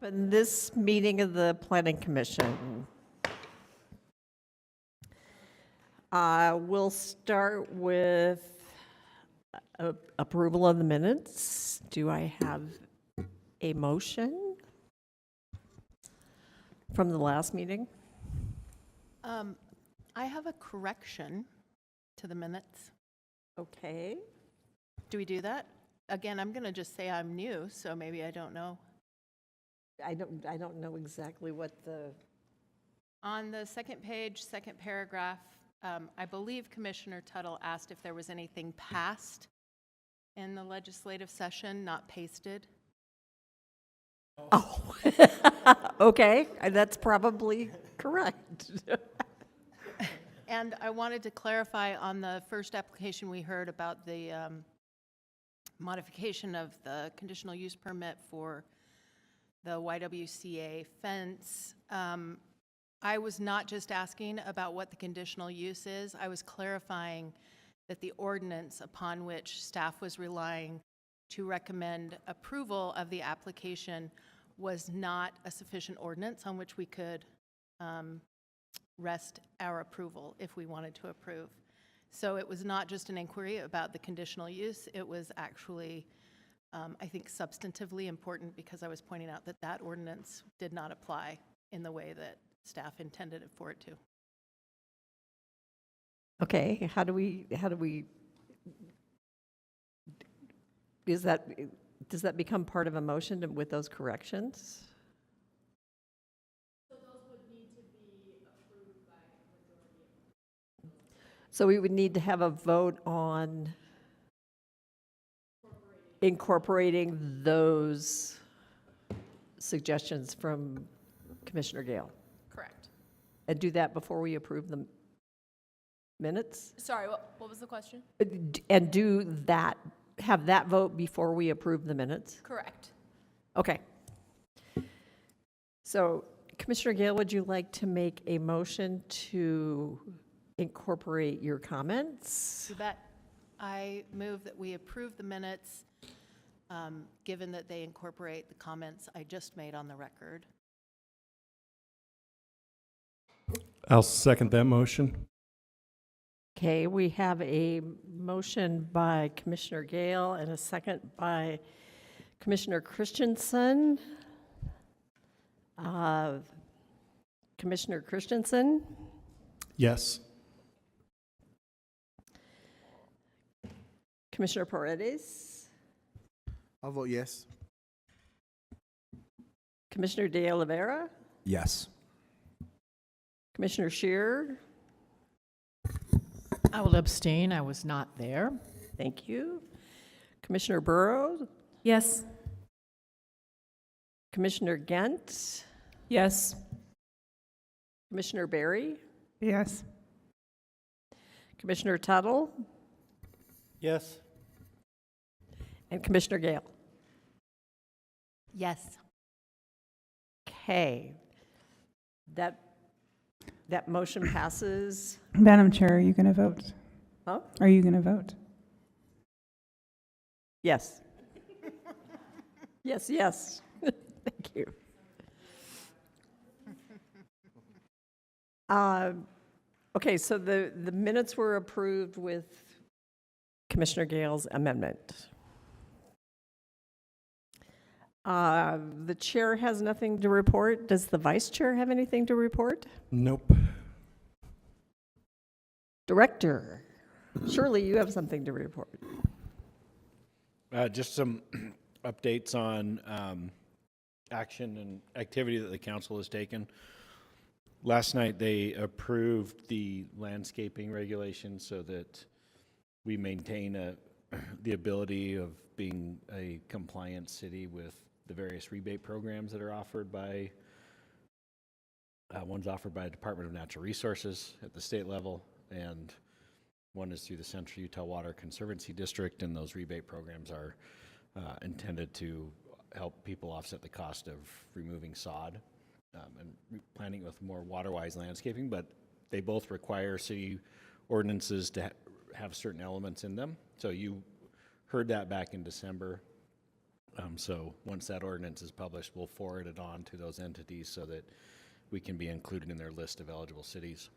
Open this meeting of the Planning Commission. We'll start with approval of the minutes. Do I have a motion from the last meeting? I have a correction to the minutes. Okay. Do we do that? Again, I'm going to just say I'm new, so maybe I don't know. I don't know exactly what the, On the second page, second paragraph, I believe Commissioner Tuttle asked if there was anything passed in the legislative session, not pasted. oh, okay, that's probably correct. And I wanted to clarify on the first application we heard about the modification of the conditional use permit for the YWCA fence. I was not just asking about what the conditional use is. I was clarifying that the ordinance upon which staff was relying to recommend approval of the application was not a sufficient ordinance on which we could rest our approval if we wanted to approve. So it was not just an inquiry about the conditional use. It was actually, I think, substantively important because I was pointing out that that ordinance did not apply in the way that staff intended it for it to. Okay, how do we, does that become part of a motion with those corrections? So we would need to have a vote on incorporating those suggestions from Commissioner Gale. Correct. And do that before we approve the minutes? Sorry, what was the question? And do that, have that vote before we approve the minutes? Correct. Okay. So Commissioner Gale, would you like to make a motion to incorporate your comments? You bet. I move that we approve the minutes, given that they incorporate the comments I just made on the record. I'll second that motion. Okay, we have a motion by Commissioner Gale and a second by Commissioner Christensen. Commissioner Christensen, Yes. Commissioner Paredes, I'll vote yes. Commissioner De Oliveira, Yes. Commissioner Shearer, I will abstain. I was not there. thank you. Commissioner Burrows, Yes. Commissioner Gent, Yes. Commissioner Barry, Yes. Commissioner Tuttle, Yes. and Commissioner Gale. Yes. Okay. That motion passes. Madam Chair, are you going to vote? Huh? Are you going to vote? Yes. Yes, yes. Thank you. Okay, so the minutes were approved with Commissioner Gale's amendment. The chair has nothing to report. Does the vice chair have anything to report? Nope. Director, surely you have something to report. Just some updates on action and activity that the council has taken. Last night, they approved the landscaping regulations so that we maintain the ability of being a compliant city with the various rebate programs that are offered by, one's offered by the Department of Natural Resources at the state level, and one is through the Central Utah Water Conservancy District, and those rebate programs are intended to help people offset the cost of removing sod and planting with more water-wise landscaping, but they both require city ordinances to have certain elements in them. So you heard that back in December So once that ordinance is published, we'll forward it on to those entities so that we can be included in their list of eligible cities.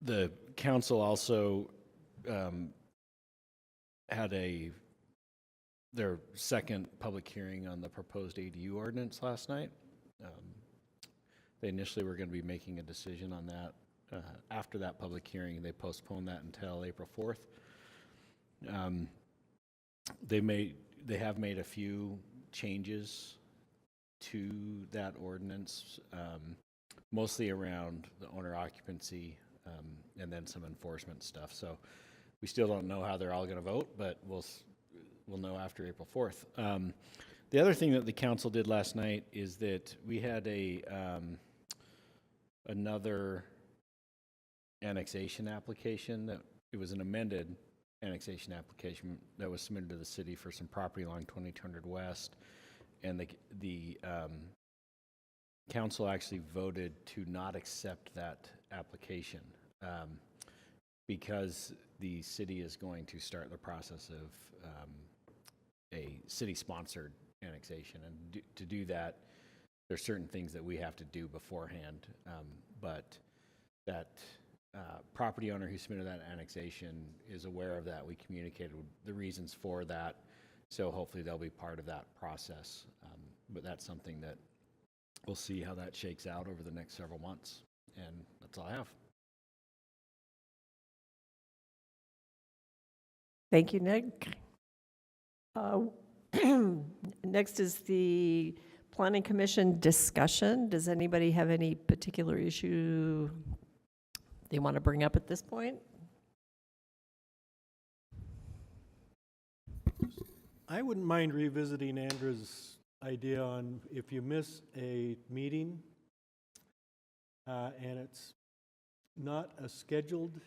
The council also had their second public hearing on the proposed ADU ordinance last night. They initially were going to be making a decision on that. After that public hearing, they postponed that until April 4th. They have made a few changes to that ordinance, mostly around the owner occupancy, and then some enforcement stuff. So we still don't know how they're all going to vote, but we'll know after April 4th. The other thing that the council did last night is that we had another annexation application that it was an amended annexation application that was submitted to the city for some property along 2200 West, and the council actually voted to not accept that application because the city is going to start the process of a city-sponsored annexation, and to do that, there's certain things that we have to do beforehand, but that property owner who submitted that annexation is aware of that. We communicated the reasons for that, so hopefully they'll be part of that process. But that's something that we'll see how that shakes out over the next several months, and that's all I have. Thank you, Nick. Next is the Planning Commission discussion. Does anybody have any particular issue they want to bring up at this point? I wouldn't mind revisiting Andra's idea on if you miss a meeting and it's not a scheduled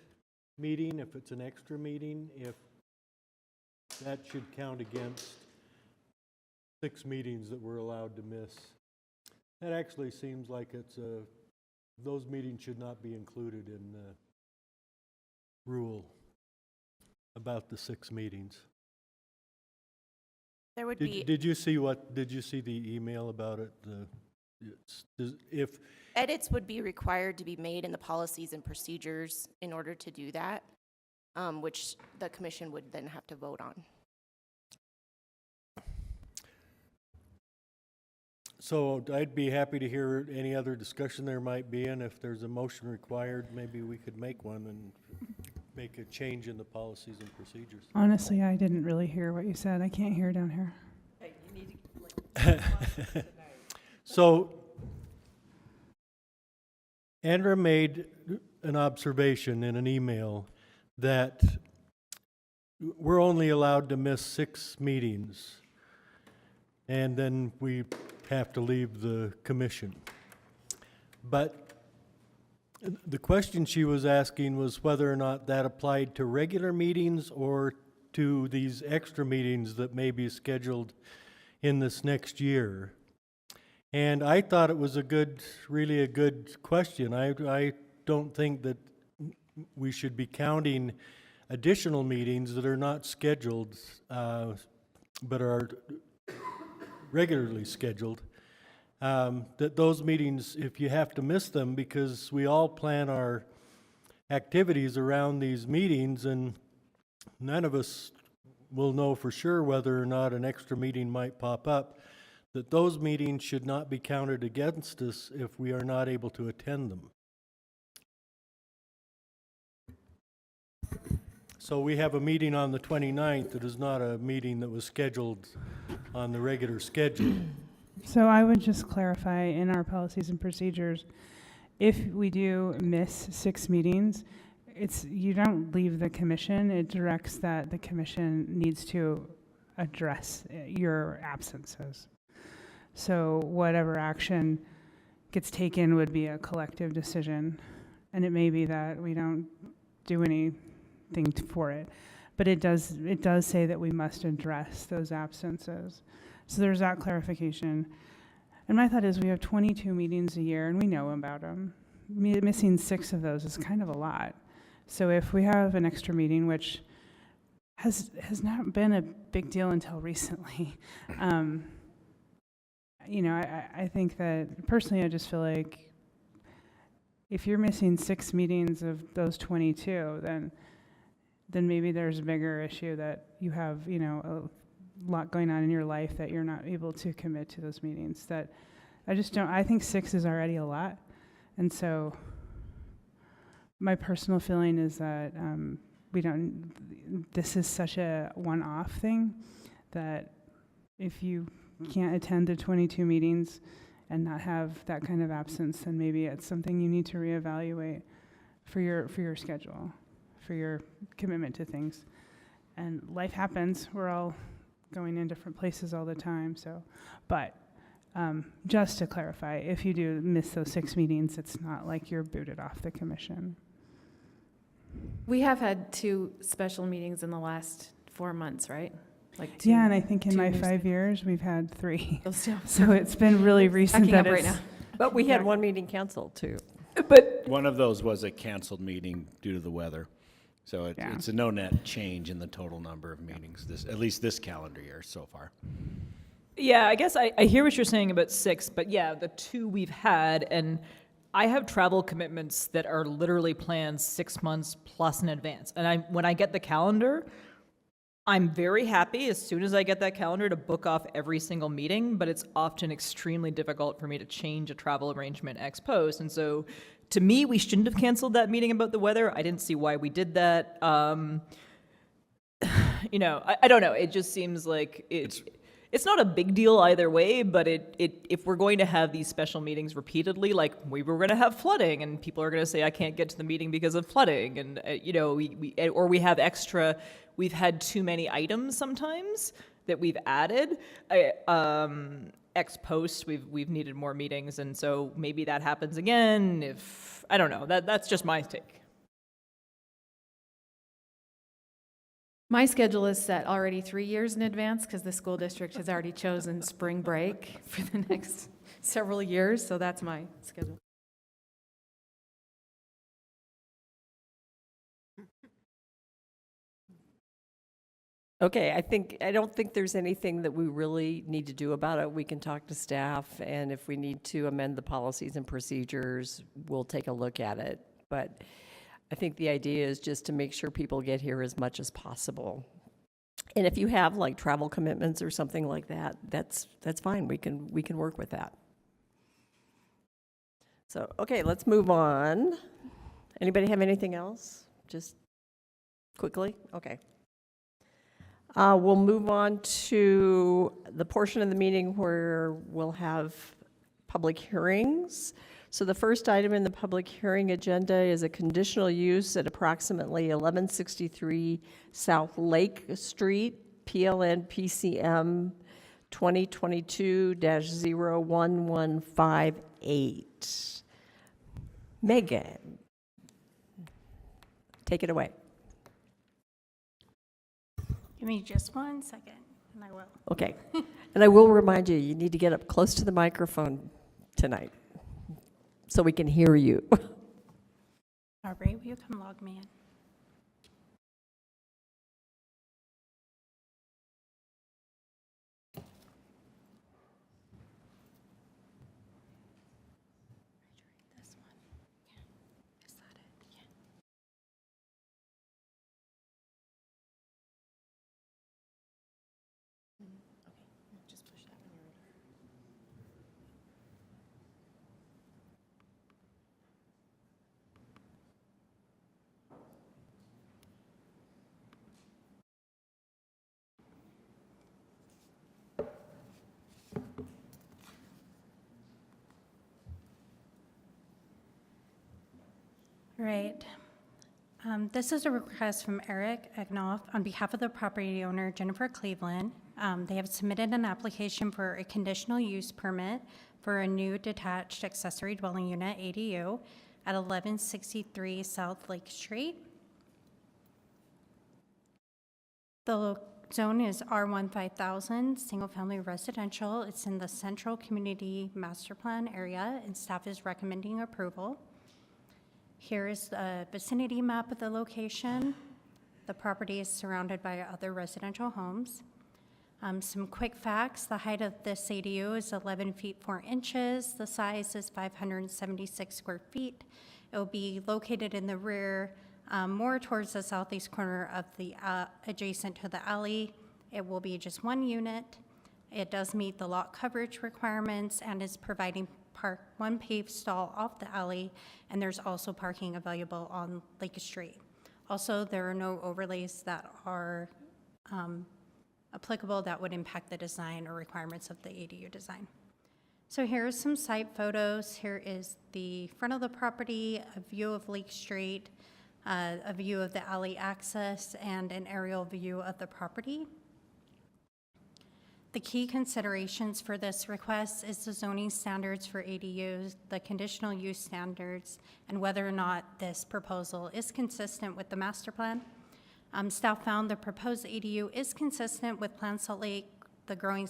meeting, if it's an extra meeting, if that should count against 6 meetings that we're allowed to miss. That actually seems like those meetings should not be included in the rule about the 6 meetings. There would be, Did you see the email about it? If edits would be required to be made in the policies and procedures in order to do that, which the commission would then have to vote on. So I'd be happy to hear any other discussion there might be, and if there's a motion required, maybe we could make one and make a change in the policies and procedures. Honestly, I didn't really hear what you said. I can't hear down here. So Andra made an observation in an email that we're only allowed to miss 6 meetings, and then we have to leave the commission. But the question she was asking was whether or not that applied to regular meetings or to these extra meetings that may be scheduled in this next year. And I thought it was really a good question. I don't think that we should be counting additional meetings that are not scheduled, but are regularly scheduled. That those meetings, if you have to miss them, because we all plan our activities around these meetings, and none of us will know for sure whether or not an extra meeting might pop up, that those meetings should not be counted against us if we are not able to attend them. So we have a meeting on the 29th that is not a meeting that was scheduled on the regular schedule. So I would just clarify in our policies and procedures, if we do miss 6 meetings, you don't leave the commission. It directs that the commission needs to address your absences. So whatever action gets taken would be a collective decision, and it may be that we don't do anything for it, but it does say that we must address those absences. So there's that clarification. And my thought is we have 22 meetings a year, and we know about them. Missing 6 of those is kind of a lot. So if we have an extra meeting, which has not been a big deal until recently. You know, I think that personally, I just feel like if you're missing 6 meetings of those 22, then maybe there's a bigger issue that you have, you know, a lot going on in your life that you're not able to commit to those meetings. That I think 6 is already a lot. And so my personal feeling is that this is such a one-off thing that if you can't attend the 22 meetings and not have that kind of absence, then maybe it's something you need to reevaluate for your schedule, for your commitment to things. And life happens. We're all going in different places all the time. So, but just to clarify, if you do miss those 6 meetings, it's not like you're booted off the commission. We have had 2 special meetings in the last 4 months, right? Like 2. Yeah, and I think in 2 my new 5 years, we've had 3. Those two. So it's been really recent Backing that up right it's. now. But we had one meeting canceled, too. But One of those was a canceled meeting due to the weather. So Yeah. it's a no net change in the total number of meetings, at least this calendar year so far. Yeah, I guess I hear what you're saying about 6, but yeah, the 2 we've had, and I have travel commitments that are literally planned 6 months plus in advance. And when I get the calendar, I'm very happy as soon as I get that calendar to book off every single meeting, but it's often extremely difficult for me to change a travel arrangement ex post. And so to me, we shouldn't have canceled that meeting about the weather. I didn't see why we did that. You know, I don't know. It just seems like it's not a big deal either way, but if we're going to have these special meetings repeatedly, like we were going to have flooding and people are going to say, I can't get to the meeting because of flooding. And, you know, we have extra, we've had too many items sometimes that we've added. Ex post, we've needed more meetings. And so maybe that happens again. I don't know, that's just my take. my schedule is set already 3 years in advance because the school district has already chosen spring break for the next several years, so that's my schedule. Okay, I don't think there's anything that we really need to do about it. We can talk to staff, and if we need to amend the policies and procedures, we'll take a look at it. But I think the idea is just to make sure people get here as much as possible. And if you have like travel commitments or something like that, that's fine. We can work with that. So, okay, let's move on. Anybody have anything else? Just quickly? Okay. We'll move on to the portion of the meeting where we'll have public hearings. So the first item in the public hearing agenda is a conditional use at approximately 1163 South Lake Street, PLN PCM 2022-01158. Megan, take it away. Give me just 1 second, and I will. Okay. And I will remind you, you need to get up close to the microphone tonight so we can hear you. Aubrey, will you come log me in? This one. Yeah. Is that it? Yeah. Just push that when you're ready. Right. This is a request from Eric Egnoff on behalf of the property owner Jennifer Cleveland. They have submitted an application for a conditional use permit for a new detached accessory dwelling unit, ADU, at 1163 South Lake Street. The zone is R1 5000, single-family residential. It's in the Central Community Master Plan area, and staff is recommending approval. Here is the vicinity map of the location. The property is surrounded by other residential homes. Some quick facts, the height of this ADU is 11 feet 4 inches. The size is 576 square feet. It will be located in the rear, more towards the southeast corner of the, adjacent to the alley. It will be just one unit. It does meet the lot coverage requirements and is providing one paved stall off the alley, and there's also parking available on Lake Street. Also, there are no overlays that are applicable that would impact the design or requirements of the ADU design. So here are some site photos. Here is the front of the property, a view of Lake Street, a view of the alley access, and an aerial view of the property. The key considerations for this request is the zoning standards for ADUs, the conditional use standards, and whether or not this proposal is consistent with the master plan. Staff found the proposed ADU is consistent with Plan Salt Lake, the growing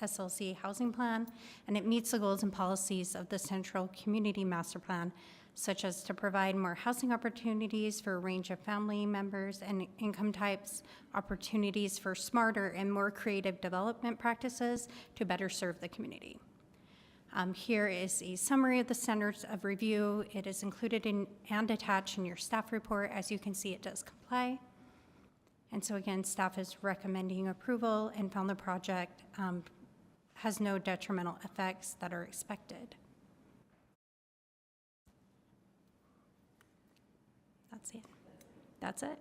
SLC housing plan, and it meets the goals and policies of the Central Community Master Plan, such as to provide more housing opportunities for a range of family members and income types, opportunities for smarter and more creative development practices to better serve the community. Here is a summary of the standards of review. It is included in and attached in your staff report. As you can see, it does comply. And so again, staff is recommending approval and found the project has no detrimental effects that are expected. That's it. That's it.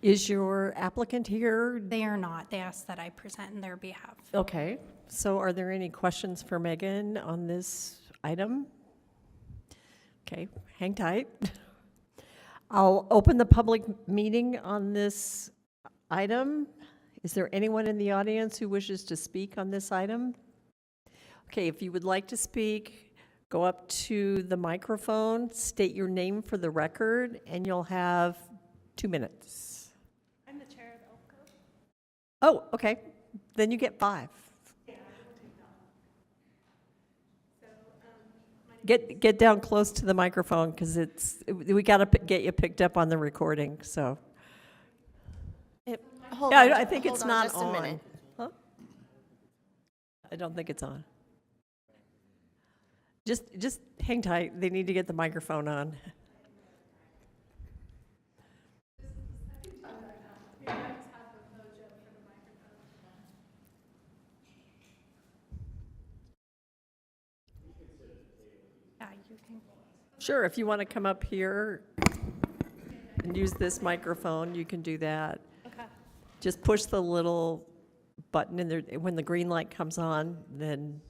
Is your applicant here? They are not. They asked that I present in their behalf. Okay, so are there any questions for Megan on this item? Okay, hang tight. I'll open the public meeting on this item. Is there anyone in the audience who wishes to speak on this item? Okay, if you would like to speak, go up to the microphone, state your name for the record, and you'll have 2 minutes. I'm the chair of ELCO. Oh, okay, then you get 5. Get down close to the microphone, because we got to get you picked up on the recording, so. Hold Yeah, on, I think hold it's on not just a on. minute. Huh? I don't think it's on. Just hang tight, they need to get the microphone on. Yeah, you can. Sure, if you want to come up here and use this microphone, you can do that. Okay. Just push the little button in there, when the green light comes on, then.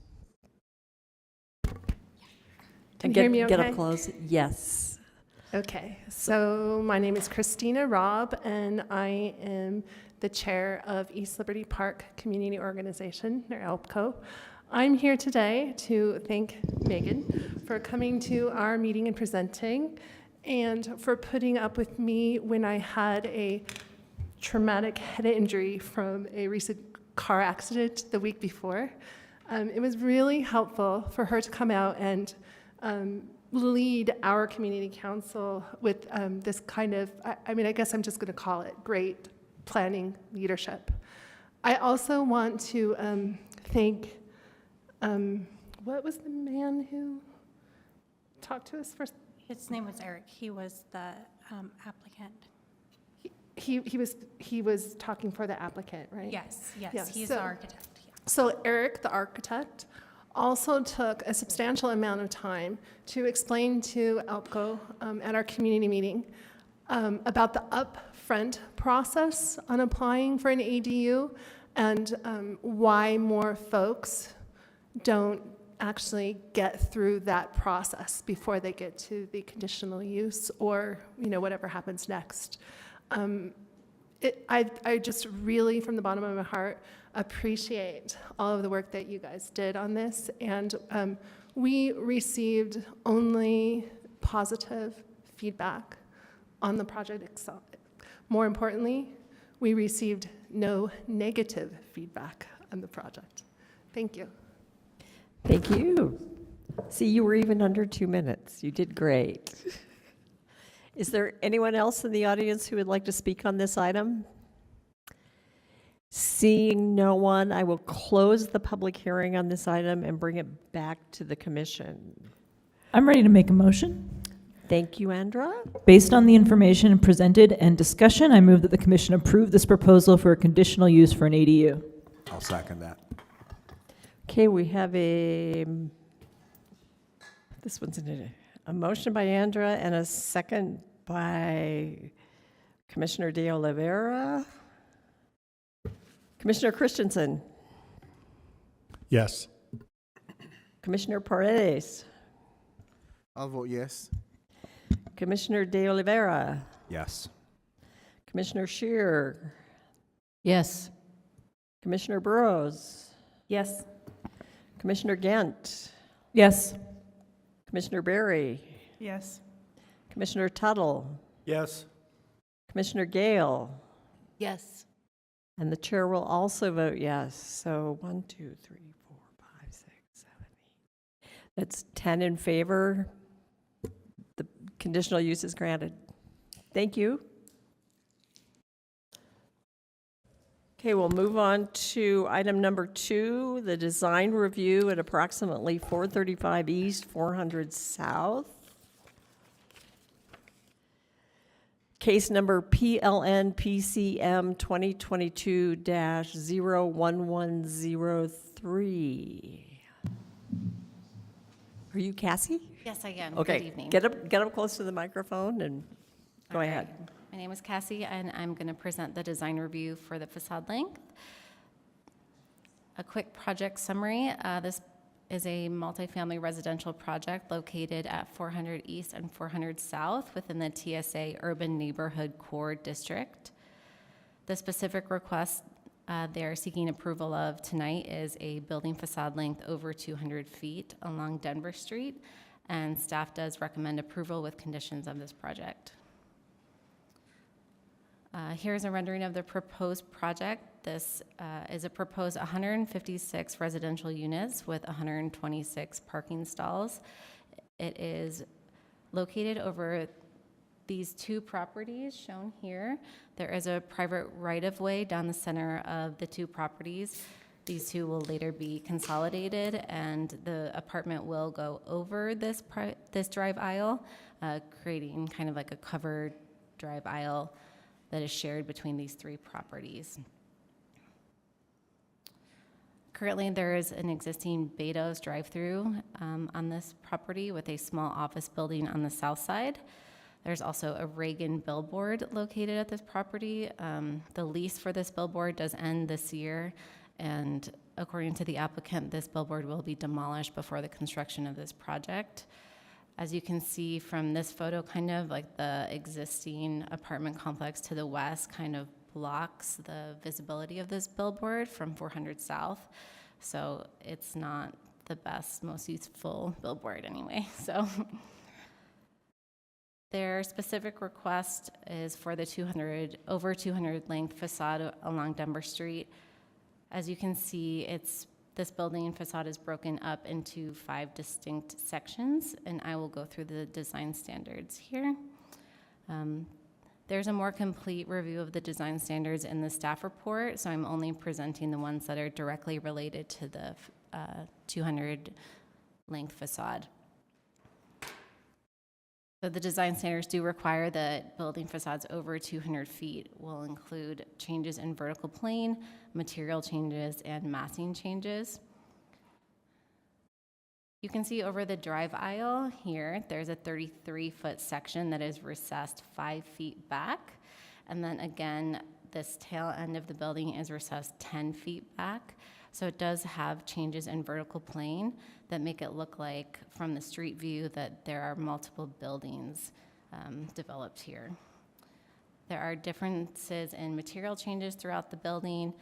Can you get, hear me Get okay? up close, yes. Okay, so my name is Christina Robb, and I am the chair of East Liberty Park Community Organization, or ELPCO. I'm here today to thank Megan for coming to our meeting and presenting, and for putting up with me when I had a traumatic head injury from a recent car accident the week before. It was really helpful for her to come out and lead our community council with this kind of, I guess I'm just going to call it great planning leadership. I also want to thank, what was the man who talked to us first? His name was Eric. He was the applicant. He was talking for the applicant, right? Yes, Yeah, yes, he's so- the architect. Yeah. So Eric, the architect, also took a substantial amount of time to explain to ELPCO at our community meeting about the upfront process on applying for an ADU and why more folks don't actually get through that process before they get to the conditional use or, whatever happens next. I just really, from the bottom of my heart, appreciate all of the work that you guys did on this, and we received only positive feedback on the project itself. More importantly, we received no negative feedback on the project. Thank you. Thank you. See, you were even under 2 minutes. You did great. Is there anyone else in the audience who would like to speak on this item? Seeing no one, I will close the public hearing on this item and bring it back to the commission. I'm ready to make a motion. Thank you, Andra. Based on the information presented and discussion, I move that the commission approve this proposal for a conditional use for an ADU. I'll second that. Okay, we have a motion by Andra and a second by Commissioner De Oliveira. Commissioner Christensen, Yes. Commissioner Paredes, I'll vote yes. Commissioner De Oliveira, Yes. Commissioner Shear, Yes. Commissioner Burrows, Yes. Commissioner Gent, Yes. Commissioner Berry, Yes. Commissioner Tuttle, Yes. Commissioner Gale, Yes. and the chair will also vote yes. So 1, 2, 3, 4, 5, 6, 7, 8. That's 10 in favor. The conditional use is granted. Thank you. Okay, we'll move on to item number 2, the design review at approximately 435 East, 400 South. Case number PLN PCM 2022-01103. Are you Cassie? Yes, I am. Okay. Good evening. Get up close to the microphone and go All ahead. right. My name is Cassie, and I'm going to present the design review for the facade length. A quick project summary. This is a multifamily residential project located at 400 East and 400 South within the TSA Urban Neighborhood Core District. The specific request they are seeking approval of tonight is a building facade length over 200 feet along Denver Street, and staff does recommend approval with conditions of this project. Here's a rendering of the proposed project. This is a proposed 156 residential units with 126 parking stalls. It is located over these two properties shown here. There is a private right-of-way down the center of the two properties. These two will later be consolidated, and the apartment will go over this drive aisle, creating kind of like a covered drive aisle that is shared between these three properties. Currently, there is an existing Beto's drive-through on this property with a small office building on the south side. There's also a Reagan billboard located at this property. The lease for this billboard does end this year, and according to the applicant, this billboard will be demolished before the construction of this project. As you can see from this photo, kind of like the existing apartment complex to the west kind of blocks the visibility of this billboard from 400 South. So it's not the best, most useful billboard anyway. So their specific request is for the over 200 length facade along Denver Street. As you can see, this building facade is broken up into 5 distinct sections, and I will go through the design standards here. There's a more complete review of the design standards in the staff report, so I'm only presenting the ones that are directly related to the 200 length facade. So the design standards do require that building facades over 200 feet will include changes in vertical plane, material changes, and massing changes. You can see over the drive aisle here, there's a 33-foot section that is recessed 5 feet back. And then again, this tail end of the building is recessed 10 feet back. So it does have changes in vertical plane that make it look like, from the street view, that there are multiple buildings developed here. There are differences in material changes throughout the building.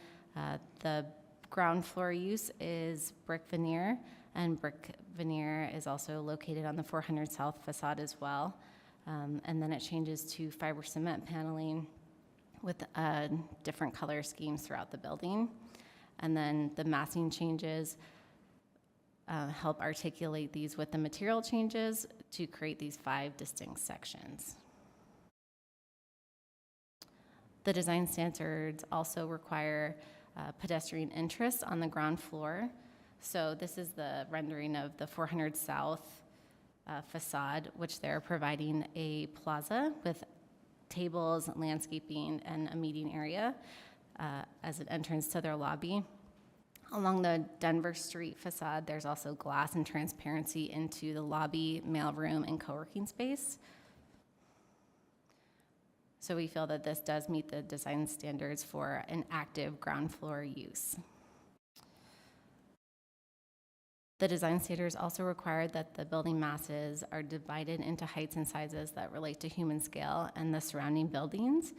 The ground floor use is brick veneer, and brick veneer is also located on the 400 South facade as well. And then it changes to fiber cement paneling with different color schemes throughout the building. And then the massing changes help articulate these with the material changes to create these 5 distinct sections. The design standards also require pedestrian interest on the ground floor. So this is the rendering of the 400 South facade, which they're providing a plaza with tables, landscaping, and a meeting area as an entrance to their lobby. Along the Denver Street facade, there's also glass and transparency into the lobby, mailroom, and co-working space. So we feel that this does meet the design standards for an active ground floor use. The design standards also require that the building masses are divided into heights and sizes that relate to human scale and the surrounding buildings.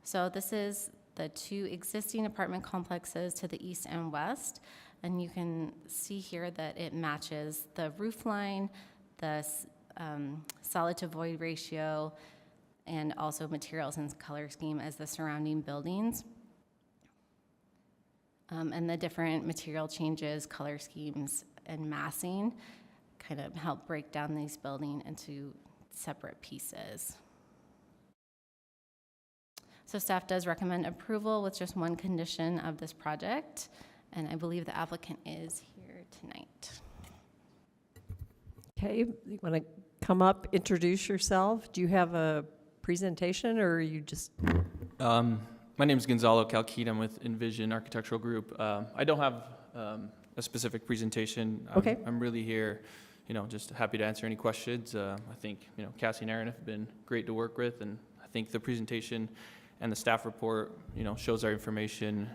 So this is the two existing apartment complexes to the east and west, and you can see here that it matches the roof line, the solid to void ratio, and also materials and color scheme as the surrounding buildings. And the different material changes, color schemes, and massing kind of help break down these buildings into separate pieces. So staff does recommend approval with just one condition of this project, and I believe the applicant is here tonight. Okay, you want to come up, introduce yourself? Do you have a presentation, or are you just? My name is Gonzalo Calquita. I'm with Envision Architectural Group. I don't have a specific presentation. Okay. I'm really here, just happy to answer any questions. I think, Cassie and Aaron have been great to work with, and I think the presentation and the staff report, shows our information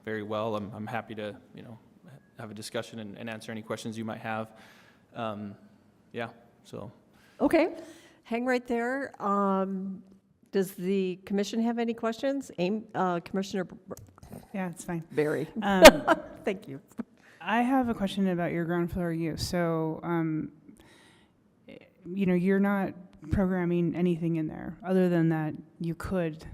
very well. I'm happy to, have a discussion and answer any questions you might have. So. Okay, hang right there. Does the commission have any questions? Commissioner Yeah, it's fine. Barry. Thank you. I have a question about your ground floor use. So, you're not programming anything in there other than that you could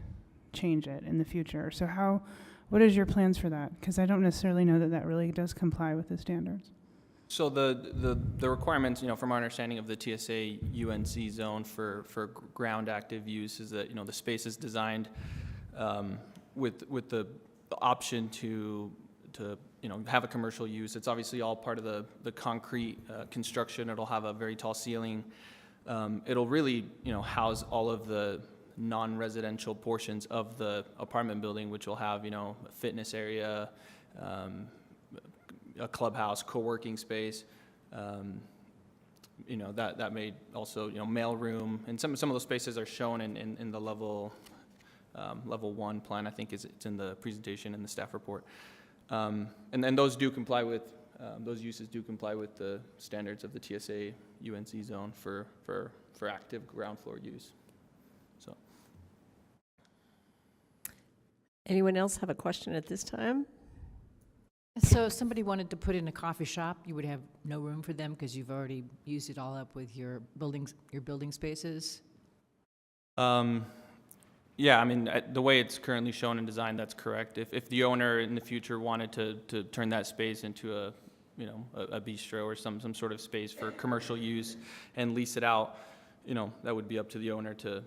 change it in the future. So what is your plans for that? Because I don't necessarily know that that really does comply with the standards. So the requirements, from our understanding of the TSA UNC zone for ground active use is that, the space is designed with the option to have a commercial use. It's obviously all part of the concrete construction. It'll have a very tall ceiling. It'll really, house all of the non-residential portions of the apartment building, which will have, a fitness area, a clubhouse, co-working space, that may also, mail room, and some of those spaces are shown in the level 1 plan. I think it's in the presentation in the staff report, and then those do comply with those uses do comply with the standards of the TSA UNC zone for active ground floor use. So, Anyone else have a question at this time? So if somebody wanted to put in a coffee shop, you would have no room for them because you've already used it all up with your building spaces? Yeah, I mean, the way it's currently shown and designed, that's correct. If the owner in the future wanted to turn that space into a bistro or some sort of space for commercial use and lease it out, that would be up to the owner to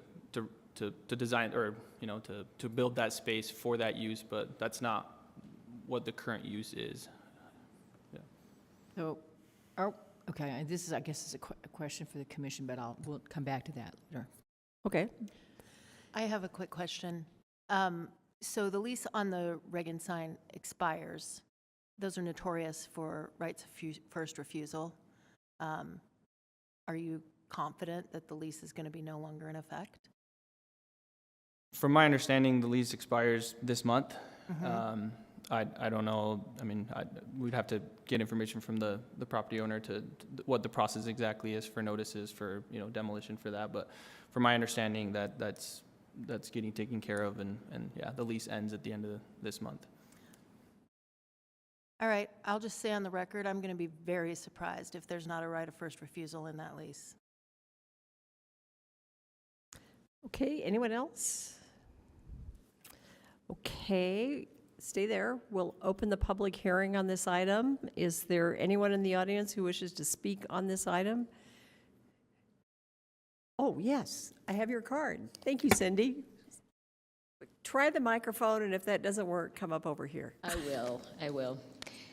design or, to build that space for that use, but that's not what the current use is. Yeah. So, okay, this is, I guess, is a question for the commission, but we'll come back to that later. Okay. I have a quick question. So the lease on the Reagan sign expires. Those are notorious for rights of first refusal. Are you confident that the lease is going to be no longer in effect? From my understanding, the lease expires this month. Mm-hmm. I don't know. I mean, we'd have to get information from the property owner to what the process exactly is for notices for demolition for that. But from my understanding, that's getting taken care of, and yeah, the lease ends at the end of this month. All right, I'll just say on the record, I'm going to be very surprised if there's not a right of first refusal in that lease. Okay, anyone else? Okay, stay there. We'll open the public hearing on this item. Is there anyone in the audience who wishes to speak on this item? Oh, yes, I have your card. Thank you, Cindy. try the microphone, and if that doesn't work, come up over here. I will.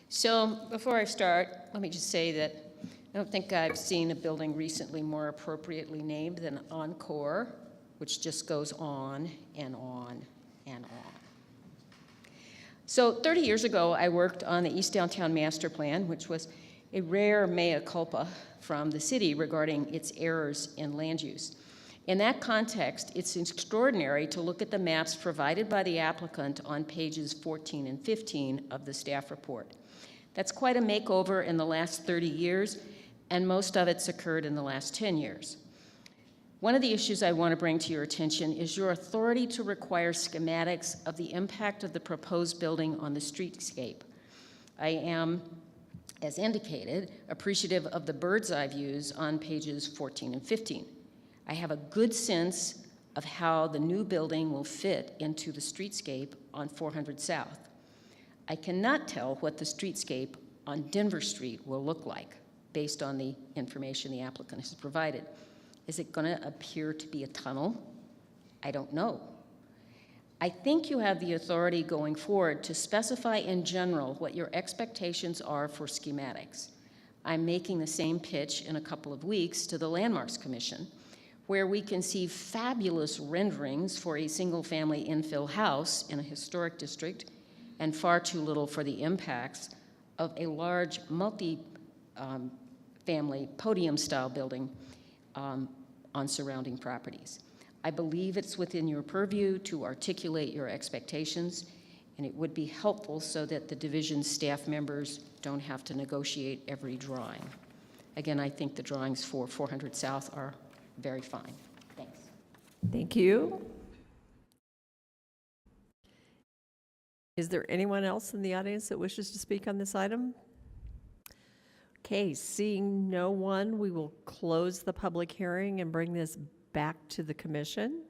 So before I start, let me just say that I don't think I've seen a building recently more appropriately named than Encore, which just goes on and on and on. So 30 years ago, I worked on the East Downtown Master Plan, which was a rare mea culpa from the city regarding its errors in land use. In that context, it's extraordinary to look at the maps provided by the applicant on pages 14 and 15 of the staff report. That's quite a makeover in the last 30 years, and most of it's occurred in the last 10 years. One of the issues I want to bring to your attention is your authority to require schematics of the impact of the proposed building on the streetscape. I am, as indicated, appreciative of the bird's eye views on pages 14 and 15. I have a good sense of how the new building will fit into the streetscape on 400 South. I cannot tell what the streetscape on Denver Street will look like based on the information the applicant has provided. Is it going to appear to be a tunnel? I don't know. I think you have the authority going forward to specify in general what your expectations are for schematics. I'm making the same pitch in a couple of weeks to the Landmarks Commission, where we can see fabulous renderings for a single-family infill house in a historic district and far too little for the impacts of a large multi-family podium-style building on surrounding properties. I believe it's within your purview to articulate your expectations, and it would be helpful so that the division staff members don't have to negotiate every drawing. Again, I think the drawings for 400 South are very fine. Thanks. Thank you. Is there anyone else in the audience that wishes to speak on this item? Okay, seeing no one, we will close the public hearing and bring this back to the commission.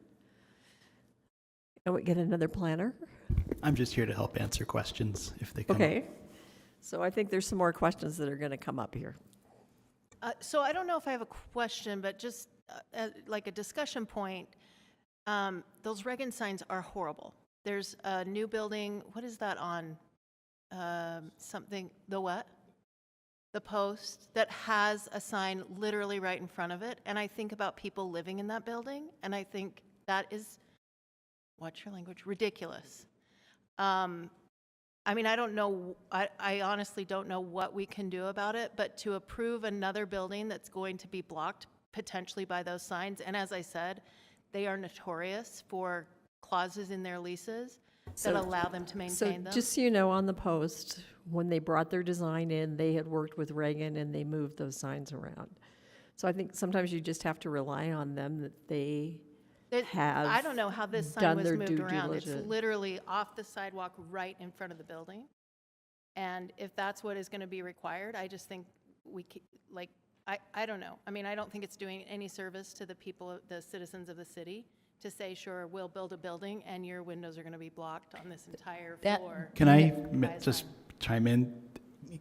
And we get another planner? I'm just here to help answer questions if they come up. Okay. So I think there's some more questions that are going to come up here. So I don't know if I have a question, but just like a discussion point, those Reagan signs are horrible. There's a new building, what is that on? Something, the what? The Post, that has a sign literally right in front of it. And I think about people living in that building, and I think that is, what's your language? Ridiculous. I mean, I don't know, I honestly don't know what we can do about it, but to approve another building that's going to be blocked potentially by those signs, and as I said, they are notorious for clauses in their leases that allow them to maintain them. So just so you know, on the Post, when they brought their design in, they had worked with Reagan and they moved those signs around. So I think sometimes you just have to rely on them that they have I don't know how this sign done was their moved due around. It's diligence. literally off the sidewalk right in front of the building. And if that's what is going to be required, I just think I don't know. I mean, I don't think it's doing any service to the people, the citizens of the city to say, sure, we'll build a building and your windows are going to be blocked on this entire floor. Can I by a just sign. chime in?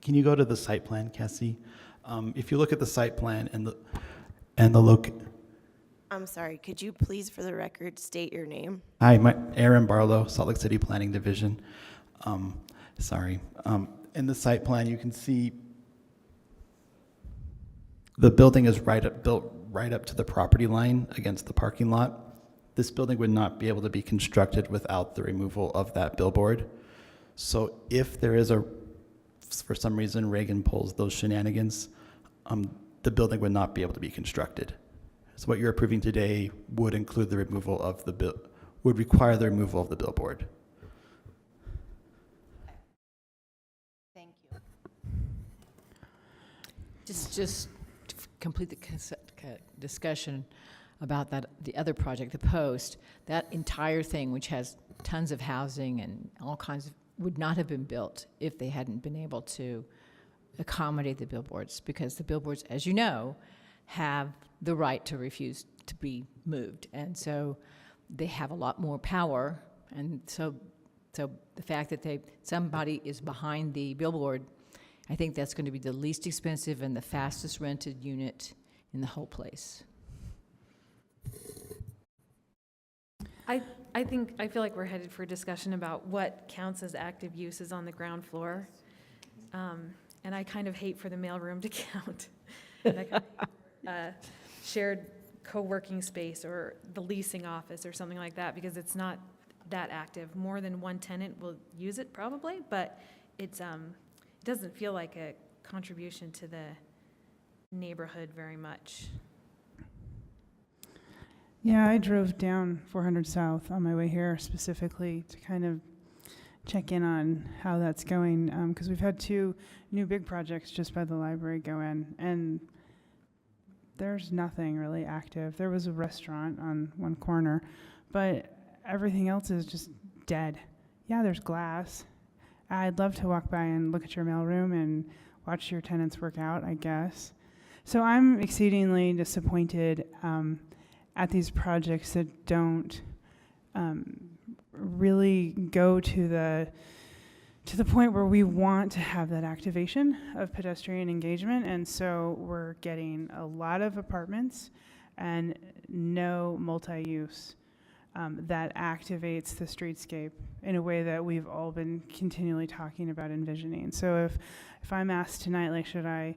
Can you go to the site plan, Cassie? If you look at the site plan and the look. I'm sorry, could you please, for the record, state your name? Hi, Aaron Barlow, Salt Lake City Planning Division. Sorry. In the site plan, you can see the building is built right up to the property line against the parking lot. This building would not be able to be constructed without the removal of that billboard. So if there is for some reason, Reagan pulls those shenanigans, the building would not be able to be constructed. So what you're approving today would include the removal of would require the removal of the billboard. Thank you. Just to complete the discussion about the other project, the Post, that entire thing, which has tons of housing and all kinds of, would not have been built if they hadn't been able to accommodate the billboards, because the billboards, as you know, have the right to refuse to be moved. And so they have a lot more power. And so the fact that somebody is behind the billboard, I think that's going to be the least expensive and the fastest rented unit in the whole place. I feel like we're headed for a discussion about what counts as active uses on the ground floor. And I kind of hate for the mailroom to count. And I kind of, shared co-working space or the leasing office or something like that, because it's not that active. More than one tenant will use it probably, but it doesn't feel like a contribution to the neighborhood very much. Yeah, I drove down 400 South on my way here specifically to kind of check in on how that's going, because we've had 2 new big projects just by the library go in, and there's nothing really active. There was a restaurant on one corner, but everything else is just dead. Yeah, there's glass. I'd love to walk by and look at your mailroom and watch your tenants work out, I guess. So I'm exceedingly disappointed at these projects that don't really go to the point where we want to have that activation of pedestrian engagement. And so we're getting a lot of apartments and no multi-use that activates the streetscape in a way that we've all been continually talking about envisioning. So if I'm asked tonight, like, should I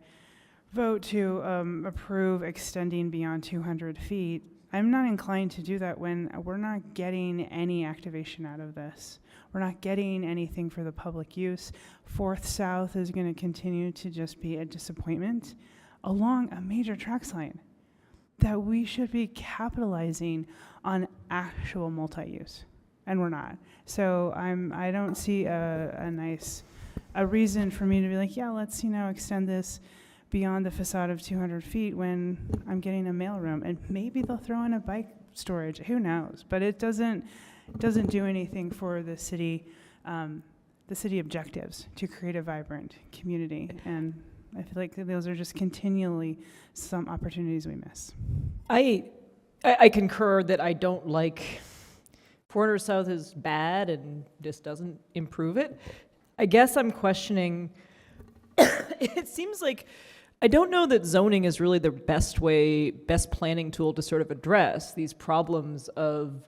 vote to approve extending beyond 200 feet, I'm not inclined to do that when we're not getting any activation out of this. We're not getting anything for the public use. 4th South is going to continue to just be a disappointment along a major tracks line that we should be capitalizing on actual multi-use, and we're not. So I don't see a reason for me to be like, yeah, let's extend this beyond the facade of 200 feet when I'm getting a mailroom, and maybe they'll throw in a bike storage. Who knows? But it doesn't do anything for the city objectives to create a vibrant community. And I feel like those are just continually some opportunities we miss. I concur that I don't like 400 South is bad and just doesn't improve it. I guess I'm questioning. It seems like I don't know that zoning is really the best planning tool to sort of address these problems of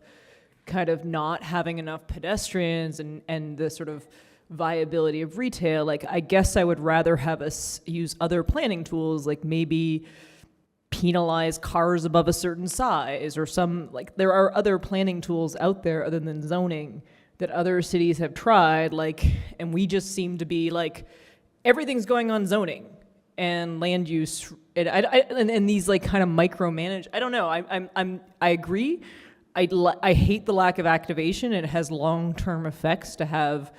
kind of not having enough pedestrians and the sort of viability of retail. Like, I guess I would rather have us use other planning tools, like maybe penalize cars above a certain size or there are other planning tools out there other than zoning that other cities have tried, and we just seem to be like, everything's going on zoning and land use, and these kind of micromanage. I don't know. I agree. I hate the lack of activation. It has long-term effects to have,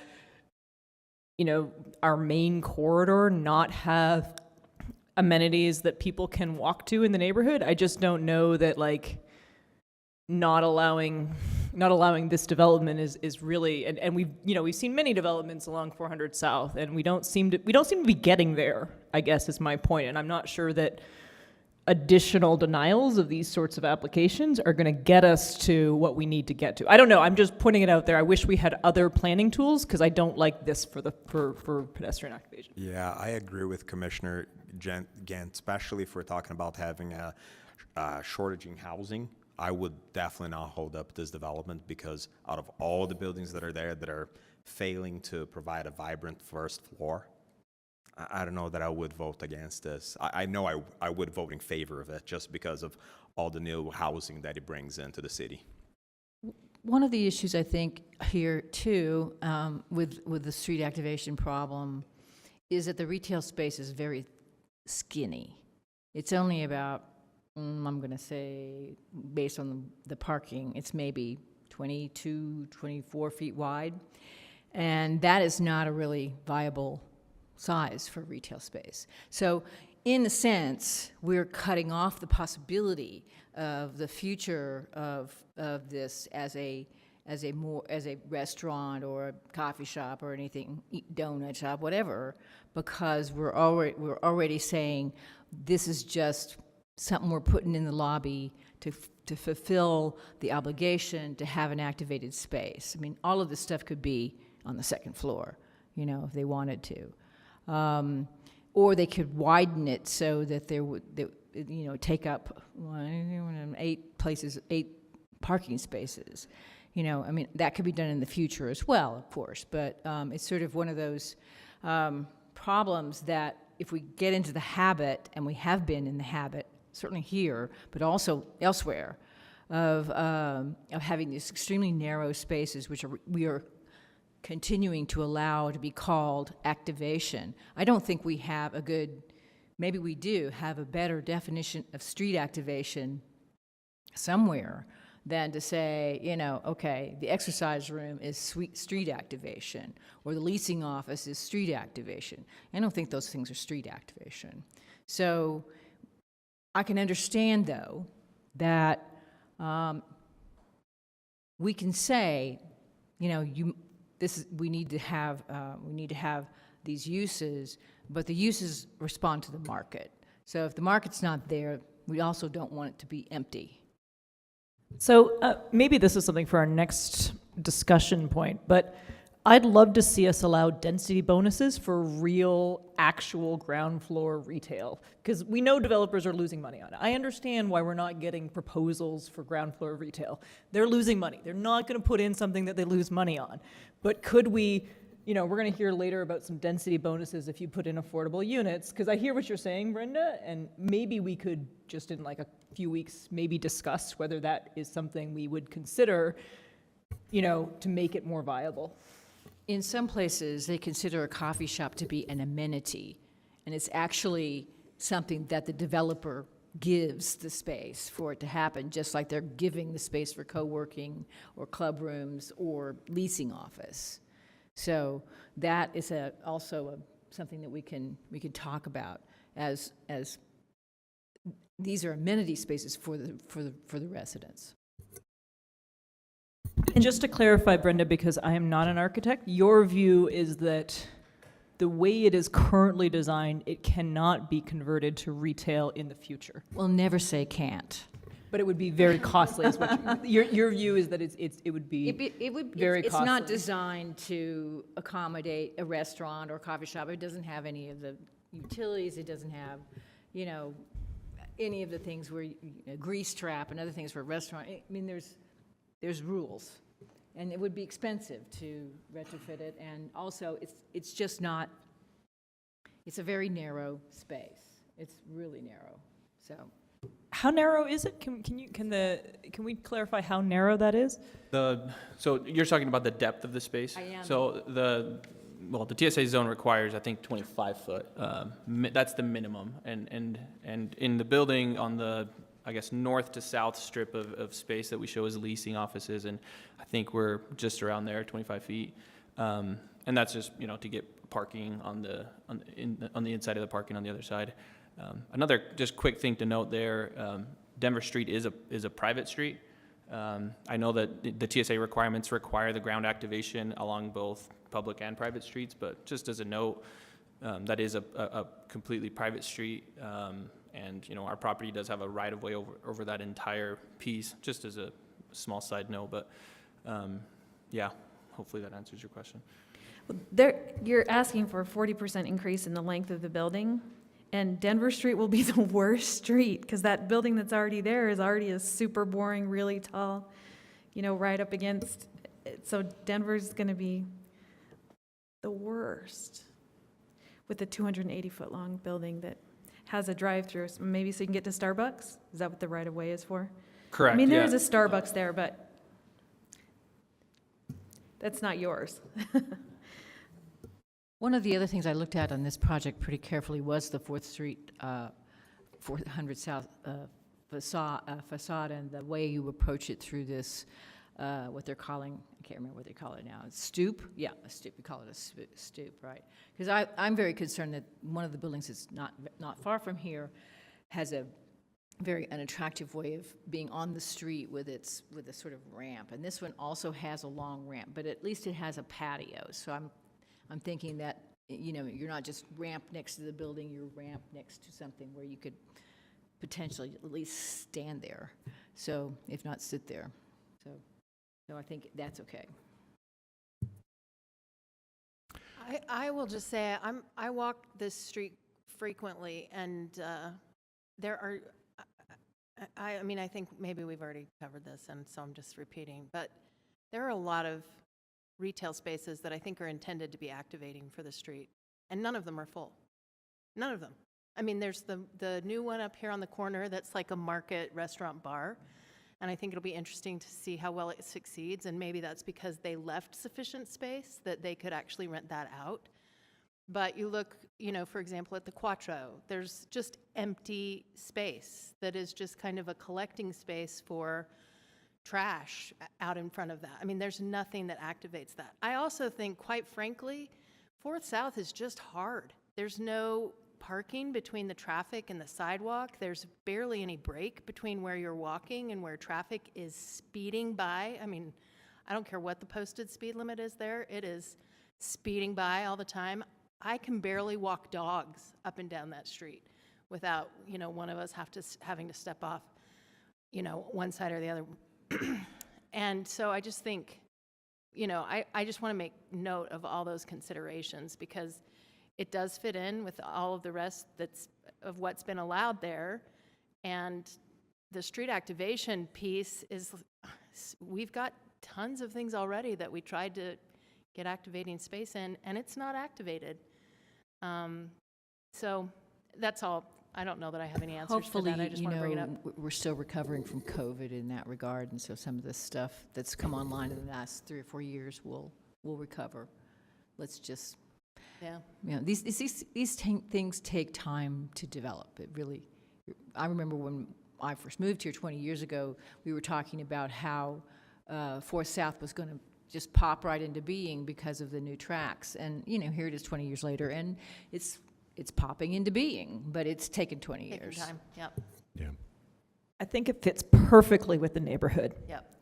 our main corridor not have amenities that people can walk to in the neighborhood. I just don't know that not allowing this development is really, and we've seen many developments along 400 South, and we don't seem to be getting there, I guess is my point. And I'm not sure that additional denials of these sorts of applications are going to get us to what we need to get to. I don't know. I'm just putting it out there. I wish we had other planning tools, because I don't like this for pedestrian activation. Yeah, I agree with Commissioner Gant, especially if we're talking about having a shortage in housing. I would definitely not hold up this development, because out of all the buildings that are there that are failing to provide a vibrant first floor, I don't know that I would vote against this. I know I would vote in favor of it just because of all the new housing that it brings into the city. One of the issues I think here too, with the street activation problem, is that the retail space is very skinny. It's only about, I'm going to say, based on the parking, it's maybe 22, 24 feet wide. And that is not a really viable size for retail space. So in a sense, we're cutting off the possibility of the future of this as a restaurant or a coffee shop or anything, donut shop, whatever, because we're already saying this is just something we're putting in the lobby to fulfill the obligation to have an activated space. I mean, all of this stuff could be on the second floor, if they wanted to. Or they could widen it so that there would, take up 8 parking spaces. You know, I mean, that could be done in the future as well, of course, but it's sort of one of those problems that if we get into the habit, and we have been in the habit, certainly here, but also elsewhere, of having these extremely narrow spaces, which we are continuing to allow to be called activation. I don't think we have a good, maybe we do have a better definition of street activation somewhere than to say, you know, okay, the exercise room is street activation, or the leasing office is street activation. I don't think those things are street activation. So I can understand, though, that we can say, you know, we need to have these uses, but the uses respond to the market. So if the market's not there, we also don't want it to be empty. So maybe this is something for our next discussion point, but I'd love to see us allow density bonuses for real, actual ground floor retail, because we know developers are losing money on it. I understand why we're not getting proposals for ground floor retail. They're losing money. They're not going to put in something that they lose money on. But could we, you know, we're going to hear later about some density bonuses if you put in affordable units, because I hear what you're saying, Brenda, and maybe we could just in like a few weeks maybe discuss whether that is something we would consider, you know, to make it more viable. In some places, they consider a coffee shop to be an amenity, and it's actually something that the developer gives the space for it to happen, just like they're giving the space for co-working or club rooms or leasing office. So that is also something that we can talk about as these are amenity spaces for the residents. And just to clarify, Brenda, because I am not an architect, your view is that the way it is currently designed, it cannot be converted to retail in the future. We'll never say can't. But it would be very costly. Is what your view is that it would be very it's costly. not designed to accommodate a restaurant or coffee shop. It doesn't have any of the utilities. It doesn't have, you know, any of the things where grease trap and other things for a restaurant. I mean, there's rules, and it would be expensive to retrofit it. And also, it's just not. It's a very narrow space. It's really narrow. So. How narrow is it? Can we clarify how narrow that is? So you're talking about the depth of the space? I am. So the TSA zone requires, I think, 25 foot. That's the minimum. And in the building on the, I guess, north to south strip of space that we show as leasing offices, and I think we're just around there, 25 feet. And that's just, you know, to get parking on the inside of the parking on the other side. Another just quick thing to note there, Denver Street is a private street. I know that the TSA requirements require the ground activation along both public and private streets, but just as a note, that is a completely private street, and you know, our property does have a right-of-way over that entire piece, just as a small side note, but yeah, hopefully that answers your question. You're asking for a 40% increase in the length of the building, and Denver Street will be the worst street, because that building that's already there is already a super boring, really tall, you know, right up against, so Denver's going to be the worst with a 280-foot long building that has a drive-through, maybe so you can get to Starbucks? Is that what the right-of-way is for? Correct. I mean, there yeah. is a Starbucks there, but that's not yours. One of the other things I looked at on this project pretty carefully was the 4th Street, 400 South facade and the way you approach it through this, what they're calling, I can't remember what they call it now, stoop? Yeah, a stoop, we call it a stoop, right? Because I'm very concerned that one of the buildings that's not far from here has a very unattractive way of being on the street with a sort of ramp. And this one also has a long ramp, but at least it has a patio. So I'm thinking that, you know, you're not just ramp next to the building, you're ramp next to something where you could potentially at least stand there. So, if not sit there. So I think that's okay. I will just say, I walk this street frequently, and there are, I mean, I think maybe we've already covered this, and so I'm just repeating, but There are a lot of retail spaces that I think are intended to be activating for the street, and none of them are full. None of them. I mean, there's the new one up here on the corner that's like a market restaurant bar, and I think it'll be interesting to see how well it succeeds, and maybe that's because they left sufficient space that they could actually rent that out. But you look, you know, for example, at the Quattro, there's just empty space that is just kind of a collecting space for trash out in front of that. I mean, there's nothing that activates that. I also think, quite frankly, 4th South is just hard. There's no parking between the traffic and the sidewalk. There's barely any break between where you're walking and where traffic is speeding by. I mean, I don't care what the posted speed limit is there. It is speeding by all the time. I can barely walk dogs up and down that street without, you know, one of us having to step off, you know, one side or the other. And so I just think, you know, I just want to make note of all those considerations, because it does fit in with all of the rest of what's been allowed there. And the street activation piece is, we've got tons of things already that we tried to get activating space in, and it's not activated. So that's all. I don't know that I have any answers for that. I just want to bring it up. We're still recovering from COVID in that regard, and so some of the stuff that's come online in the last 3 or 4 years will recover. Let's just, yeah. You know, these things take time to develop. It really, I remember when I first moved here 20 years ago, we were talking about how 4th South was going to just pop right into being because of the new tracks. And, you know, here it is 20 years later, and it's popping into being, but it's taken 20 years. Taking time, yep. Yeah. I think it fits perfectly with the neighborhood. Yep.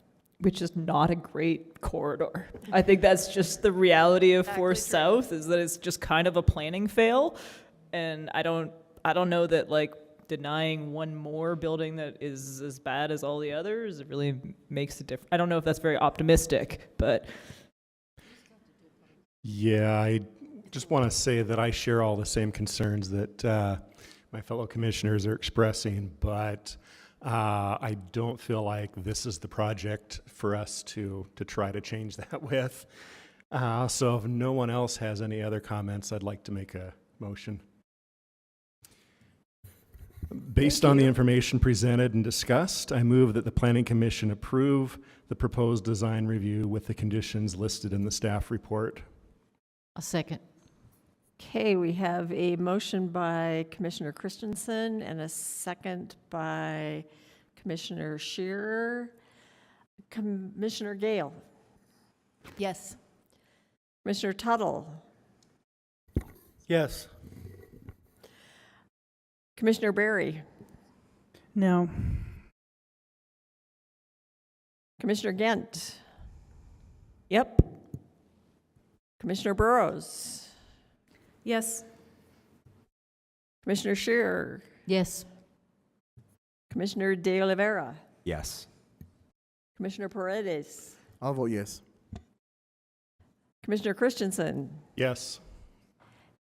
Which is not a great corridor. I think that's just the reality of Exactly 4th true. South, is that it's just kind of a planning fail. And I don't know that, like, denying one more building that is as bad as all the others, it really makes a difference. I don't know if that's very optimistic, but. Yeah, I just want to say that I share all the same concerns that my fellow commissioners are expressing, but I don't feel like this is the project for us to try to change that with. So if no one else has any other comments, I'd like to make a motion. Based on the information presented and discussed, I move that the Planning Commission approve the proposed design review with the conditions listed in the staff report. A second. Okay, we have a motion by Commissioner Christensen and a second by Commissioner Shearer. Commissioner Gale? Yes. Commissioner Tuttle? Yes. Commissioner Berry? No. Commissioner Gent? Yep. Commissioner Burrows? Yes. Commissioner Shearer? Yes. Commissioner De Oliveira? Yes. Commissioner Paredes? I'll vote yes. Commissioner Christensen? Yes.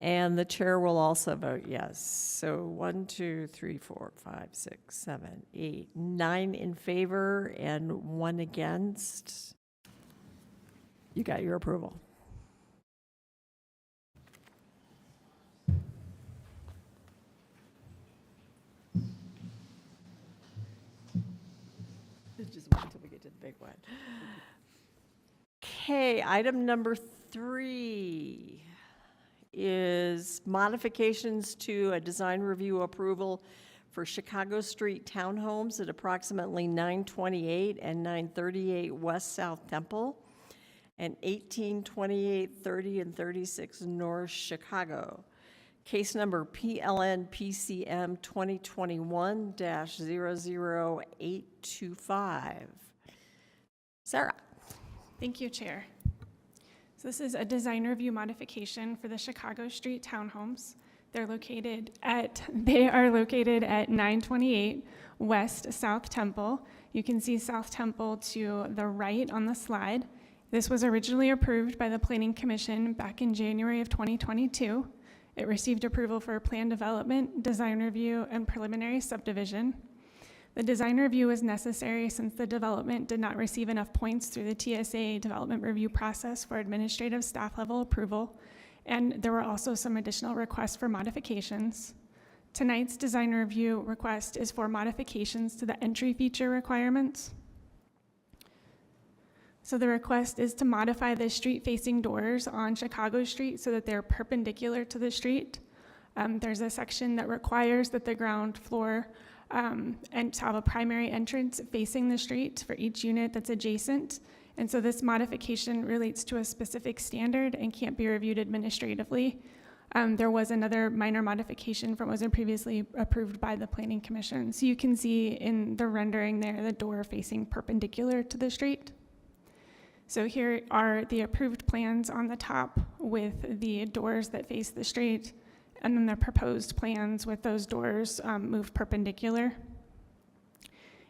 And the chair will also vote yes. So 1, 2, 3, 4, 5, 6, 7, 8, 9 in favor and 1 against. You got your approval. Just wait until we get to the big one. Okay, item number 3 is modifications to a design review approval for Chicago Street townhomes at approximately 928 and 938 West South Temple and 1828, 30, and 36 North Chicago. Case number PLN PCM 2021-00825. Sarah. Thank you, Chair. So this is a design review modification for the Chicago Street townhomes. They are located at 928 West South Temple. You can see South Temple to the right on the slide. This was originally approved by the Planning Commission back in January of 2022. It received approval for plan development, design review, and preliminary subdivision. The design review was necessary since the development did not receive enough points through the TSA development review process for administrative staff level approval, and there were also some additional requests for modifications. Tonight's design review request is for modifications to the entry feature requirements. So the request is to modify the street-facing doors on Chicago Street so that they're perpendicular to the street. There's a section that requires that the ground floor and to have a primary entrance facing the street for each unit that's adjacent. And so this modification relates to a specific standard and can't be reviewed administratively. There was another minor modification from what was previously approved by the Planning Commission. So you can see in the rendering there, the door facing perpendicular to the street. So here are the approved plans on the top with the doors that face the street, and then the proposed plans with those doors moved perpendicular.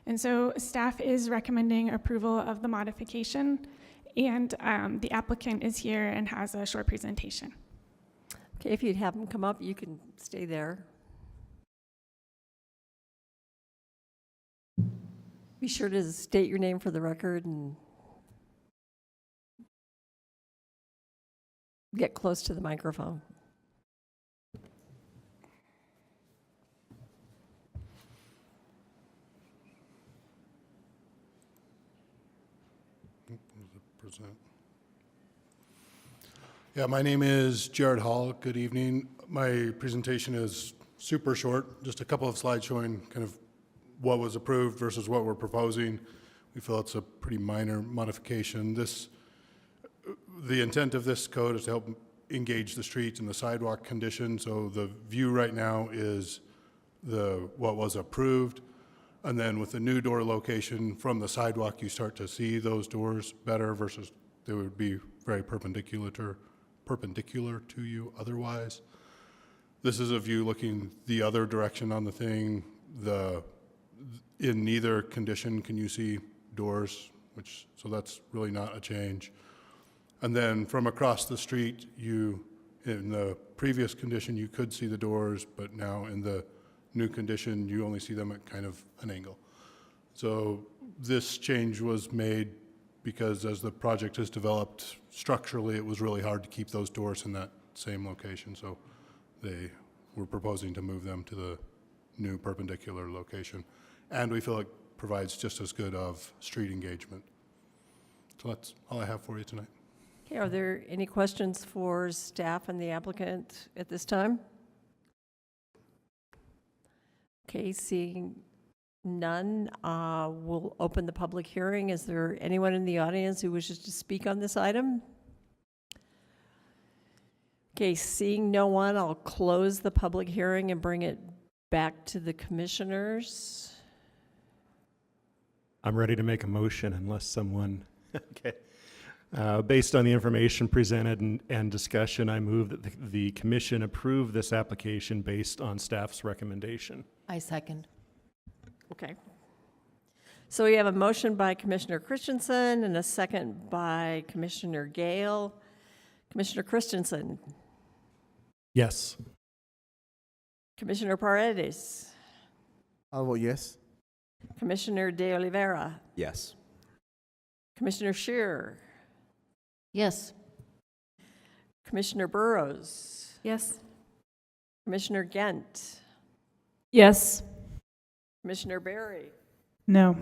And so staff is recommending approval of the modification, and the applicant is here and has a short presentation. Okay, if you'd have them come up, you can stay there. Be sure to state your name for the record and get close to the microphone. Yeah, my name is Jared Hall. Good evening. My presentation is super short, just a couple of slides showing kind of what was approved versus what we're proposing. We feel it's a pretty minor modification. The intent of this code is to help engage the streets and the sidewalk condition. So the view right now is what was approved. And then with the new door location from the sidewalk, you start to see those doors better versus they would be very perpendicular to you otherwise. This is a view looking the other direction on the thing. In neither condition can you see doors, so that's really not a change. And then from across the street, in the previous condition, you could see the doors, but now in the new condition, you only see them at kind of an angle. So this change was made because as the project has developed structurally, it was really hard to keep those doors in that same location. So they were proposing to move them to the new perpendicular location. And we feel it provides just as good of street engagement. So that's all I have for you tonight. Okay, are there any questions for staff and the applicant at this time? Okay, seeing none, we'll open the public hearing. Is there anyone in the audience who wishes to speak on this item? Okay, seeing no one, I'll close the public hearing and bring it back to the commissioners. I'm ready to make a motion unless someone, okay. Based on the information presented and discussion, I move that the commission approve this application based on staff's recommendation. I second. Okay. So we have a motion by Commissioner Christensen and a second by Commissioner Gale. Commissioner Christensen. Yes. Commissioner Paredes. I'll vote yes. Commissioner De Oliveira. Yes. Commissioner Scheer. Yes. Commissioner Burrows. Yes. Commissioner Gent. Yes. Commissioner Berry. No.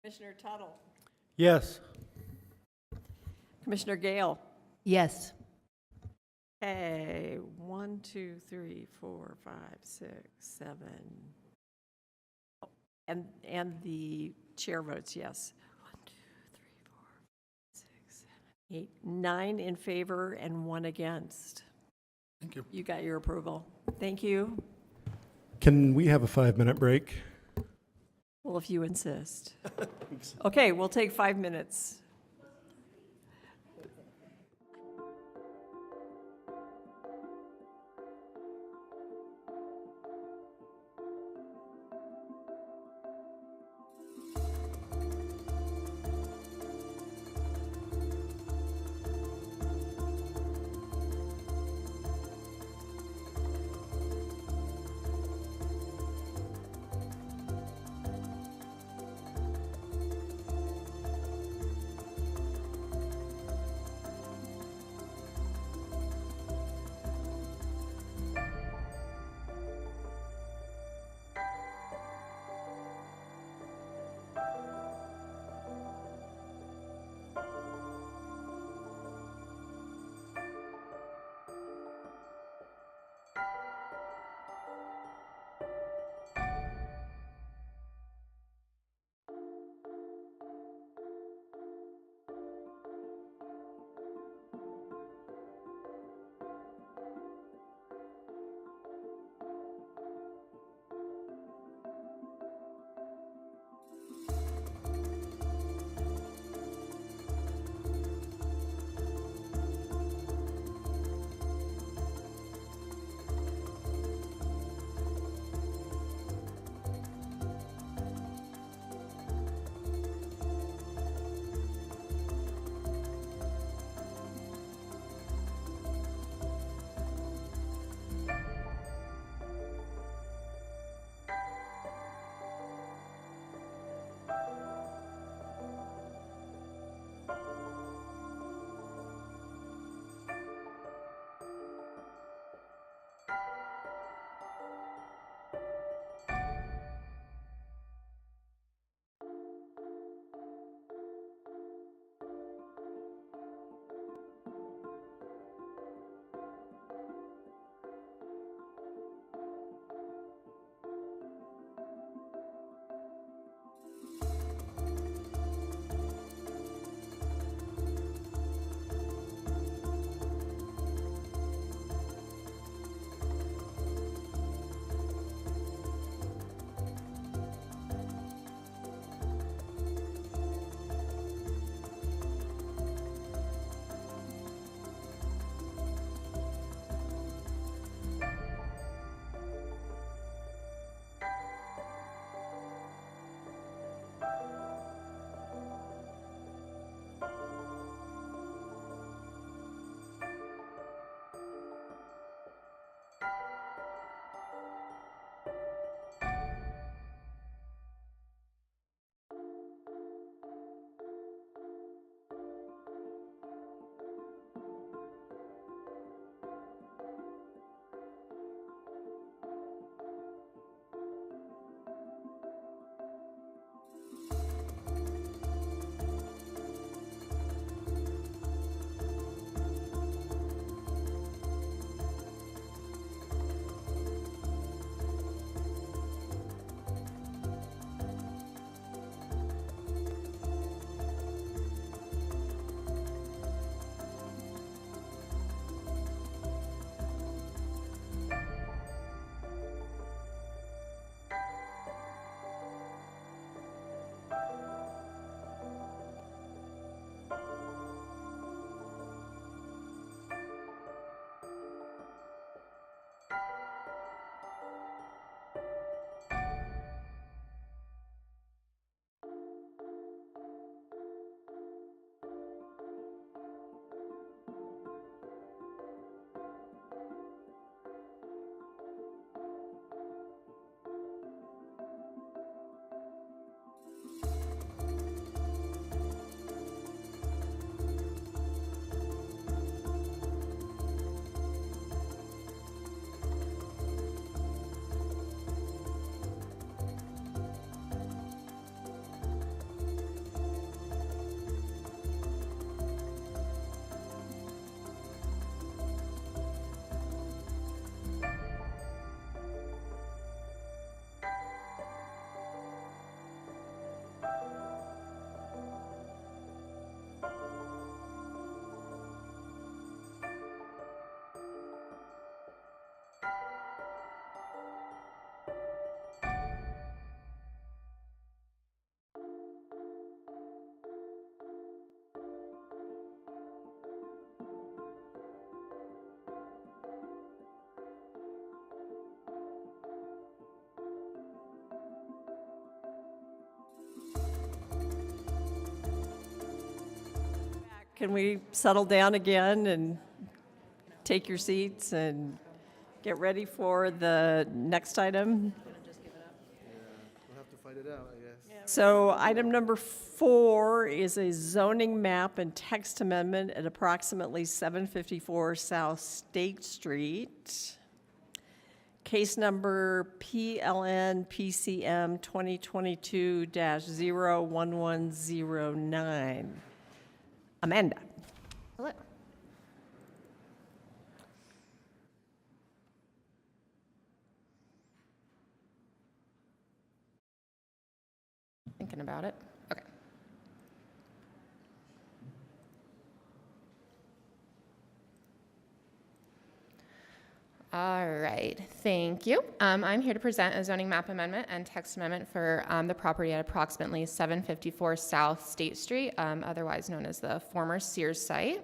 Commissioner Tuttle. Yes. Commissioner Gale. Yes. Okay, 1, 2, 3, 4, 5, 6, 7. Oh, and the chair votes yes. 1, 2, 3, 4, 6, 7, 8, 9 in favor and 1 against. Thank you. You got your approval. Thank you. Can we have a 5-minute break? Well, if you insist. Okay, we'll take 5 minutes. can we settle down again and take your seats and get ready for the next item? We'll have to fight it out, I guess. So item number 4 is a zoning map and text amendment at approximately 754 South State Street. Case number PLN PCM 2022-01109. Amanda. Hello. Thinking about it. Okay. All right, thank you. I'm here to present a zoning map amendment and text amendment for the property at approximately 754 South State Street, otherwise known as the former Sears site.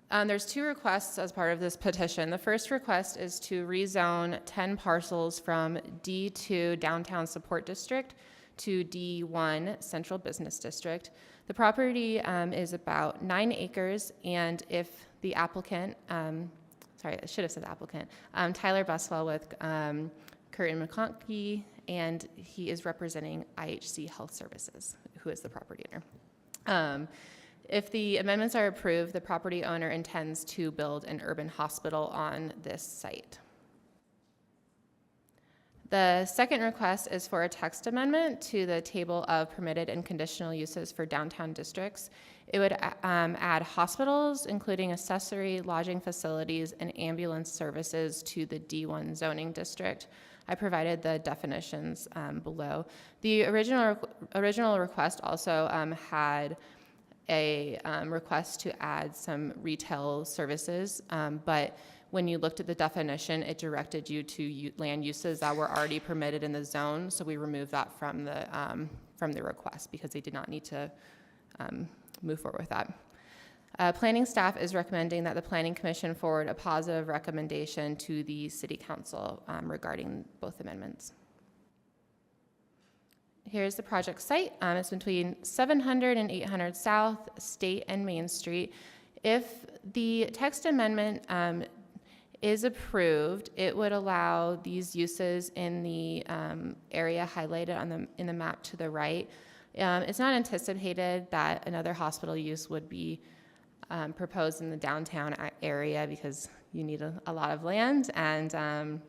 There's 2 requests as part of this petition. The first request is to rezone 10 parcels from D2 Downtown Support District to D1 Central Business District. The property is about 9 acres, and if the applicant, sorry, I should have said the applicant, Tyler Buswell with Curtin McConkey, and he is representing IHC Health Services, who is the property owner. If the amendments are approved, the property owner intends to build an urban hospital on this site. The second request is for a text amendment to the table of permitted and conditional uses for downtown districts. It would add hospitals, including accessory lodging facilities and ambulance services, to the D1 zoning district. I provided the definitions below. The original request also had a request to add some retail services, but when you looked at the definition, it directed you to land uses that were already permitted in the zone, so we removed that from the request because they did not need to move forward with that. Planning staff is recommending that the Planning Commission forward a positive recommendation to the City Council regarding both amendments. Here's the project site. It's between 700 and 800 South State and Main Street. If the text amendment is approved, it would allow these uses in the area highlighted in the map to the right. It's not anticipated that another hospital use would be proposed in the downtown area because you need a lot of land, and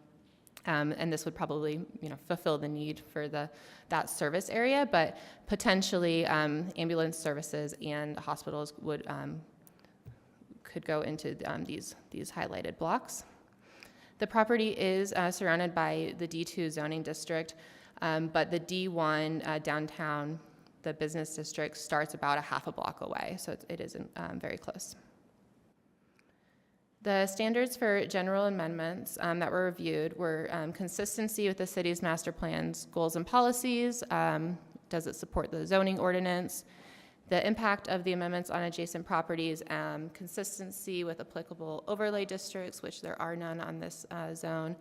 this would probably, fulfill the need for that service area. But potentially, ambulance services and hospitals could go into these highlighted blocks. The property is surrounded by the D2 zoning district, but the D1 downtown, the business district, starts about a half a block away, so it isn't very close. The standards for general amendments that were reviewed were consistency with the city's master plan's goals and policies. Does it support the zoning ordinance? The impact of the amendments on adjacent properties, consistency with applicable overlay districts, which there are none on this zone,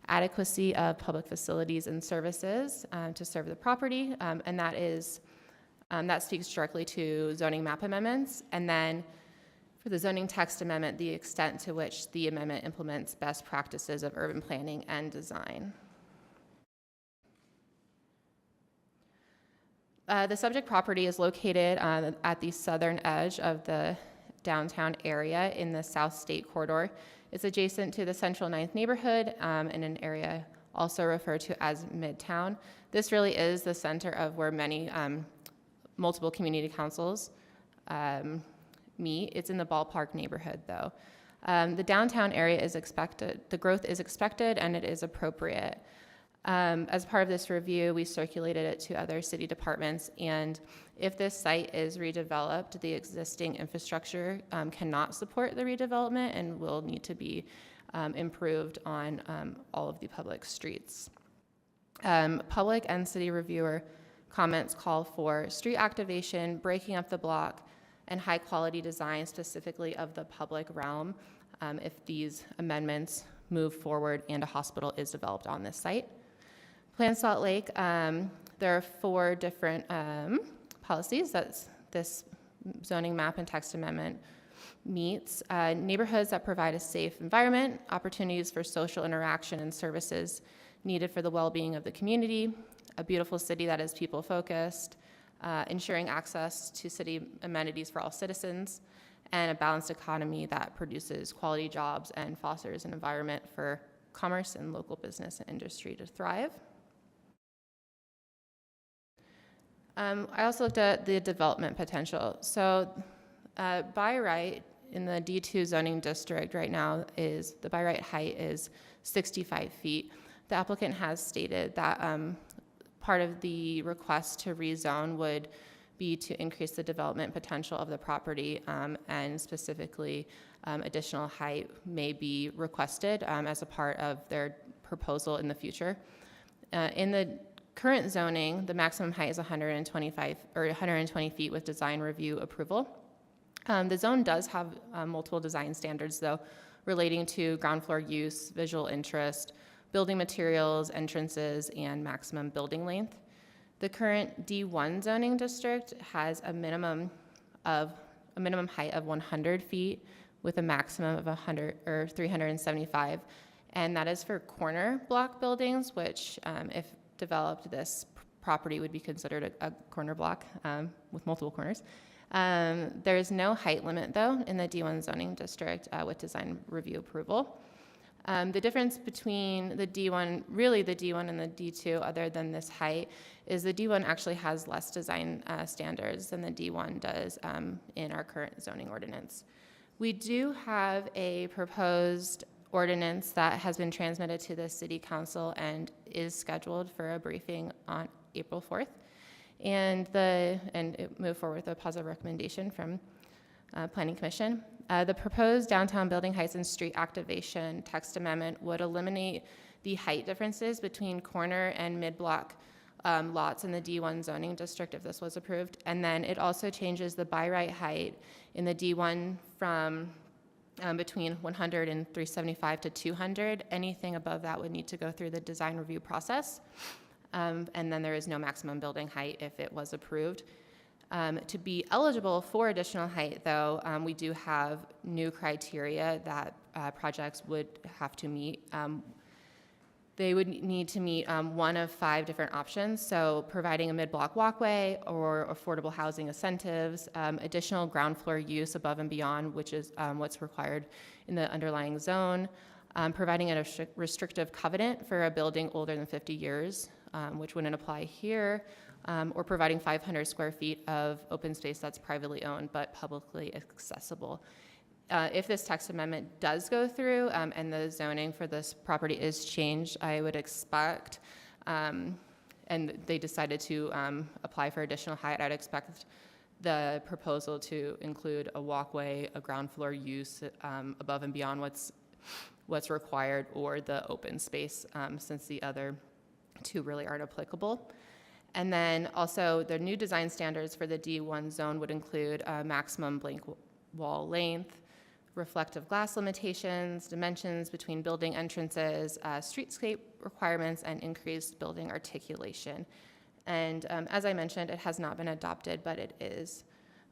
adequacy of public facilities and services to serve the property, and that speaks directly to zoning map amendments. And then for the zoning text amendment, the extent to which the amendment implements best practices of urban planning and design. The subject property is located at the southern edge of the downtown area in the South State Corridor. It's adjacent to the Central 9th neighborhood in an area also referred to as Midtown. This really is the center of where many multiple community councils meet. It's in the Ballpark neighborhood, though. The downtown area is expected, the growth is expected, and it is appropriate. As part of this review, we circulated it to other city departments, and if this site is redeveloped, the existing infrastructure cannot support the redevelopment and will need to be improved on all of the public streets. Public and city reviewer comments call for street activation, breaking up the block, and high-quality design specifically of the public realm if these amendments move forward and a hospital is developed on this site. Plan Salt Lake, there are 4 different policies that this zoning map and text amendment meets neighborhoods that provide a safe environment, opportunities for social interaction and services needed for the well-being of the community, a beautiful city that is people-focused, ensuring access to city amenities for all citizens, and a balanced economy that produces quality jobs and fosters an environment for commerce and local business and industry to thrive. I also looked at the development potential. So by right, in the D2 zoning district right now, is the by right height is 65 feet. The applicant has stated that part of the request to rezone would be to increase the development potential of the property, and specifically additional height may be requested as a part of their proposal in the future. In the current zoning, the maximum height is 120 feet with design review approval. The zone does have multiple design standards, though, relating to ground floor use, visual interest, building materials, entrances, and maximum building length. The current D1 zoning district has a minimum height of 100 feet with a maximum of 375, and that is for corner block buildings, which, if developed, this property would be considered a corner block with multiple corners. There is no height limit, though, in the D1 zoning district with design review approval. The difference between the D1, really the D1 and the D2, other than this height, is the D1 actually has less design standards than the D1 does in our current zoning ordinance. We do have a proposed ordinance that has been transmitted to the City Council and is scheduled for a briefing on April 4th. And it moved forward with a positive recommendation from Planning Commission. The proposed downtown building heights and street activation text amendment would eliminate the height differences between corner and mid-block lots in the D1 zoning district if this was approved. And then it also changes the by right height in the D1 from between 100 and 375 to 200. Anything above that would need to go through the design review process. And then there is no maximum building height if it was approved. To be eligible for additional height, though, we do have new criteria that projects would have to meet. They would need to meet one of 5 different options, so providing a mid-block walkway or affordable housing incentives, additional ground floor use above and beyond, which is what's required in the underlying zone, providing a restrictive covenant for a building older than 50 years, which wouldn't apply here, or providing 500 square feet of open space that's privately owned but publicly accessible. If this text amendment does go through and the zoning for this property is changed, I would expect, and they decided to apply for additional height, I'd expect the proposal to include a walkway, a ground floor use above and beyond what's required, or the open space, since the other 2 really aren't applicable. And then also the new design standards for the D1 zone would include maximum blank wall length, reflective glass limitations, dimensions between building entrances, streetscape requirements, and increased building articulation. And as I mentioned, it has not been adopted, but it is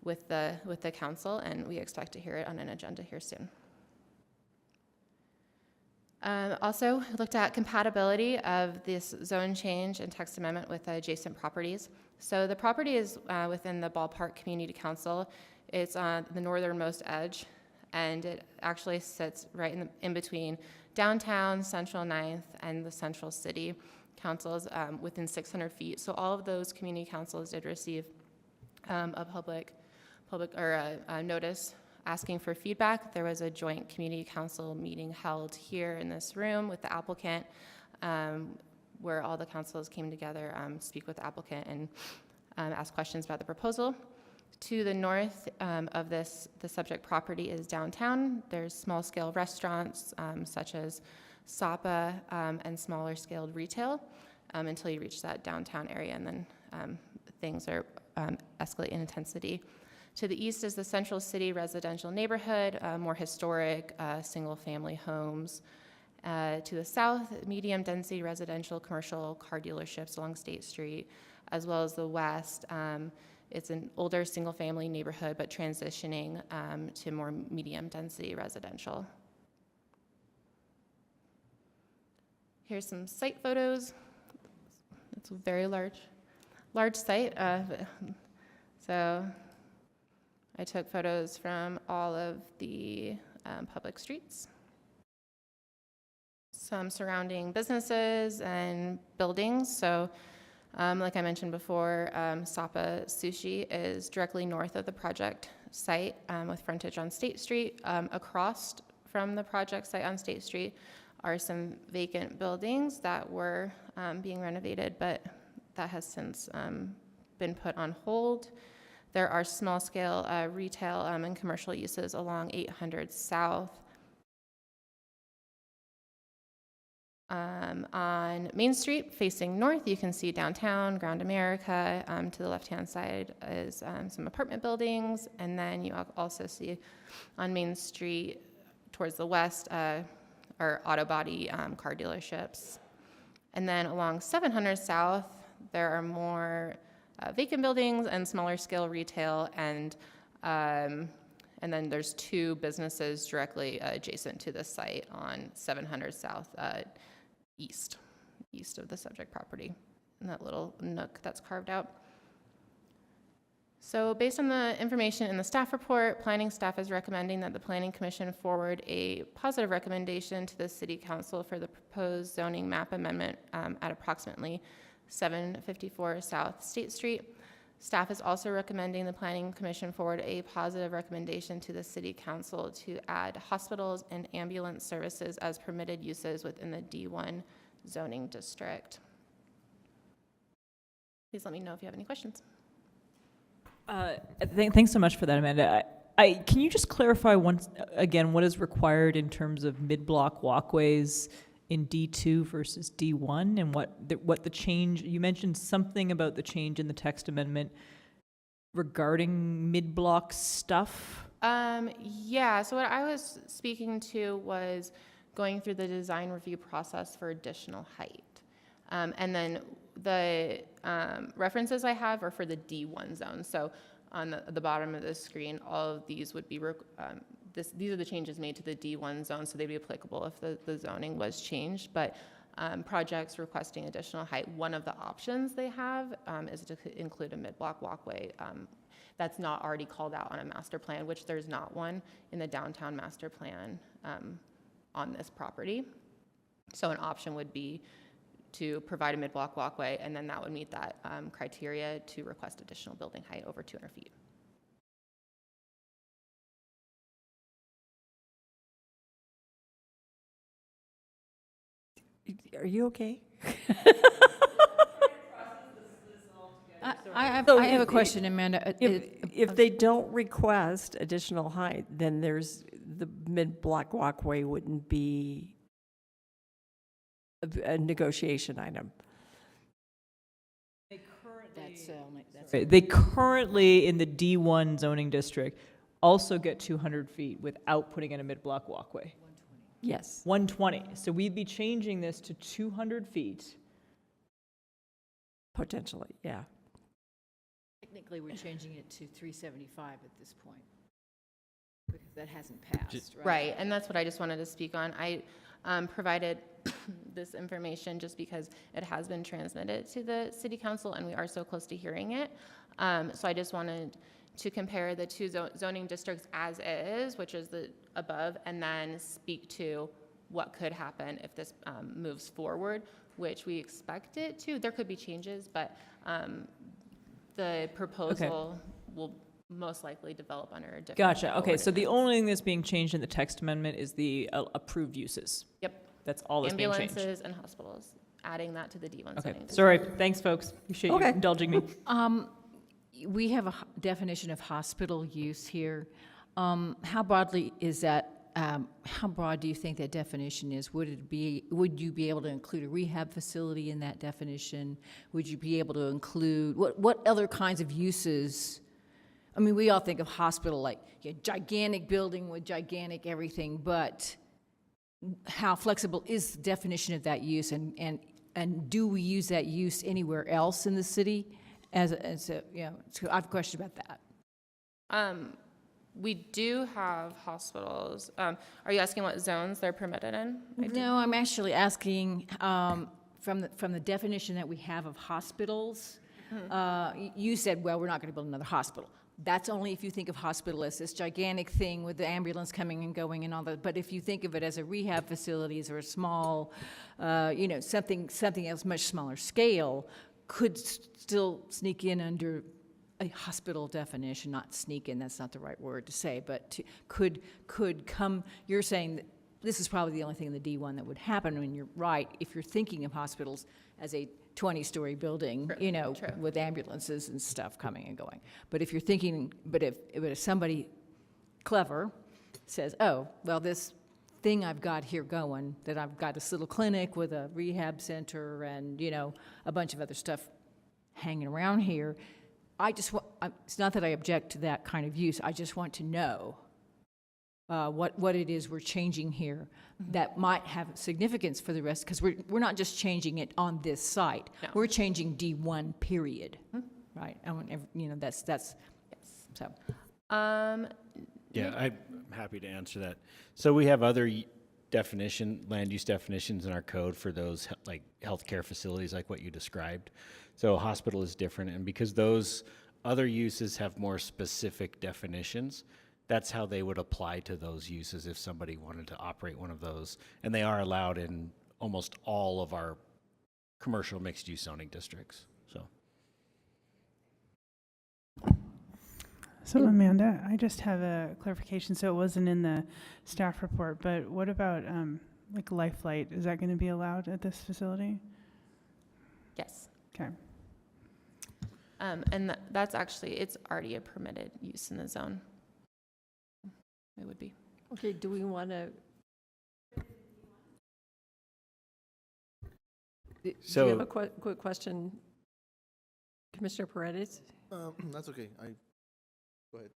with the council, and we expect to hear it on an agenda here soon. Also looked at compatibility of this zone change and text amendment with adjacent properties. So the property is within the Ballpark Community Council. It's on the northernmost edge, and it actually sits right in between downtown, Central 9th, and the Central City councils within 600 feet. So all of those community councils did receive a public notice asking for feedback. There was a joint community council meeting held here in this room with the applicant, where all the councils came together, speak with the applicant, and ask questions about the proposal. To the north of the subject property is downtown. There's small-scale restaurants such as Sapa and smaller-scaled retail until you reach that downtown area, and then things are escalate in intensity. To the east is the Central City residential neighborhood, more historic single-family homes. To the south, medium-density residential, commercial car dealerships along State Street, as well as the west, It's an older single-family neighborhood, but transitioning to more medium-density residential. Here's some site photos. It's a very large site. So I took photos from all of the public streets, some surrounding businesses and buildings. So like I mentioned before, Sapa Sushi is directly north of the project site with frontage on State Street. Across from the project site on State Street are some vacant buildings that were being renovated, but that has since been put on hold. There are small-scale retail and commercial uses along 800 South. On Main Street, facing north, you can see downtown, Ground America. To the left-hand side is some apartment buildings, and then you also see on Main Street towards the west are auto body car dealerships. And then along 700 South, there are more vacant buildings and smaller scale retail, and then there's two businesses directly adjacent to the site on 700 South east of the subject property, in that little nook that's carved out. So based on the information in the staff report, planning staff is recommending that the Planning Commission forward a positive recommendation to the City Council for the proposed zoning map amendment at approximately 754 South State Street. Staff is also recommending the Planning Commission forward a positive recommendation to the City Council to add hospitals and ambulance services as permitted uses within the D1 zoning district. Please let me know if you have any questions. Thanks so much for that, Amanda. Can you just clarify once again what is required in terms of mid-block walkways in D2 versus D1, and what the change? You mentioned something about the change in the text amendment regarding mid-block stuff. Yeah. So what I was speaking to was going through the design review process for additional height, and then the references I have are for the D1 zone. So on the bottom of the screen, all of these would be, these are the changes made to the D1 zone, so they'd be applicable if the zoning was changed. But projects requesting additional height, one of the options they have is to include a mid-block walkway that's not already called out on a master plan, which there's not one in the downtown master plan on this property. So an option would be to provide a mid-block walkway, and then that would meet that criteria to request additional building height over 200 feet. Are you okay? I have a question, Amanda. If they don't request additional height, then the mid-block walkway wouldn't be a negotiation item. They currently in the D1 zoning district also get 200 feet without putting in a mid-block walkway. Yes. 120. So we'd be changing this to 200 feet. Potentially, yeah. Technically, we're changing it to 375 at this point, because that hasn't passed, right? Right, and that's what I just wanted to speak on. I provided this information just because it has been transmitted to the City Council, and we are so close to hearing it. So I just wanted to compare the two zoning districts as is, which is the above, and then speak to what could happen if this moves forward, which we expect it to. There could be changes, but the proposal will most likely develop under a different. Gotcha. Okay, so the only thing that's being changed in the text amendment is the approved uses. Yep. That's all that's being changed. Ambulances and hospitals, adding that to the D1 Okay, zoning. sorry. Thanks, folks. Appreciate you indulging me. We have a definition of hospital use here. How broadly is that? How broad do you think that definition is? Would you be able to include a rehab facility in that definition? Would you be able to include, what other kinds of uses? I mean, we all think of hospital like a gigantic building with gigantic everything, but how flexible is the definition of that use, and do we use that use anywhere else in the city? Yeah, so I have a question about that. We do have hospitals. Are you asking what zones they're permitted in? No, I'm actually asking from the definition that we have of hospitals. You said, well, we're not going to build another hospital. That's only if you think of hospital as this gigantic thing with the ambulance coming and going and all that. But if you think of it as a rehab facilities or a small, something else much smaller scale, could still sneak in under a hospital definition, not sneak in, that's not the right word to say, but could come, you're saying that this is probably the only thing in the D1 that would happen, and you're right, if you're thinking of hospitals as a 20-story building, with ambulances and stuff coming and going. But if you're thinking, but if somebody clever says, oh, well, this thing I've got here going, that I've got this little clinic with a rehab center and, a bunch of other stuff hanging around here, it's not that I object to that kind of use, I just want to know what it is we're changing here that might have significance for the rest, because we're not just changing it on this site. No. We're changing D1 period, right? I want that's Yes. so. Yeah, I'm happy to answer that. So we have other land use definitions in our code for those like healthcare facilities, like what you described. So a hospital is different, and because those other uses have more specific definitions, that's how they would apply to those uses if somebody wanted to operate one of those. And they are allowed in almost all of our commercial mixed-use zoning districts, so. So Amanda, I just have a clarification. So it wasn't in the staff report, but what about like Life Flight? Is that going to be allowed at this facility? Yes. Okay. And that's actually, it's already a permitted use in the zone. It would be. Okay, do we want to? Do you have a quick question, Commissioner Paredes? That's okay. Go ahead.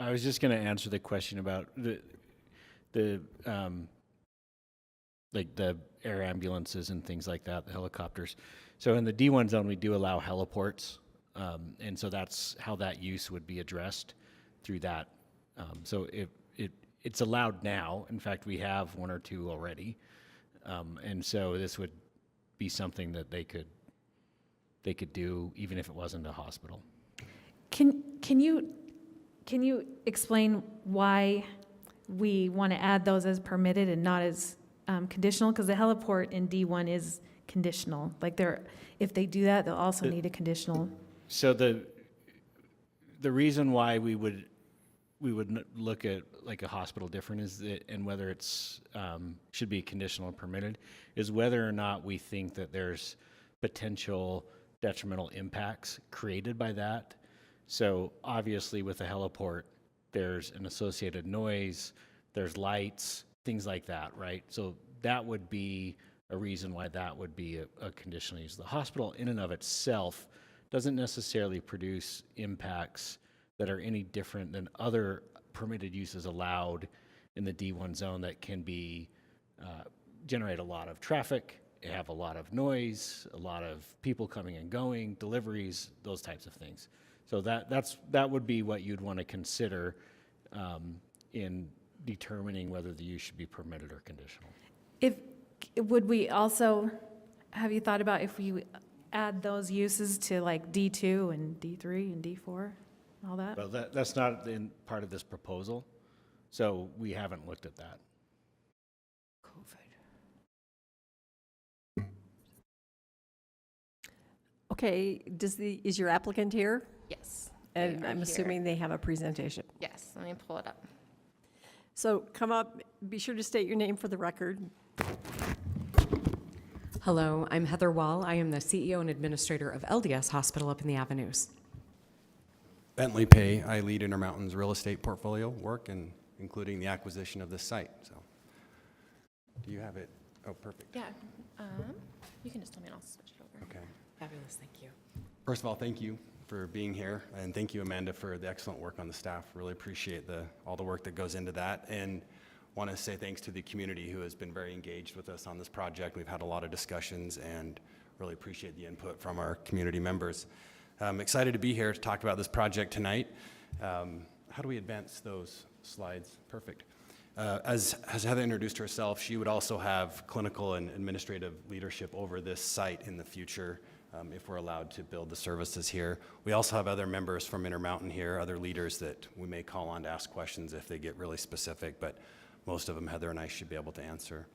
I was just going to answer the question about the air ambulances and things like that, the helicopters. So in the D1 zone, we do allow heliports, and so that's how that use would be addressed through that. So it's allowed now. In fact, we have one or two already, and so this would be something that they could do even if it wasn't a hospital. Can you explain why we want to add those as permitted and not as conditional? Because the heliport in D1 is conditional. Like if they do that, they'll also need a conditional. So the reason why we would look at like a hospital different is that, and whether it's should be conditional or permitted, is whether or not we think that there's potential detrimental impacts created by that. So obviously with a heliport, there's an associated noise, there's lights, things like that, right? So that would be a reason why that would be a conditional use. The hospital in and of itself doesn't necessarily produce impacts that are any different than other permitted uses allowed in the D1 zone that can be generate a lot of traffic, have a lot of noise, a lot of people coming and going, deliveries, those types of things. So that would be what you'd want to consider in determining whether the use should be permitted or conditional. Would we also, have you thought about if we add those uses to like D2 and D3 and D4, all that? Well, that's not in part of this proposal, so we haven't looked at that. Okay, is your applicant here? Yes. And they are I'm here. assuming they have a presentation. Yes, let me pull it up. So come up, be sure to state your name for the record. Hello, I'm Heather Wall. I am the CEO and administrator of LDS Hospital up in the Avenues. Bentley Pay, I lead Intermountain's real estate portfolio work, and including the acquisition of this site. So, do you have it? Oh, perfect. Yeah, you can just tell me and I'll switch it over. Okay. Fabulous, thank you. First of all, thank you for being here, and thank you, Amanda, for the excellent work on the staff. Really appreciate all the work that goes into that, and want to say thanks to the community who has been very engaged with us on this project. We've had a lot of discussions and really appreciate the input from our community members. I'm excited to be here to talk about this project tonight. How do we advance those slides? Perfect. As Heather introduced herself, she would also have clinical and administrative leadership over this site in the future if we're allowed to build the services here. We also have other members from Intermountain here, other leaders that we may call on to ask questions if they get really specific, but most of them Heather and I should be able to answer.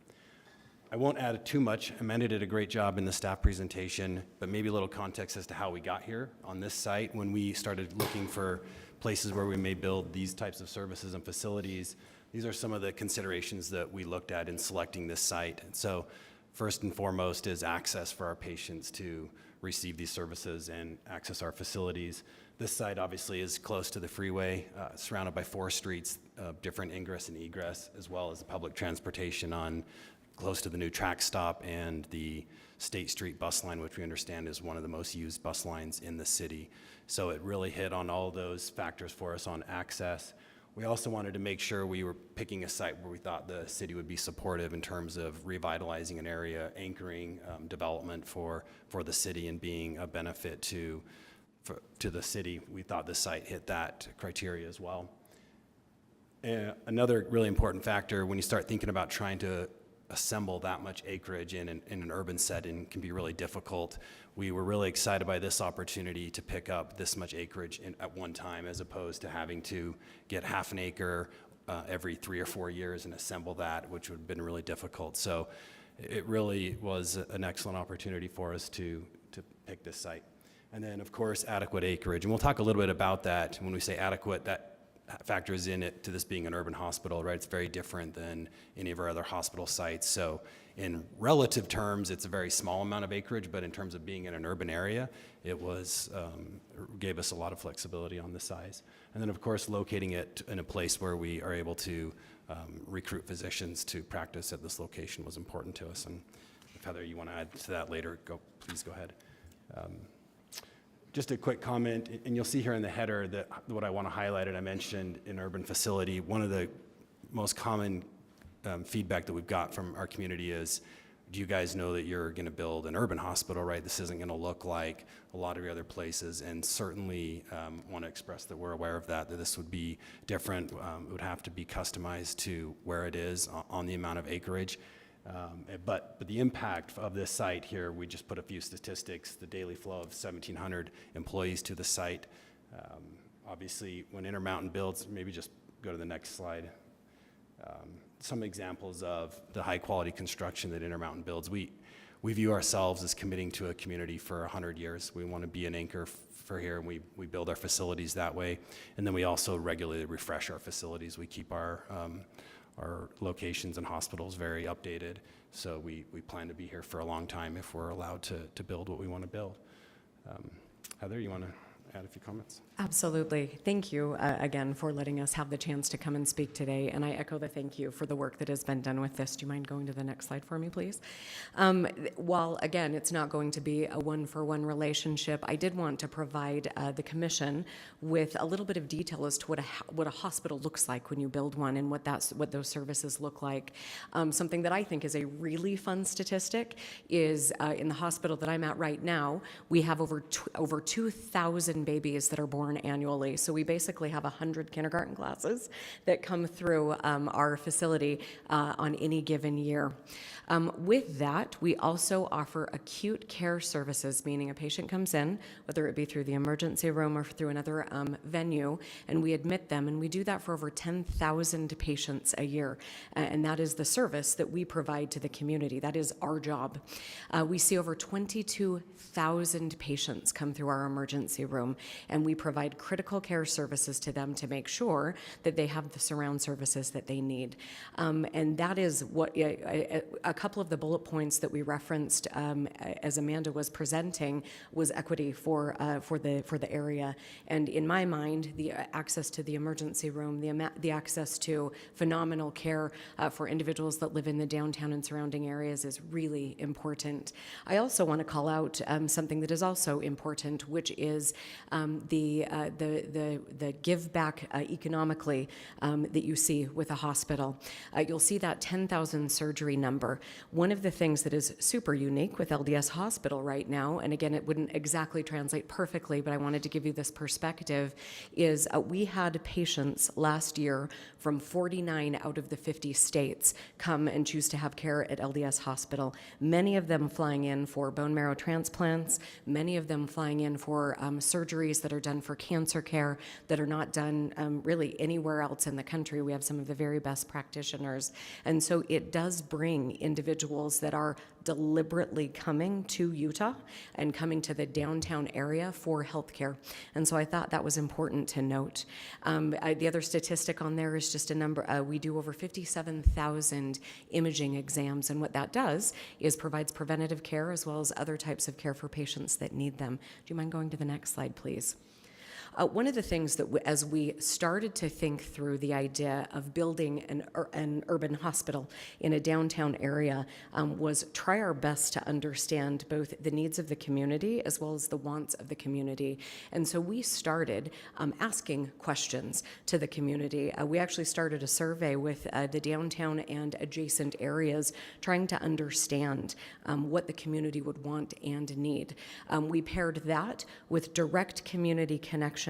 I won't add too much. Amanda did a great job in the staff presentation, but maybe a little context as to how we got here on this site. When we started looking for places where we may build these types of services and facilities, these are some of the considerations that we looked at in selecting this site. And so first and foremost is access for our patients to receive these services and access our facilities. This site obviously is close to the freeway, surrounded by 4 streets of different ingress and egress, as well as the public transportation on close to the new track stop and the State Street bus line, which we understand is one of the most used bus lines in the city. So it really hit on all those factors for us on access. We also wanted to make sure we were picking a site where we thought the city would be supportive in terms of revitalizing an area, anchoring development for the city and being a benefit to the city. We thought this site hit that criteria as well. Another really important factor when you start thinking about trying to assemble that much acreage in an urban setting can be really difficult. We were really excited by this opportunity to pick up this much acreage at one time, as opposed to having to get half an acre every 3 or 4 years and assemble that, which would have been really difficult. So it really was an excellent opportunity for us to pick this site. And then, of course, adequate acreage. And we'll talk a little bit about that. When we say adequate, that factors in it to this being an urban hospital, right? It's very different than any of our other hospital sites. So in relative terms, it's a very small amount of acreage, but in terms of being in an urban area, it was gave us a lot of flexibility on the size. And then, of course, locating it in a place where we are able to recruit physicians to practice at this location was important to us. And if Heather, you want to add to that later, please go ahead. Just a quick comment, and you'll see here in the header that what I want to highlight, and I mentioned in urban facility, one of the most common feedback that we've got from our community is, do you guys know that you're going to build an urban hospital, right? This isn't going to look like a lot of your other places, and certainly want to express that we're aware of that this would be different. It would have to be customized to where it is on the amount of acreage. But the impact of this site here, we just put a few statistics, the daily flow of 1,700 employees to the site. Obviously, when Intermountain builds, maybe just go to the next slide. Some examples of the high quality construction that Intermountain builds. We view ourselves as committing to a community for 100 years. We want to be an anchor for here, and we build our facilities that way. And then we also regularly refresh our facilities. We keep our locations and hospitals very updated. So we plan to be here for a long time if we're allowed to build what we want to build. Heather, you want to add a few comments? Absolutely. Thank you again for letting us have the chance to come and speak today. And I echo the thank you for the work that has been done with this. Do you mind going to the next slide for me, please? While, again, it's not going to be a one-for-one relationship, I did want to provide the commission with a little bit of detail as to what a hospital looks like when you build one and what those services look like. Something that I think is a really fun statistic is in the hospital that I'm at right now, we have over 2,000 babies that are born annually. So we basically have 100 kindergarten classes that come through our facility on any given year. With that, we also offer acute care services, meaning a patient comes in, whether it be through the emergency room or through another venue, and we admit them, and we do that for over 10,000 patients a year. And that is the service that we provide to the community. That is our job. We see over 22,000 patients come through our emergency room, and we provide critical care services to them to make sure that they have the surround services that they need. And that is what a couple of the bullet points that we referenced as Amanda was presenting was equity for the area. And in my mind, the access to the emergency room, the access to phenomenal care for individuals that live in the downtown and surrounding areas is really important. I also want to call out something that is also important, which is the give back economically that you see with a hospital. You'll see that 10,000 surgery number. One of the things that is super unique with LDS Hospital right now, and again, it wouldn't exactly translate perfectly, but I wanted to give you this perspective, is we had patients last year from 49 out of the 50 states come and choose to have care at LDS Hospital. Many of them flying in for bone marrow transplants, many of them flying in for surgeries that are done for cancer care that are not done really anywhere else in the country. We have some of the very best practitioners. And so it does bring individuals that are deliberately coming to Utah and coming to the downtown area for healthcare. And so I thought that was important to note. The other statistic on there is just a number. We do over 57,000 imaging exams, and what that does is provides preventative care as well as other types of care for patients that need them. Do you mind going to the next slide, please? One of the things that as we started to think through the idea of building an urban hospital in a downtown area was try our best to understand both the needs of the community as well as the wants of the community. And so we started asking questions to the community. We actually started a survey with the downtown and adjacent areas trying to understand what the community would want and need. We paired that with direct community connections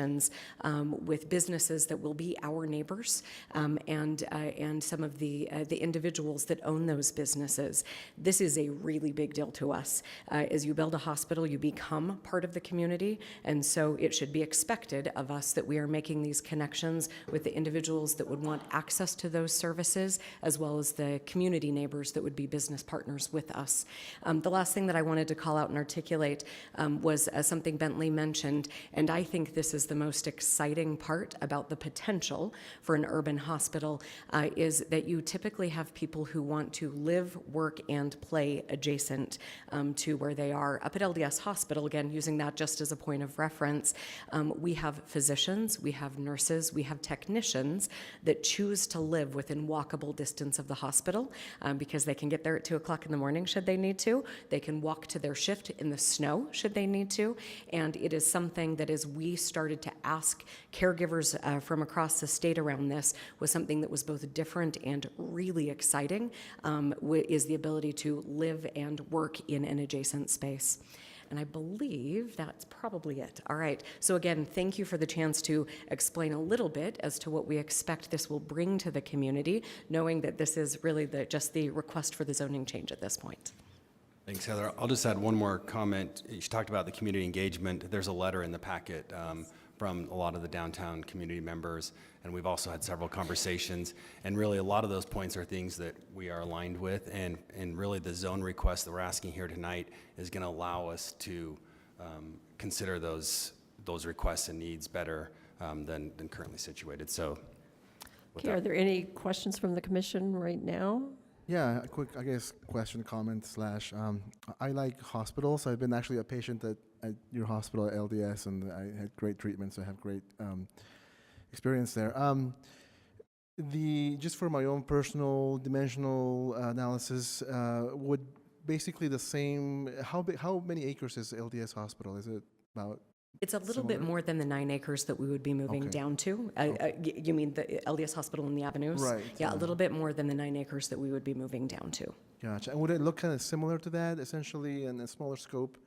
with businesses that will be our neighbors and some of the individuals that own those businesses. This is a really big deal to us. As you build a hospital, you become part of the community, and so it should be expected of us that we are making these connections with the individuals that would want access to those services, as well as the community neighbors that would be business partners with us. The last thing that I wanted to call out and articulate was something Bentley mentioned, and I think this is the most exciting part about the potential for an urban hospital is that you typically have people who want to live, work, and play adjacent to where they are. Up at LDS Hospital, again, using that just as a point of reference, we have physicians, we have nurses, we have technicians that choose to live within walkable distance of the hospital because they can get there at 2 o'clock in the morning should they need to. They can walk to their shift in the snow should they need to. And it is something that as we started to ask caregivers from across the state around this was something that was both different and really exciting, is the ability to live and work in an adjacent space. And I believe that's probably it. All right. So again, thank you for the chance to explain a little bit as to what we expect this will bring to the community, knowing that this is really just the request for the zoning change at this point. Thanks, Heather. I'll just add one more comment. You talked about the community engagement. There's a letter in the packet from a lot of the downtown community members, and we've also had several conversations, and really a lot of those points are things that we are aligned with, and really the zone request that we're asking here tonight is going to allow us to consider those requests and needs better than currently situated. So, Okay, are there any questions from the commission right now? Yeah, a quick, I guess, question, comment, slash, I like hospitals. I've been actually a patient at your hospital at LDS, and I had great treatment, so I have great experience there. Just for my own personal dimensional analysis, would basically the same, how many acres is LDS Hospital? Is it about? It's a little bit more than the 9 acres that we would be moving down to. You mean the LDS Hospital in the Avenues? Right. Yeah, a little bit more than the 9 acres that we would be moving down to. Gotcha. And would it look kind of similar to that, essentially, in a smaller scope?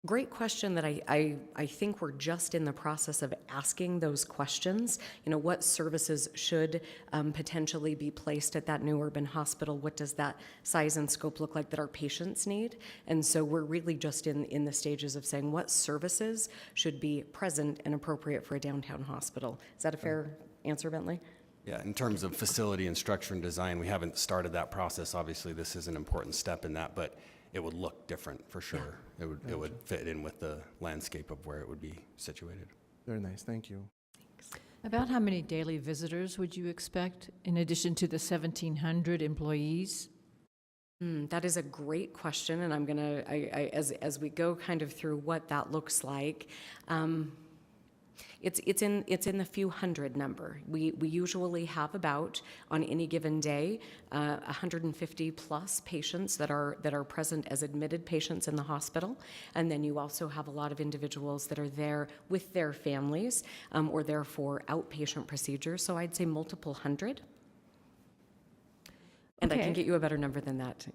Great question that I think we're just in the process of asking those questions. You know, what services should potentially be placed at that new urban hospital? What does that size and scope look like that our patients need? And so we're really just in the stages of saying what services should be present and appropriate for a downtown hospital. Is that a fair answer, Bentley? yeah, in terms of facility and structure and design, we haven't started that process. Obviously, this is an important step in that, but it would look different for sure. It would fit in with the landscape of where it would be situated. Very nice, thank you. About how many daily visitors would you expect in addition to the 1,700 employees? That is a great question, and I'm gonna, as we go kind of through what that looks like, It's in the few hundred number. We usually have about, on any given day, 150 plus patients that are present as admitted patients in the hospital. And then you also have a lot of individuals that are there with their families or there for outpatient procedures. So I'd say multiple hundred. And I can get you a better number than that.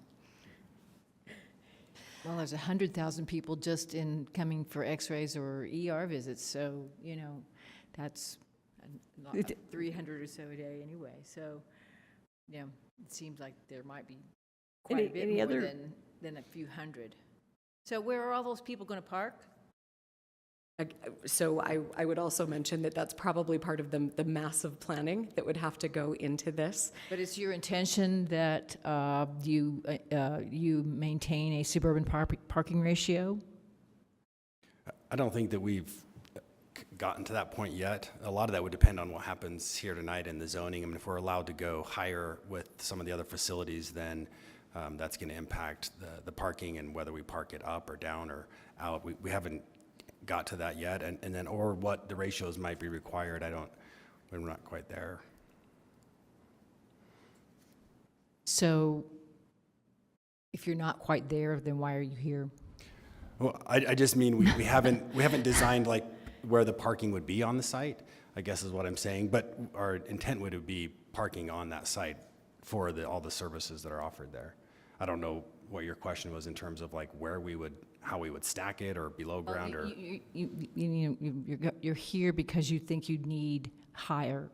Well, there's 100,000 people just in coming for x-rays or ER visits, so, you know, that's 300 or so a day anyway. So, yeah, it seems like there might be quite a bit more than a few hundred. So where are all those people going to park? So I would also mention that that's probably part of the massive planning that would have to go into this. But it's your intention that you maintain a suburban parking ratio? I don't think that we've gotten to that point yet. A lot of that would depend on what happens here tonight in the zoning. I mean, if we're allowed to go higher with some of the other facilities, then that's going to impact the parking and whether we park it up or down or out. We haven't got to that yet, and then or what the ratios might be required. We're not quite there. So if you're not quite there, then why are you here? Well, I just mean we haven't designed like where the parking would be on the site, I guess is what I'm saying, but our intent would be parking on that site for all the services that are offered there. I don't know what your question was in terms of like how we would stack it or below ground or. You're here because you think you need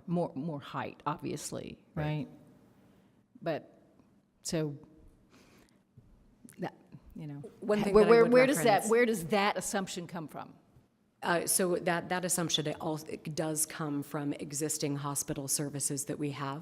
more height, obviously, right? But so that, you know, One thing that I would where does that assumption come from? So that assumption it does come from existing hospital services that we have.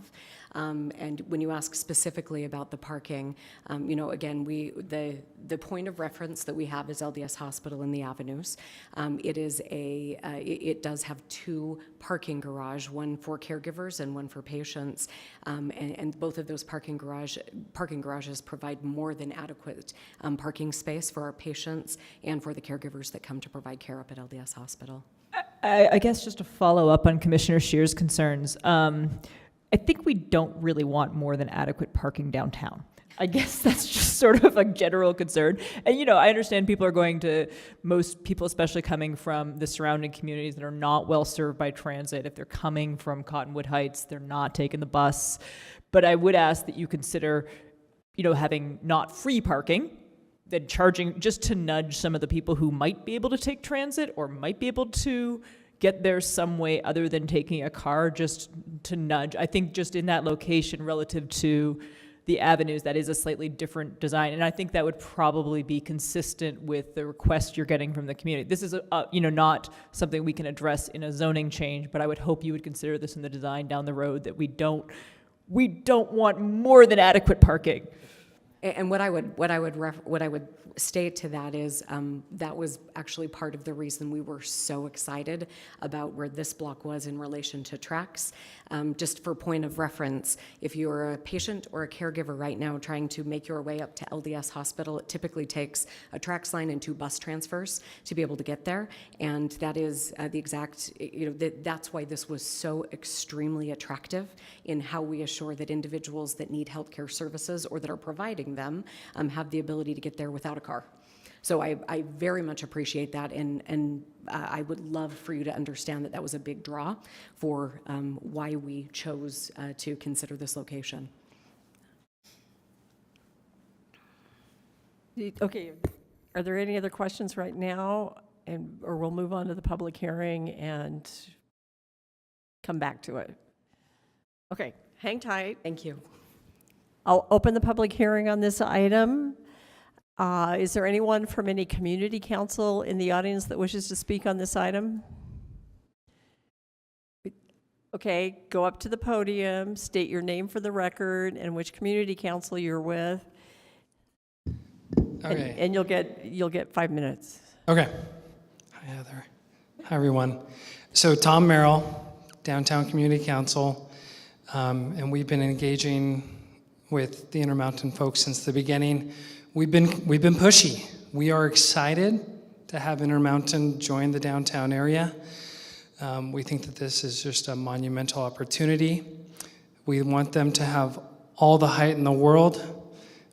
And when you ask specifically about the parking, you know, again, the point of reference that we have is LDS Hospital in the Avenues. It does have two parking garage, one for caregivers and one for patients. And both of those parking garages provide more than adequate parking space for our patients and for the caregivers that come to provide care up at LDS Hospital. I guess just to follow up on Commissioner Scheer's concerns, I think we don't really want more than adequate parking downtown. I guess that's just sort of a general concern. And, you know, I understand most people, especially coming from the surrounding communities that are not well served by transit. If they're coming from Cottonwood Heights, they're not taking the bus. But I would ask that you consider, you know, having not free parking, then charging just to nudge some of the people who might be able to take transit or might be able to get there some way other than taking a car, just to nudge. I think just in that location relative to the Avenues, that is a slightly different design. And I think that would probably be consistent with the request you're getting from the community. This is not something we can address in a zoning change, but I would hope you would consider this in the design down the road, that we don't want more than adequate parking. And what I would state to that is that was actually part of the reason we were so excited about where this block was in relation to tracks. Just for point of reference, if you're a patient or a caregiver right now trying to make your way up to LDS Hospital, it typically takes a TRAX line and 2 bus transfers to be able to get there. And that is the exact, that's why this was so extremely attractive in how we assure that individuals that need healthcare services or that are providing them have the ability to get there without a car. So I very much appreciate that, and I would love for you to understand that that was a big draw for why we chose to consider this location. Okay, are there any other questions right now? Or we'll move on to the public hearing and come back to it. Okay, hang tight. Thank you. I'll open the public hearing on this item. Is there anyone from any community council in the audience that wishes to speak on this item? Okay, go up to the podium, state your name for the record and which community council you're with. Okay. And you'll get 5 minutes. Okay. Hi, Heather. Hi, everyone. So Tom Merrill, Downtown Community Council, and we've been engaging with the Intermountain folks since the beginning. We've been pushy. We are excited to have Intermountain join the downtown area. We think that this is just a monumental opportunity. We want them to have all the height in the world.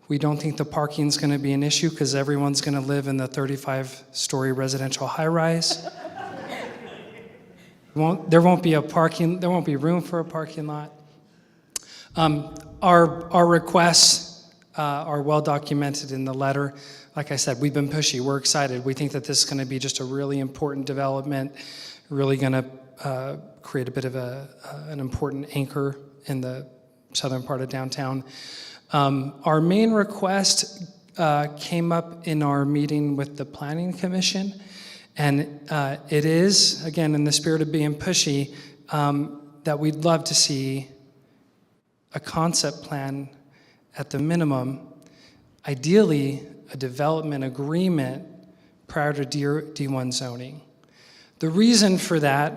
We don't think the parking's going to be an issue because everyone's going to live in the 35-story residential high-rise. There won't be room for a parking lot. Our requests are well documented in the letter. Like I said, we've been pushy. We're excited. We think that this is going to be just a really important development, really going to create a bit of an important anchor in the southern part of downtown. Our main request came up in our meeting with the Planning Commission, and it is, again, in the spirit of being pushy, that we'd love to see a concept plan at the minimum, ideally a development agreement prior to D1 zoning. The reason for that,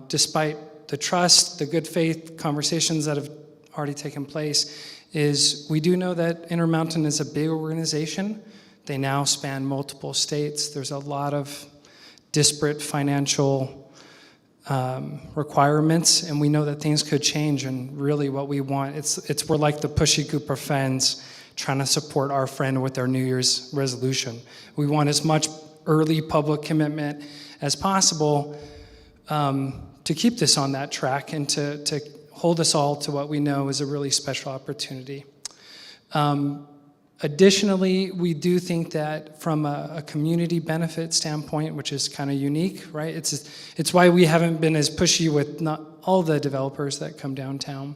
despite the trust, the good faith conversations that have already taken place, is we do know that Intermountain is a big organization. They now span multiple states. There's a lot of disparate financial requirements, and we know that things could change. And really, what we want, we're like the pushy group of friends trying to support our friend with their New Year's resolution. We want as much early public commitment as possible to keep this on that track and to hold us all to what we know is a really special opportunity. Additionally, we do think that from a community benefit standpoint, which is kind of unique, right? It's why we haven't been as pushy with not all the developers that come downtown,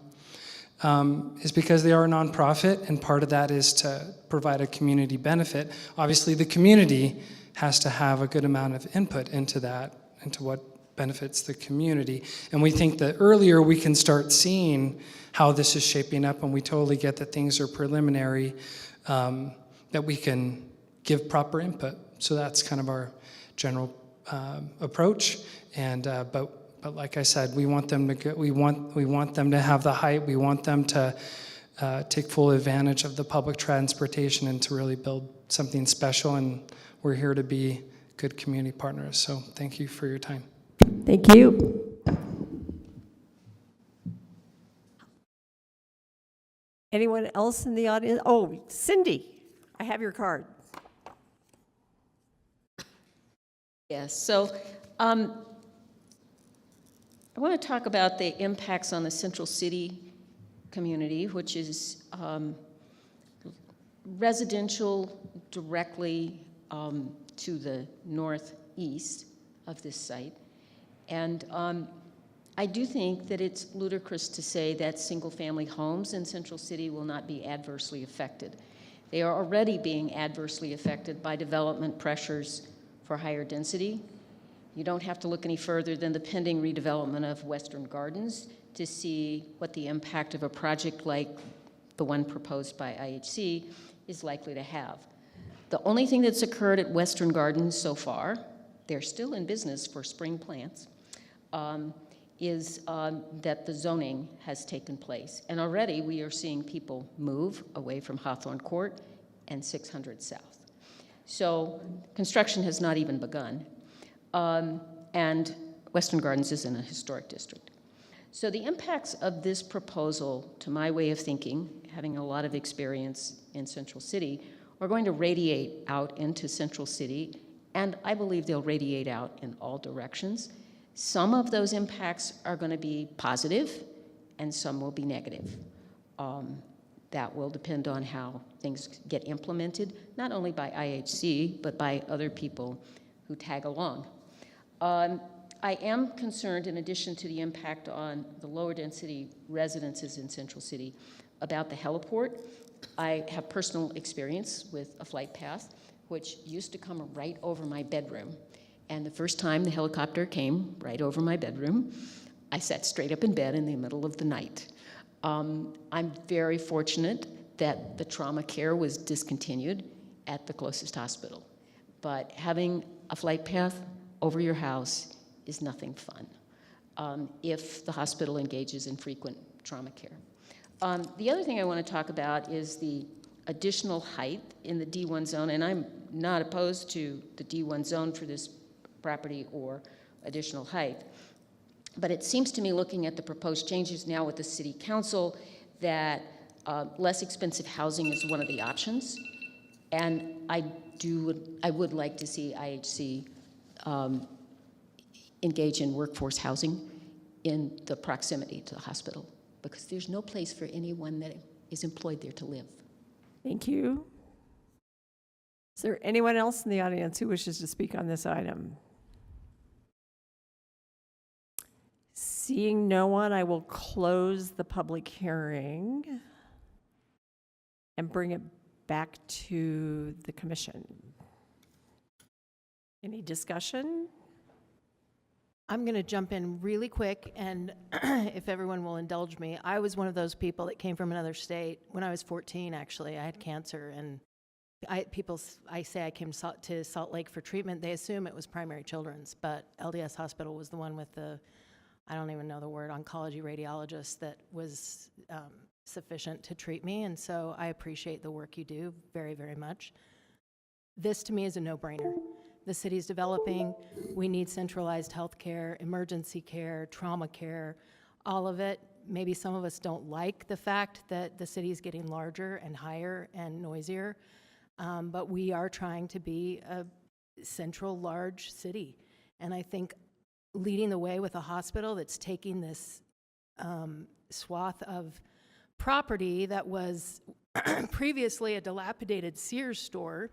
is because they are a nonprofit, and part of that is to provide a community benefit. Obviously, the community has to have a good amount of input into that, into what benefits the community. And we think that earlier we can start seeing how this is shaping up, and we totally get that things are preliminary, that we can give proper input. So that's kind of our general approach. And but like I said, we want them to we want them to have the height. We want them to take full advantage of the public transportation and to really build something special. And we're here to be good community partners. So thank you for your time. Thank you. Anyone else in the audience? Oh, Cindy, I have your card. Yes, so I want to talk about the impacts on the Central City community, which is residential directly to the northeast of this site. And I do think that it's ludicrous to say that single-family homes in Central City will not be adversely affected. They are already being adversely affected by development pressures for higher density. You don't have to look any further than the pending redevelopment of Western Gardens to see what the impact of a project like the one proposed by IHC is likely to have. The only thing that's occurred at Western Gardens so far, they're still in business for spring plants, is that the zoning has taken place. And already we are seeing people move away from Hawthorne Court and 600 South. So construction has not even begun. And Western Gardens is in a historic district. So the impacts of this proposal, to my way of thinking, having a lot of experience in Central City, are going to radiate out into Central City, and I believe they'll radiate out in all directions. Some of those impacts are going to be positive, and some will be negative. That will depend on how things get implemented, not only by IHC, but by other people who tag along. I am concerned, in addition to the impact on the lower density residences in Central City, about the heliport. I have personal experience with a flight path, which used to come right over my bedroom. And the first time the helicopter came right over my bedroom, I sat straight up in bed in the middle of the night. I'm very fortunate that the trauma care was discontinued at the closest hospital. But having a flight path over your house is nothing fun if the hospital engages in frequent trauma care. The other thing I want to talk about is the additional height in the D1 zone, and I'm not opposed to the D1 zone for this property or additional height. But it seems to me, looking at the proposed changes now with the city council, that less expensive housing is one of the options. And I would like to see IHC engage in workforce housing in the proximity to the hospital, because there's no place for anyone that is employed there to live. Thank you. Is there anyone else in the audience who wishes to speak on this item? Seeing no one, I will close the public hearing and bring it back to the commission. Any discussion? I'm going to jump in really quick, and if everyone will indulge me, I was one of those people that came from another state. When I was 14, actually, I had cancer, and I say I came to Salt Lake for treatment. They assume it was Primary Children's, but LDS Hospital was the one with the, I don't even know the word, oncology radiologist that was sufficient to treat me, and so I appreciate the work you do very, very much. This, to me, is a no-brainer. The city's developing. We need centralized health care, emergency care, trauma care, all of it. Maybe some of us don't like the fact that the city is getting larger and higher and noisier, but we are trying to be a central, large city. And I think leading the way with a hospital that's taking this swath of property that was previously a dilapidated Sears store,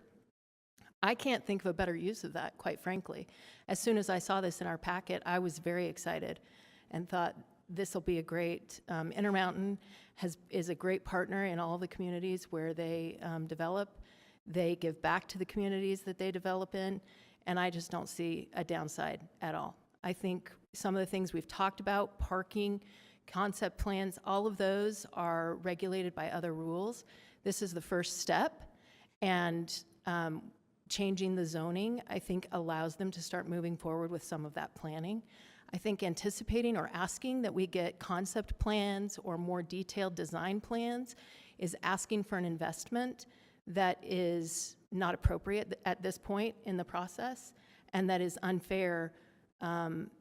I can't think of a better use of that, quite frankly. As soon as I saw this in our packet, I was very excited and thought this will be a great, Intermountain is a great partner in all the communities where they develop. They give back to the communities that they develop in, and I just don't see a downside at all. I think some of the things we've talked about, parking, concept plans, all of those are regulated by other rules. This is the first step, and changing the zoning, I think, allows them to start moving forward with some of that planning. I think anticipating or asking that we get concept plans or more detailed design plans is asking for an investment that is not appropriate at this point in the process, and that is unfair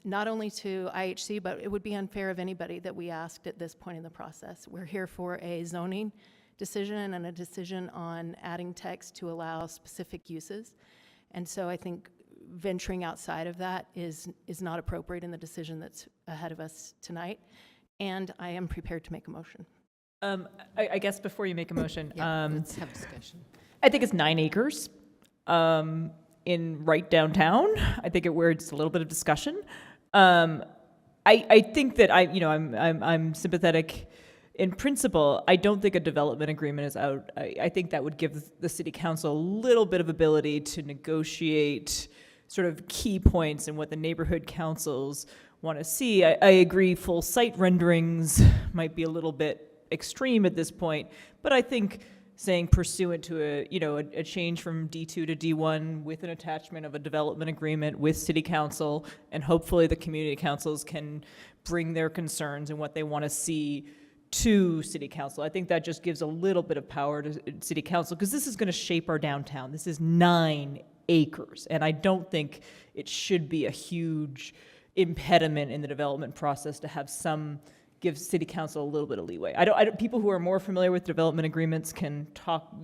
not only to IHC, but it would be unfair of anybody that we asked at this point in the process. We're here for a zoning decision and a decision on adding text to allow specific uses. And so I think venturing outside of that is not appropriate in the decision that's ahead of us tonight. And I am prepared to make a motion. I guess before you make a motion, Let's have a discussion. I think it's 9 acres in right downtown. I think it warrants a little bit of discussion. I think that I'm sympathetic in principle. I don't think a development agreement is out. I think that would give the city council a little bit of ability to negotiate sort of key points and what the neighborhood councils want to see. I agree full site renderings might be a little bit extreme at this point, but I think saying pursuant to a change from D2 to D1 with an attachment of a development agreement with city council, and hopefully the community councils can bring their concerns and what they want to see to city council. I think that just gives a little bit of power to city council, because this is going to shape our downtown. This is 9 acres, and I don't think it should be a huge impediment in the development process to have give city council a little bit of leeway. I don't, people who are more familiar with development agreements can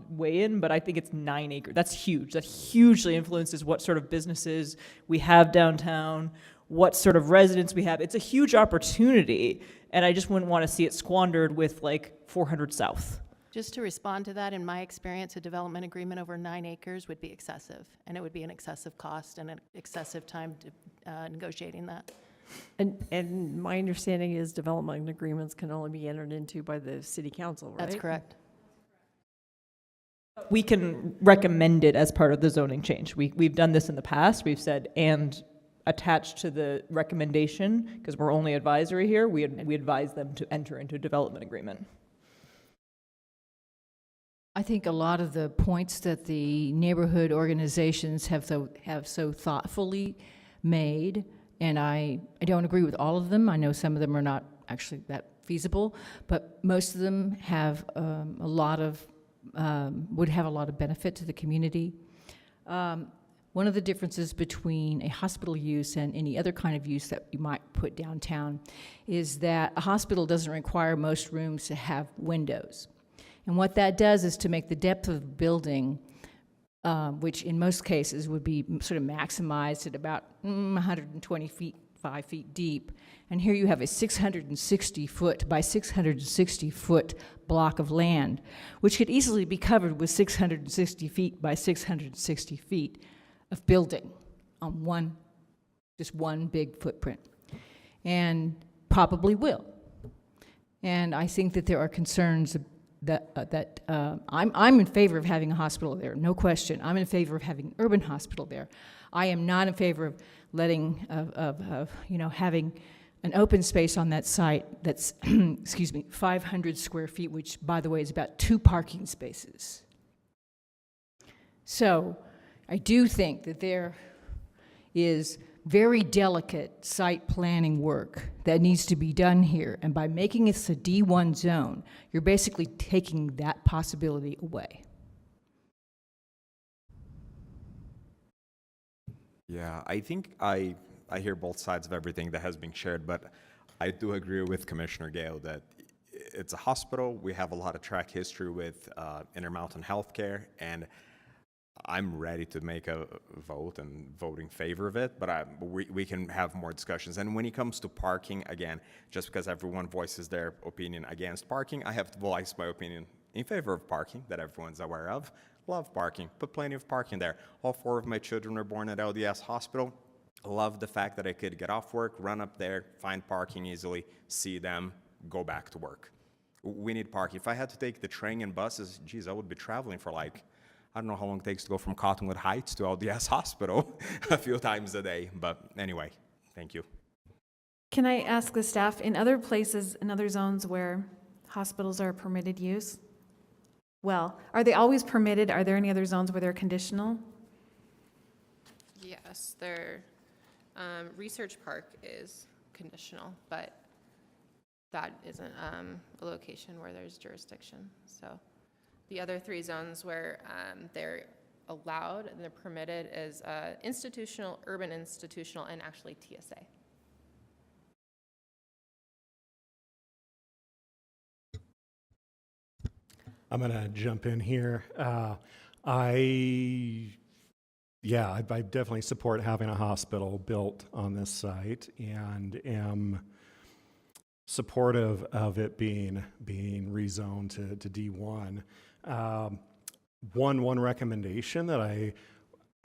weigh in, but I think it's 9 acres. That's huge. That hugely influences what sort of businesses we have downtown, what sort of residents we have. It's a huge opportunity, and I just wouldn't want to see it squandered with like 400 South. Just to respond to that, in my experience, a development agreement over 9 acres would be excessive, and it would be an excessive cost and an excessive time to negotiating that. And my understanding is development agreements can only be entered into by the city council, right? That's correct. We can recommend it as part of the zoning change. We've done this in the past. We've said, and attached to the recommendation, because we're only advisory here, we advise them to enter into a development agreement. I think a lot of the points that the neighborhood organizations have so thoughtfully made, and I don't agree with all of them. I know some of them are not actually that feasible, but most of them have would have a lot of benefit to the community. one of the differences between a hospital use and any other kind of use that you might put downtown is that a hospital doesn't require most rooms to have windows. And what that does is to make the depth of the building, which in most cases would be sort of maximized at about 120 feet, 5 feet deep. And here you have a 660 foot by 660 foot block of land, which could easily be covered with 660 feet by 660 feet of building on just one big footprint, and probably will. And I think that there are concerns that I'm in favor of having a hospital there, no question. I'm in favor of having an urban hospital there. I am not in favor of letting, having an open space on that site that's, 500 square feet, which, by the way, is about 2 parking spaces. So I do think that there is very delicate site planning work that needs to be done here. And by making this a D1 zone, you're basically taking that possibility away. Yeah, I think I hear both sides of everything that has been shared, but I do agree with Commissioner Gale that it's a hospital. We have a lot of track history with Intermountain Healthcare, and I'm ready to make a vote and vote in favor of it, but we can have more discussions. And when it comes to parking, again, just because everyone voices their opinion against parking, I have to voice my opinion in favor of parking that everyone's aware of. Love parking, put plenty of parking there. All 4 of my children were born at LDS Hospital. Love the fact that I could get off work, run up there, find parking easily, see them, go back to work. We need parking. If I had to take the train and buses, geez, I would be traveling for like, I don't know how long it takes to go from Cottonwood Heights to LDS Hospital a few times a day. But anyway, thank you. Can I ask the staff, in other places, in other zones where hospitals are permitted use, well, are they always permitted? Are there any other zones where they're conditional? Yes, Research Park is conditional, but that isn't a location where there's jurisdiction. So the other 3 zones where they're allowed and they're permitted is institutional, urban institutional, and actually TSA. I'm going to jump in here. I definitely support having a hospital built on this site and am supportive of it being rezoned to D1. One recommendation that I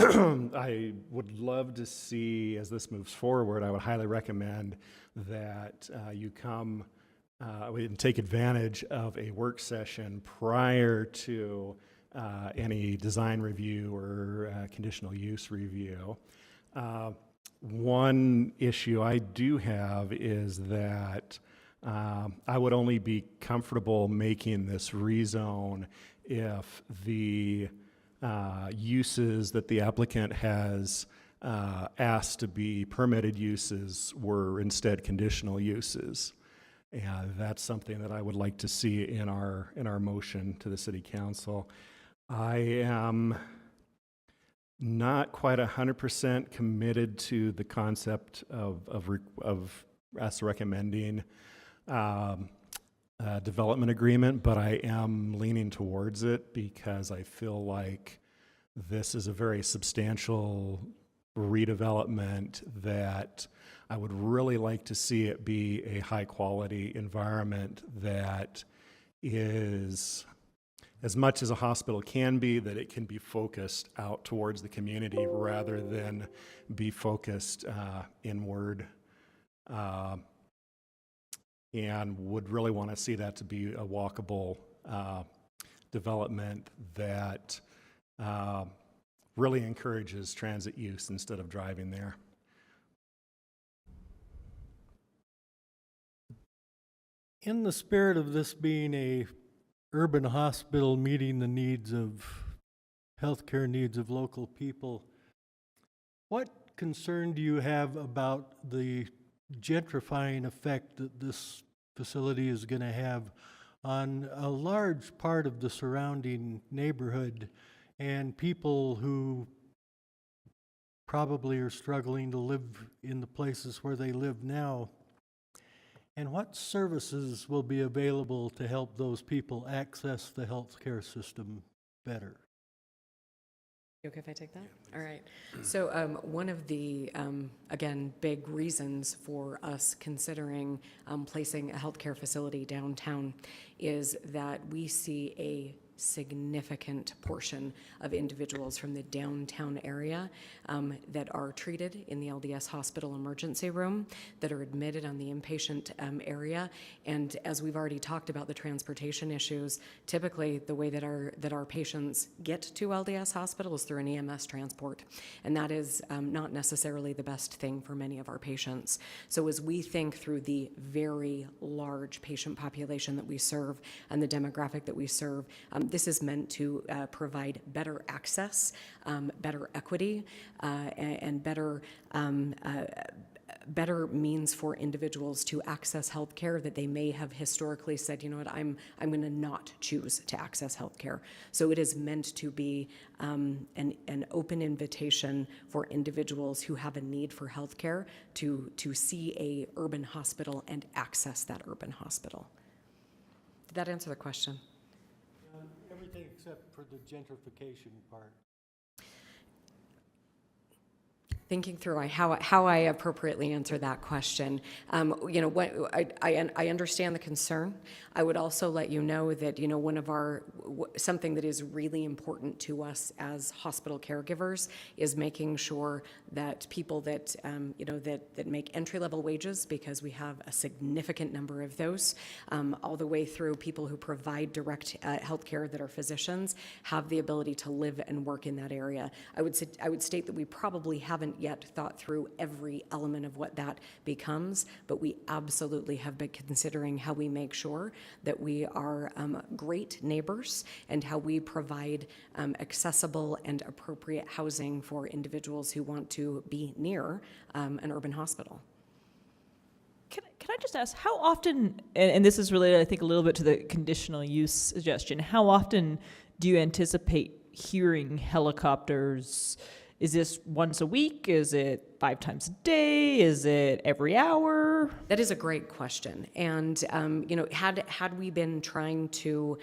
I would love to see as this moves forward, I would highly recommend that you come and take advantage of a work session prior to any design review or conditional use review. One issue I do have is that I would only be comfortable making this rezone if the uses that the applicant has asked to be permitted uses were instead conditional uses. And that's something that I would like to see in our motion to the City Council. I am not quite 100% committed to the concept of us recommending a development agreement, but I am leaning towards it because I feel like this is a very substantial redevelopment that I would really like to see it be a high quality environment that is as much as a hospital can be, that it can be focused out towards the community rather than be focused inward. And would really want to see that to be a walkable development that really encourages transit use instead of driving there. In the spirit of this being a urban hospital meeting the needs of healthcare needs of local people, what concern do you have about the gentrifying effect that this facility is going to have on a large part of the surrounding neighborhood and people who probably are struggling to live in the places where they live now? And what services will be available to help those people access the healthcare system better? You okay if I take that? All right. So one of the, again, big reasons for us considering placing a healthcare facility downtown is that we see a significant portion of individuals from the downtown area that are treated in the LDS hospital emergency room, that are admitted on the inpatient area. And as we've already talked about the transportation issues, typically the way that our patients get to LDS hospital is through an EMS transport. And that is not necessarily the best thing for many of our patients. So as we think through the very large patient population that we serve and the demographic that we serve, this is meant to provide better access, better equity, and better means for individuals to access health care that they may have historically said, you know what, I'm going to not choose to access health care. So it is meant to be an open invitation for individuals who have a need for health care to see a urban hospital and access that urban hospital. Did that answer the question? Everything except for the gentrification part. Thinking through how I appropriately answer that question, you know, what I understand the concern. I would also let you know that, you know, something that is really important to us as hospital caregivers is making sure that people that you know that make entry-level wages, because we have a significant number of those, all the way through people who provide direct health care that are physicians, have the ability to live and work in that area. I would state that we probably haven't yet thought through every element of what that becomes, but we absolutely have been considering how we make sure that we are great neighbors and how we provide accessible and appropriate housing for individuals who want to be near an urban hospital. Can I just ask, how often, and this is related, I think, a little bit to the conditional use suggestion, how often do you anticipate hearing helicopters? Is this once a week? Is it 5 times a day? Is it every hour? That is a great question. And, you know, had we been trying to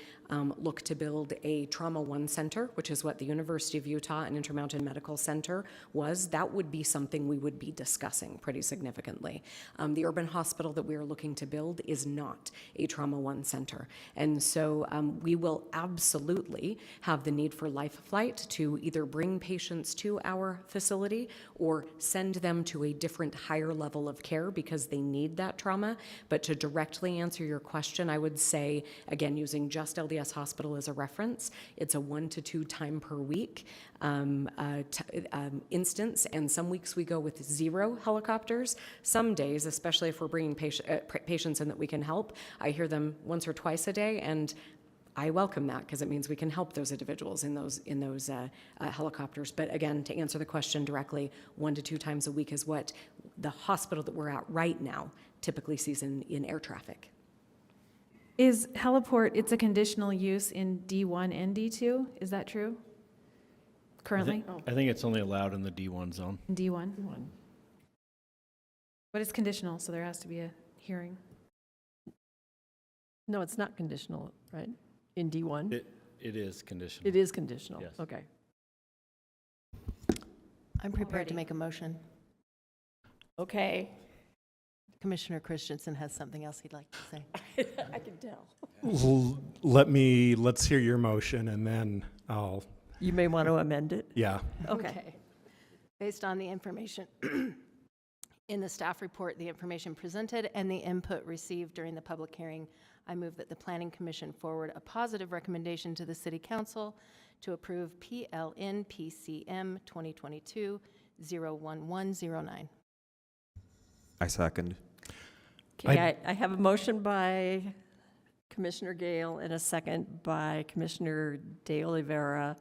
look to build a Trauma One Center, which is what the University of Utah and Intermountain Medical Center was, that would be something we would be discussing pretty significantly. The urban hospital that we are looking to build is not a Trauma One Center. And so we will absolutely have the need for Life Flight to either bring patients to our facility or send them to a different higher level of care because they need that trauma. But to directly answer your question, I would say, again, using just LDS Hospital as a reference, it's a 1 to 2 time per week instance, and some weeks we go with 0 helicopters. Some days, especially if we're bringing patients in that we can help, I hear them once or twice a day, and I welcome that because it means we can help those individuals in those helicopters. But again, to answer the question directly, 1 to 2 times a week is what the hospital that we're at right now typically sees in air traffic. Is heliport, it's a conditional use in D1 and D2? Is that true? Currently? I think it's only allowed in the D1 zone. In D1? But it's conditional, so there has to be a hearing. No, it's not conditional, right? In D1? It is conditional. It is conditional, Yes. okay. I'm prepared to make a motion. Okay. Commissioner Christensen has something else he'd like to say. I can tell. Let's hear your motion and then I'll. You may want to amend it. Yeah. Okay. Based on the information in the staff report, the information presented, and the input received during the public hearing, I move that the Planning Commission forward a positive recommendation to the City Council to approve PLN PCM 2022-01109. I second. Okay, I have a motion by Commissioner Gale and a second by Commissioner De Oliveira.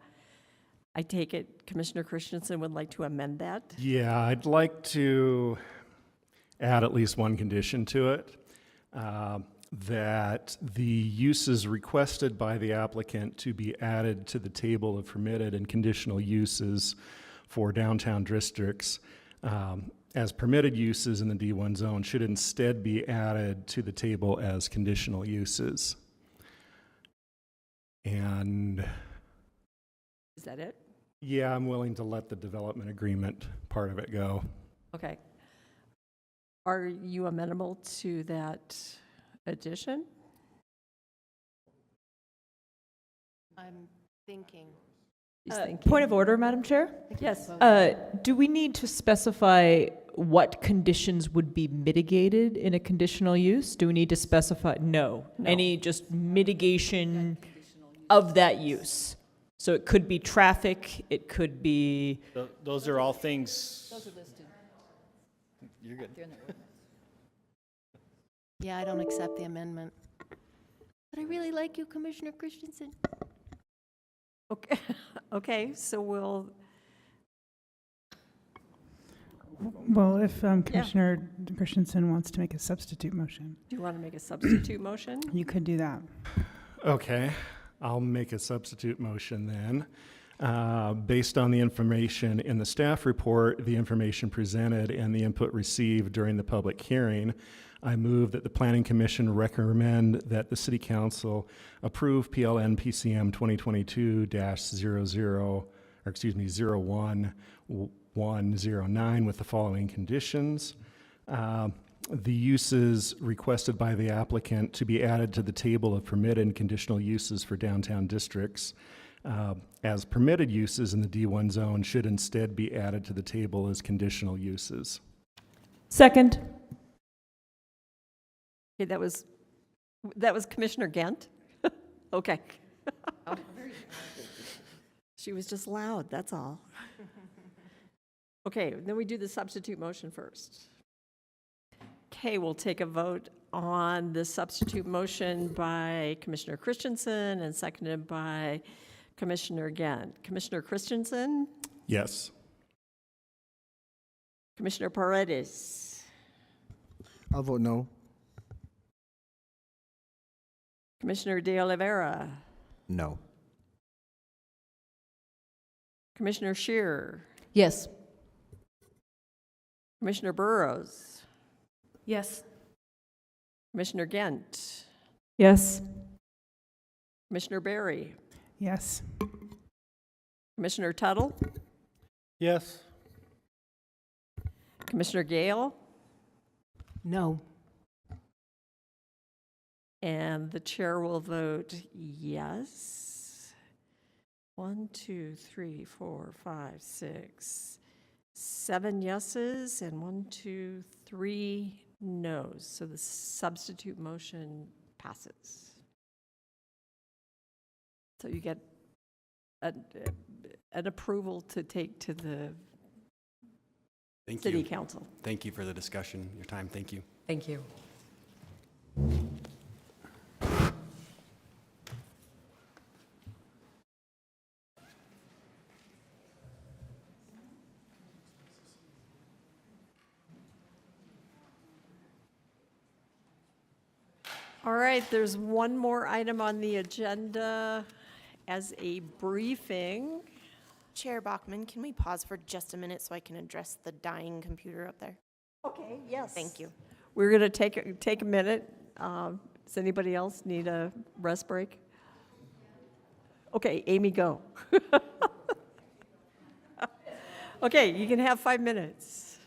I take it Commissioner Christensen would like to amend that? Yeah, I'd like to add at least one condition to it, that the uses requested by the applicant to be added to the table of permitted and conditional uses for downtown districts as permitted uses in the D1 zone should instead be added to the table as conditional uses. And Is that it? yeah, I'm willing to let the development agreement part of it go. Okay. Are you amenable to that addition? I'm thinking. He's thinking. Point of order, Madam Chair? Yes. Do we need to specify what conditions would be mitigated in a conditional use? Do we need to specify? No. No. Any just mitigation of that use? So it could be traffic, it could be, Those are all things. Those are listed. You're good. They're in the ordinance. Yeah, I don't accept the amendment. But I really like you, Commissioner Christensen. Okay, okay, so we'll, Well, if Commissioner Christensen wants to make a substitute motion, do you want to make a substitute motion? you could do that. Okay, I'll make a substitute motion then. Based on the information in the staff report, the information presented, and the input received during the public hearing, I move that the Planning Commission recommend that the City Council approve PLN PCM 01109 with the following conditions. The uses requested by the applicant to be added to the table of permitted and conditional uses for downtown districts as permitted uses in the D1 zone should instead be added to the table as conditional uses. second. Okay, that was Commissioner Gent? Okay. She was just loud, that's all. Okay, then we do the substitute motion first. Okay, we'll take a vote on the substitute motion by Commissioner Christensen and seconded by Commissioner Gent. Commissioner Christensen? Yes. Commissioner Paredes? I'll vote no. Commissioner De Oliveira? No. Commissioner Shearer? Yes. Commissioner Burrows? Yes. Commissioner Gent? Yes. Commissioner Barry? Yes. Commissioner Tuttle? Yes. Commissioner Gale? No. And the chair will vote yes. 1, 2, 3, 4, 5, 6, 7 yeses and 1, 2, 3 noes. So the substitute motion passes. So you get an approval to take to the Thank city you. council. Thank you for the discussion, your time. Thank you. Thank you. All right, there's one more item on the agenda as a briefing. Chair Bachman, can we pause for just a minute so I can address the dying computer up there? Okay, yes. Thank you. We're going to take a minute. Does anybody else need a rest break? Okay, Amy, go. Okay, you can have 5 minutes.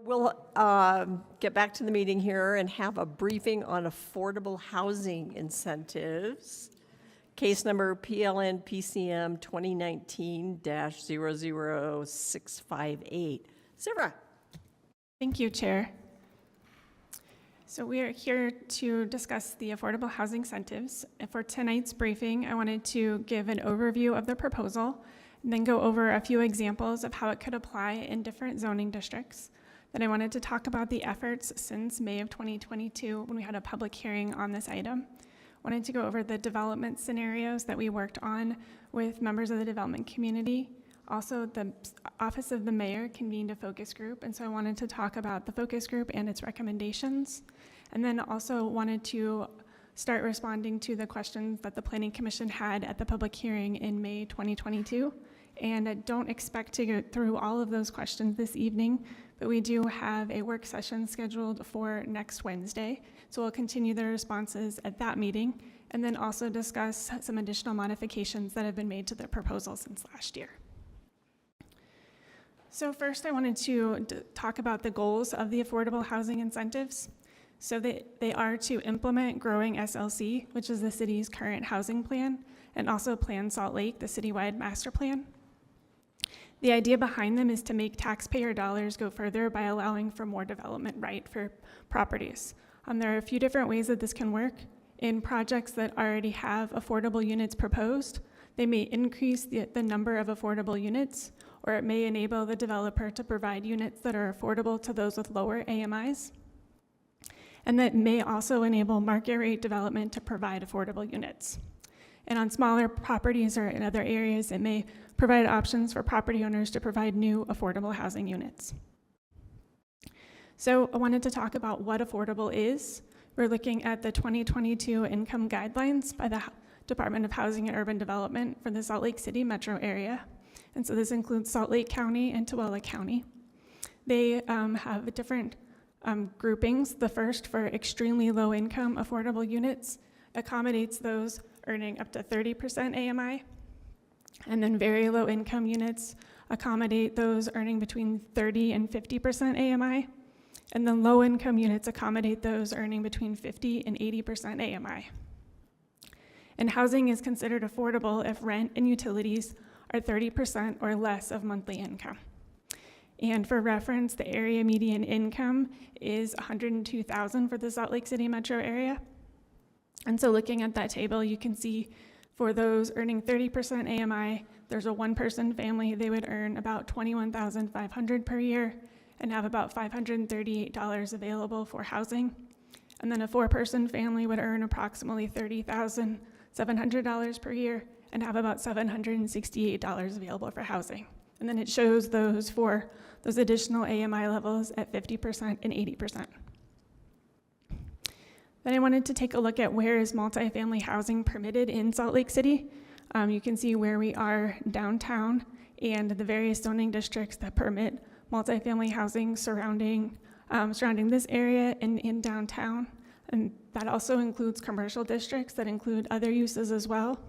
we'll get back to the meeting here and have a briefing on affordable housing incentives. Case number PLN PCM 2019-00658. Sarah. Thank you, Chair. So we are here to discuss the affordable housing incentives. And for tonight's briefing, I wanted to give an overview of the proposal and then go over a few examples of how it could apply in different zoning districts. Then I wanted to talk about the efforts since May of 2022 when we had a public hearing on this item. Wanted to go over the development scenarios that we worked on with members of the development community. Also, the Office of the Mayor convened a focus group, and so I wanted to talk about the focus group and its recommendations. And then also wanted to start responding to the questions that the Planning Commission had at the public hearing in May 2022. And I don't expect to go through all of those questions this evening, but we do have a work session scheduled for next Wednesday. So we'll continue the responses at that meeting and then also discuss some additional modifications that have been made to the proposal since last year. So first I wanted to talk about the goals of the affordable housing incentives. So they are to implement Growing SLC, which is the city's current housing plan, and also Plan Salt Lake, the citywide master plan. The idea behind them is to make taxpayer dollars go further by allowing for more development right for properties. There are a few different ways that this can work. In projects that already have affordable units proposed, they may increase the number of affordable units, or it may enable the developer to provide units that are affordable to those with lower AMIs. And that may also enable market rate development to provide affordable units. And on smaller properties or in other areas, it may provide options for property owners to provide new affordable housing units. So I wanted to talk about what affordable is. We're looking at the 2022 income guidelines by the Department of Housing and Urban Development for the Salt Lake City metro area. And so this includes Salt Lake County and Tooele County. They have different groupings. The first, for extremely low income affordable units, accommodates those earning up to 30% AMI. And then very low income units accommodate those earning between 30 and 50% AMI. And then low income units accommodate those earning between 50 and 80% AMI. And housing is considered affordable if rent and utilities are 30% or less of monthly income. And for reference, the area median income is $102,000 for the Salt Lake City metro area. And so looking at that table, you can see for those earning 30% AMI, there's a one-person family, they would earn about $21,500 per year and have about $538 available for housing. And then a four-person family would earn approximately $30,700 per year and have about $768 available for housing. And then it shows those for those additional AMI levels at 50% and 80%. Then I wanted to take a look at where is multifamily housing permitted in Salt Lake City. You can see where we are downtown and the various zoning districts that permit multifamily housing surrounding this area and in downtown. And that also includes commercial districts that include other uses as well.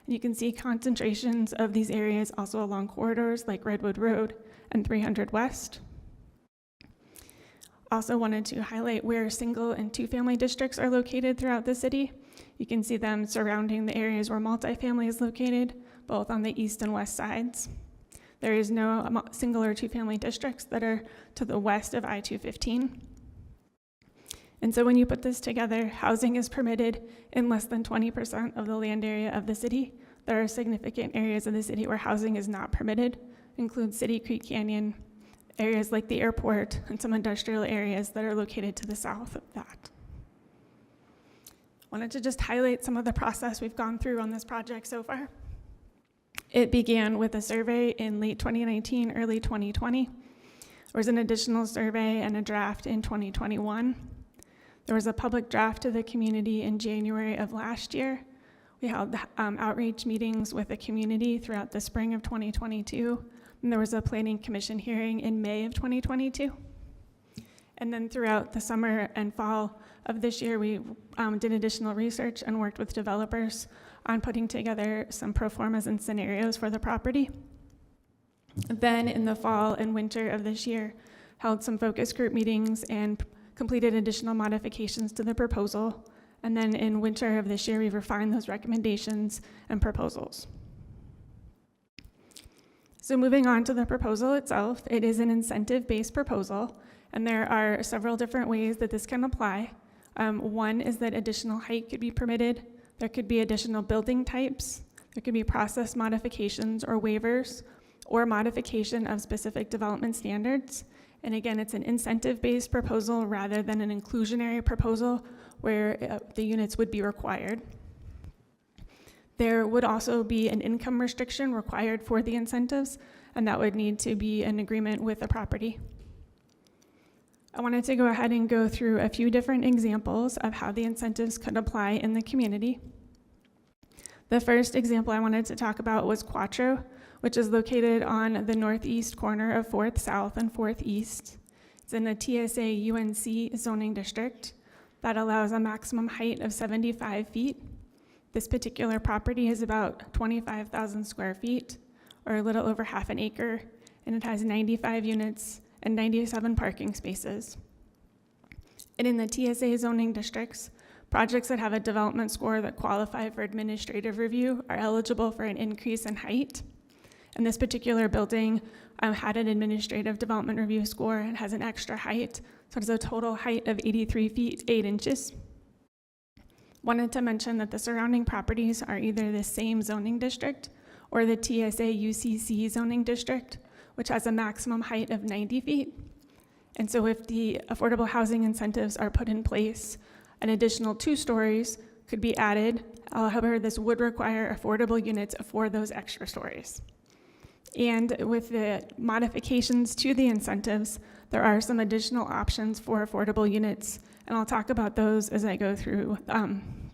And you can see concentrations of these areas also along corridors like Redwood Road and 300 West. Also wanted to highlight where single and two-family districts are located throughout the city. You can see them surrounding the areas where multifamily is located, both on the east and west sides. There is no single or two-family districts that are to the west of I-215. And so when you put this together, housing is permitted in less than 20% of the land area of the city. There are significant areas of the city where housing is not permitted, include City Creek Canyon, areas like the airport, and some industrial areas that are located to the south of that. Wanted to just highlight some of the process we've gone through on this project so far. It began with a survey in late 2019, early 2020. There was an additional survey and a draft in 2021. There was a public draft to the community in January of last year. We held outreach meetings with the community throughout the spring of 2022. And there was a planning commission hearing in May of 2022. And then throughout the summer and fall of this year, we did additional research and worked with developers on putting together some pro formas and scenarios for the property. Then in the fall and winter of this year, held some focus group meetings, and completed additional modifications to the proposal. And then in winter of this year, we refined those recommendations and proposals. So moving on to the proposal itself, it is an incentive-based proposal, and there are several different ways that this can apply. One is that additional height could be permitted. There could be additional building types. There could be process modifications or waivers, or modification of specific development standards. And again, it's an incentive-based proposal rather than an inclusionary proposal where the units would be required. There would also be an income restriction required for the incentives, and that would need to be an agreement with the property. I wanted to go ahead and go through a few different examples of how the incentives could apply in the community. The first example I wanted to talk about was Quattro, which is located on the northeast corner of 4th South and 4th East. It's in a TSA UNC zoning district that allows a maximum height of 75 feet. This particular property is about 25,000 square feet, or a little over half an acre, and it has 95 units and 97 parking spaces. And in the TSA zoning districts, projects that have a development score that qualify for administrative review are eligible for an increase in height. And this particular building had an administrative development review score and has an extra height, so it has a total height of 83 feet, 8 inches. Wanted to mention that the surrounding properties are either the same zoning district or the TSA UCC zoning district, which has a maximum height of 90 feet. And so if the affordable housing incentives are put in place, an additional 2 stories could be added. However, this would require affordable units for those extra stories. And with the modifications to the incentives, there are some additional options for affordable units, and I'll talk about those as I go through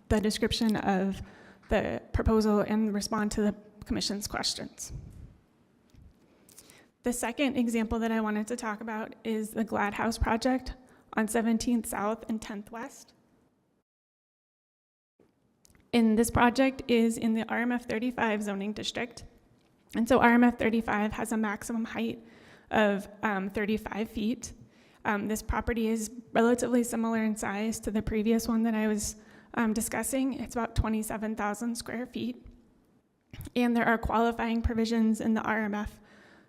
the description of the proposal and respond to the Commission's questions. The second example that I wanted to talk about is the Glad House project on 17th South and 10th West. And this project is in the RMF 35 zoning district. And so RMF 35 has a maximum height of 35 feet. This property is relatively similar in size to the previous one that I was discussing. It's about 27,000 square feet. And there are qualifying provisions in the RMF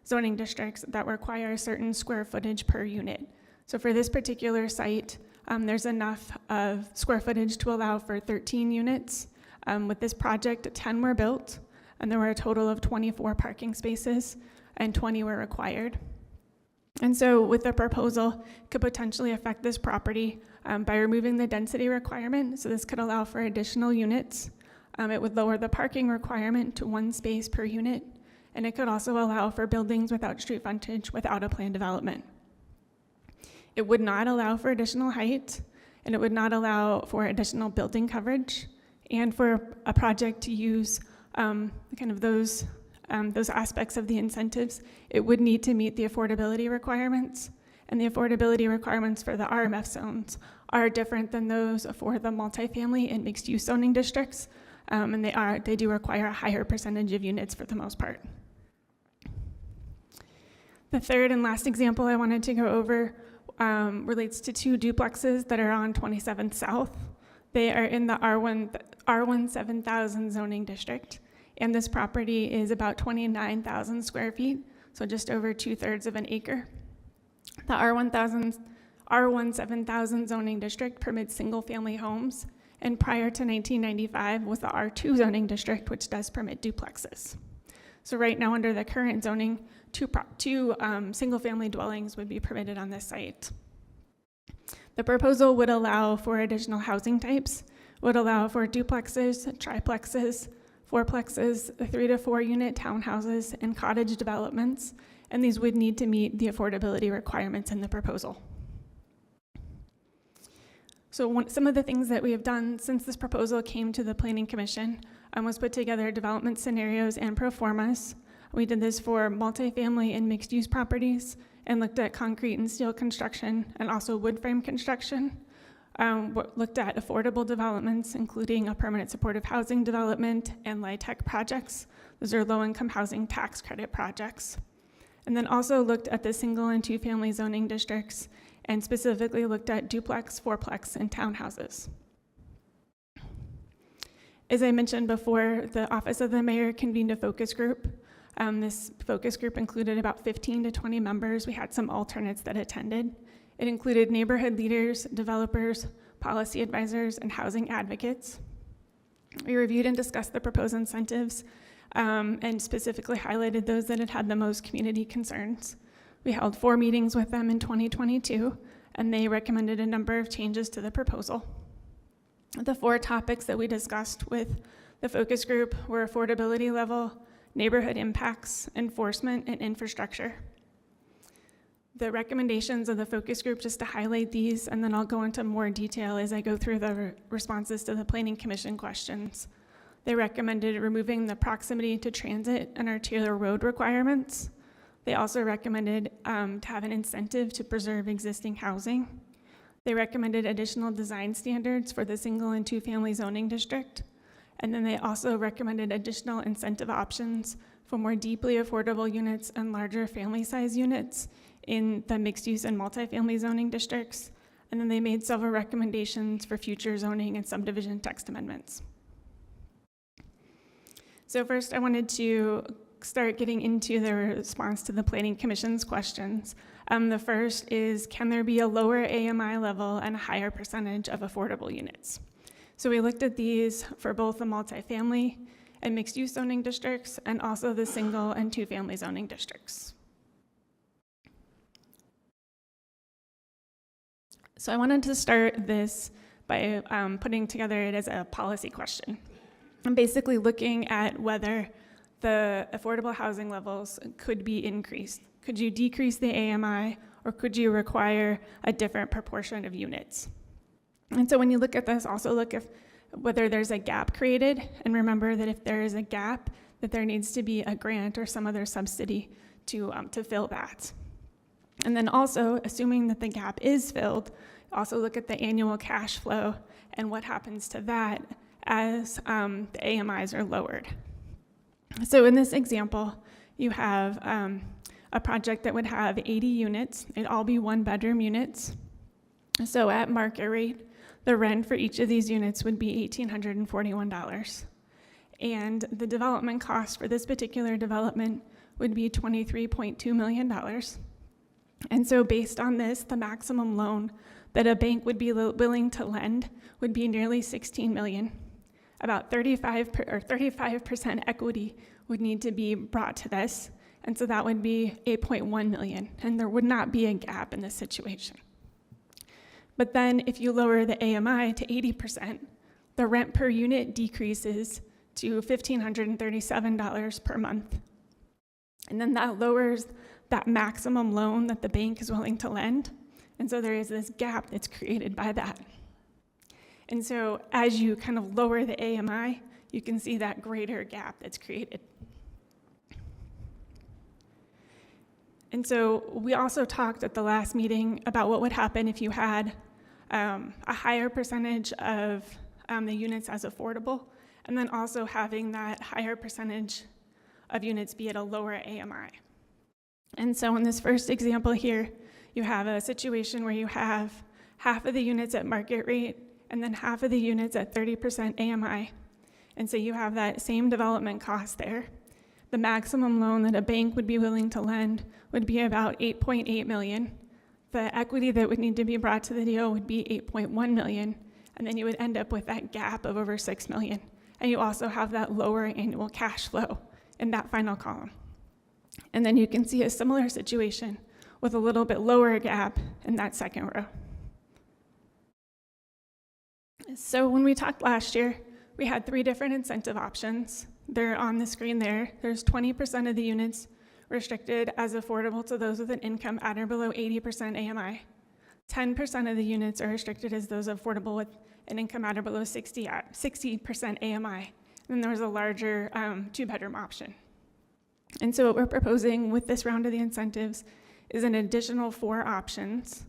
zoning districts that require a certain square footage per unit. So for this particular site, there's enough of square footage to allow for 13 units. With this project, 10 were built, and there were a total of 24 parking spaces, and 20 were required. And so with the proposal, it could potentially affect this property by removing the density requirement. So this could allow for additional units. It would lower the parking requirement to 1 space per unit, and it could also allow for buildings without street frontage without a planned development. It would not allow for additional height, and it would not allow for additional building coverage, and for a project to use kind of those aspects of the incentives, it would need to meet the affordability requirements. And the affordability requirements for the RMF zones are different than those for the multifamily and mixed-use zoning districts, and they do require a higher percentage of units for the most part. The third and last example I wanted to go over relates to 2 duplexes that are on 27th South. They are in the R1 7000 zoning district, and this property is about 29,000 square feet, so just over 2/3 of an acre. The R1 7000 zoning district permits single-family homes, and prior to 1995 was the R2 zoning district, which does permit duplexes. So right now, under the current zoning, two single-family dwellings would be permitted on this site. The proposal would allow for additional housing types, would allow for duplexes, triplexes, fourplexes, 3 to 4 unit townhouses, and cottage developments, and these would need to meet the affordability requirements in the proposal. So some of the things that we have done since this proposal came to the Planning Commission was put together development scenarios and pro formas. We did this for multifamily and mixed-use properties and looked at concrete and steel construction and also wood frame construction. Looked at affordable developments, including a permanent supportive housing development and LIHTC projects. Those are low-income housing tax credit projects. and then also looked at the single and two-family zoning districts, and specifically looked at duplex, fourplex, and townhouses. As I mentioned before, the Office of the Mayor convened a focus group. This focus group included about 15 to 20 members. We had some alternates that attended. It included neighborhood leaders, developers, policy advisors, and housing advocates. We reviewed and discussed the proposed incentives and specifically highlighted those that had had the most community concerns. We held 4 meetings with them in 2022, and they recommended a number of changes to the proposal. The 4 topics that we discussed with the focus group were affordability level, neighborhood impacts, enforcement, and infrastructure. The recommendations of the focus group, just to highlight these, and then I'll go into more detail as I go through the responses to the Planning Commission questions. They recommended removing the proximity to transit and arterial road requirements. They also recommended to have an incentive to preserve existing housing. They recommended additional design standards for the single and two-family zoning district. And then they also recommended additional incentive options for more deeply affordable units and larger family size units in the mixed use and multifamily zoning districts. And then they made several recommendations for future zoning and subdivision text amendments. So first I wanted to start getting into the response to the Planning Commission's questions. The first is, can there be a lower AMI level and a higher percentage of affordable units? So we looked at these for both the multifamily and mixed use zoning districts and also the single and two-family zoning districts. So I wanted to start this by putting together it as a policy question. I'm basically looking at whether the affordable housing levels could be increased. Could you decrease the AMI, or could you require a different proportion of units? And so when you look at this, also look at whether there's a gap created, and remember that if there is a gap, that there needs to be a grant or some other subsidy to fill that. And then also, assuming that the gap is filled, also look at the annual cash flow and what happens to that as the AMIs are lowered. So in this example, you have a project that would have 80 units. It'd all be 1-bedroom units. So at market rate, the rent for each of these units would be $1,841. And the development cost for this particular development would be $23.2 million. And so based on this, the maximum loan that a bank would be willing to lend would be nearly $16 million. About 35% equity would need to be brought to this, and so that would be $8.1 million, and there would not be a gap in this situation. But then if you lower the AMI to 80%, the rent per unit decreases to $1,537 per month. And then that lowers that maximum loan that the bank is willing to lend, and so there is this gap that's created by that. And so as you kind of lower the AMI, you can see that greater gap that's created. And so we also talked at the last meeting about what would happen if you had a higher percentage of the units as affordable, and then also having that higher percentage of units be at a lower AMI. And so in this first example here, you have a situation where you have half of the units at market rate and then half of the units at 30% AMI. And so you have that same development cost there. The maximum loan that a bank would be willing to lend would be about $8.8 million. The equity that would need to be brought to the deal would be $8.1 million, and then you would end up with that gap of over $6 million. And you also have that lower annual cash flow in that final column. And then you can see a similar situation with a little bit lower gap in that second row. So when we talked last year, we had 3 different incentive options. They're on the screen there. There's 20% of the units restricted as affordable to those with an income at or below 80% AMI. 10% of the units are restricted as those affordable with an income at or below 60% AMI. And then there was a larger 2-bedroom option. And so what we're proposing with this round of the incentives is an additional 4 options.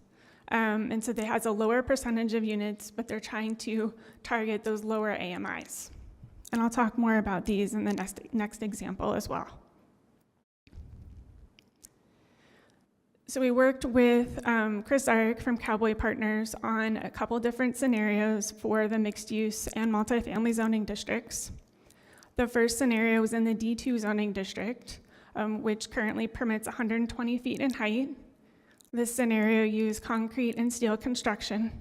And so it has a lower percentage of units, but they're trying to target those lower AMIs. And I'll talk more about these in the next example as well. So we worked with Chris Ark from Cowboy Partners on a couple different scenarios for the mixed use and multifamily zoning districts. The first scenario was in the D2 zoning district, which currently permits 120 feet in height. This scenario used concrete and steel construction.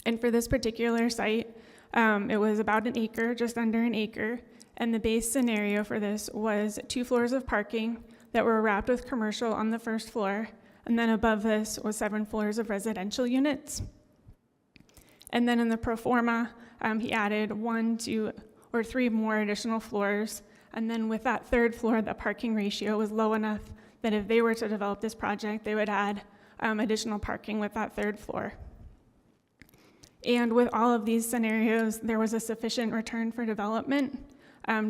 And for this particular site, it was about an acre, just under an acre. And the base scenario for this was 2 floors of parking that were wrapped with commercial on the first floor. And then above this was 7 floors of residential units. And then in the pro forma, he added 1, 2, or 3 more additional floors. And then with that third floor, the parking ratio was low enough that if they were to develop this project, they would add additional parking with that third floor. And with all of these scenarios, there was a sufficient return for development.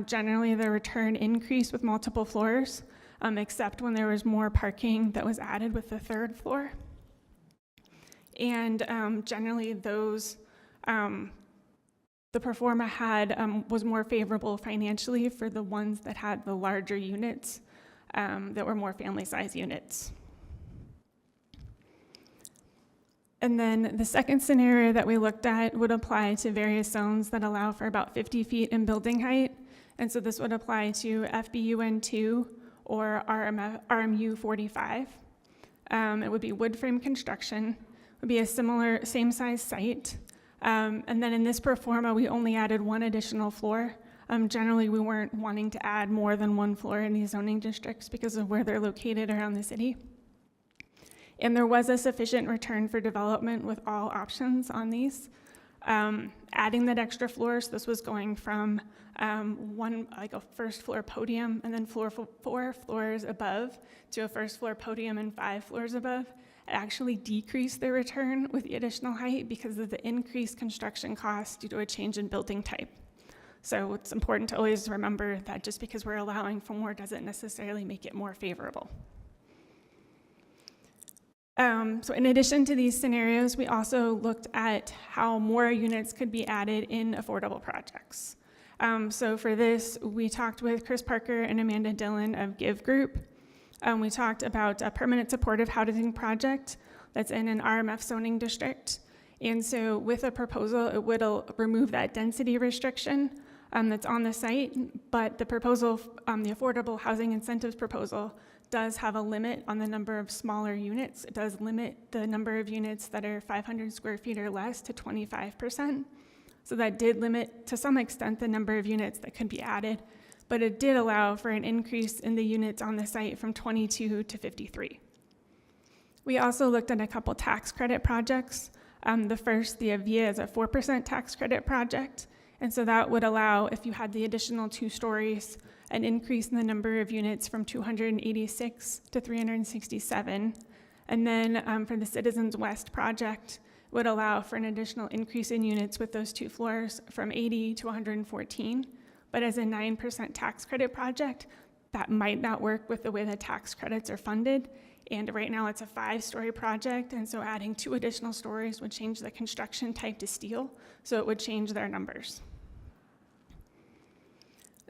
Generally, the return increased with multiple floors, except when there was more parking that was added with the third floor. And generally, those the pro forma had was more favorable financially for the ones that had the larger units that were more family size units. And then the second scenario that we looked at would apply to various zones that allow for about 50 feet in building height. And so this would apply to FBUN 2 or RMU 45. It would be wood frame construction. It would be a similar, same size site. And then in this pro forma, we only added 1 additional floor. Generally, we weren't wanting to add more than 1 floor in these zoning districts because of where they're located around the city. And there was a sufficient return for development with all options on these. Adding that extra floors, this was going from like a first floor podium and then 4 floors above to a first floor podium and 5 floors above. It actually decreased the return with the additional height because of the increased construction costs due to a change in building type. So it's important to always remember that just because we're allowing for more doesn't necessarily make it more favorable. So in addition to these scenarios, we also looked at how more units could be added in affordable projects. So for this, we talked with Chris Parker and Amanda Dillon of Give Group. We talked about a permanent supportive housing project that's in an RMF zoning district. And so with a proposal, it would remove that density restriction that's on the site, but the proposal, the affordable housing incentives proposal, does have a limit on the number of smaller units. It does limit the number of units that are 500 square feet or less to 25%. So that did limit, to some extent, the number of units that could be added, but it did allow for an increase in the units on the site from 22 to 53. We also looked at a couple tax credit projects. The first, the Avia, is a 4% tax credit project. And so that would allow, if you had the additional 2 stories, an increase in the number of units from 286 to 367. And then for the Citizens West project, would allow for an additional increase in units with those 2 floors from 80 to 114. But as a 9% tax credit project, that might not work with the way the tax credits are funded. And right now it's a 5-story project, and so adding 2 additional stories would change the construction type to steel, so it would change their numbers.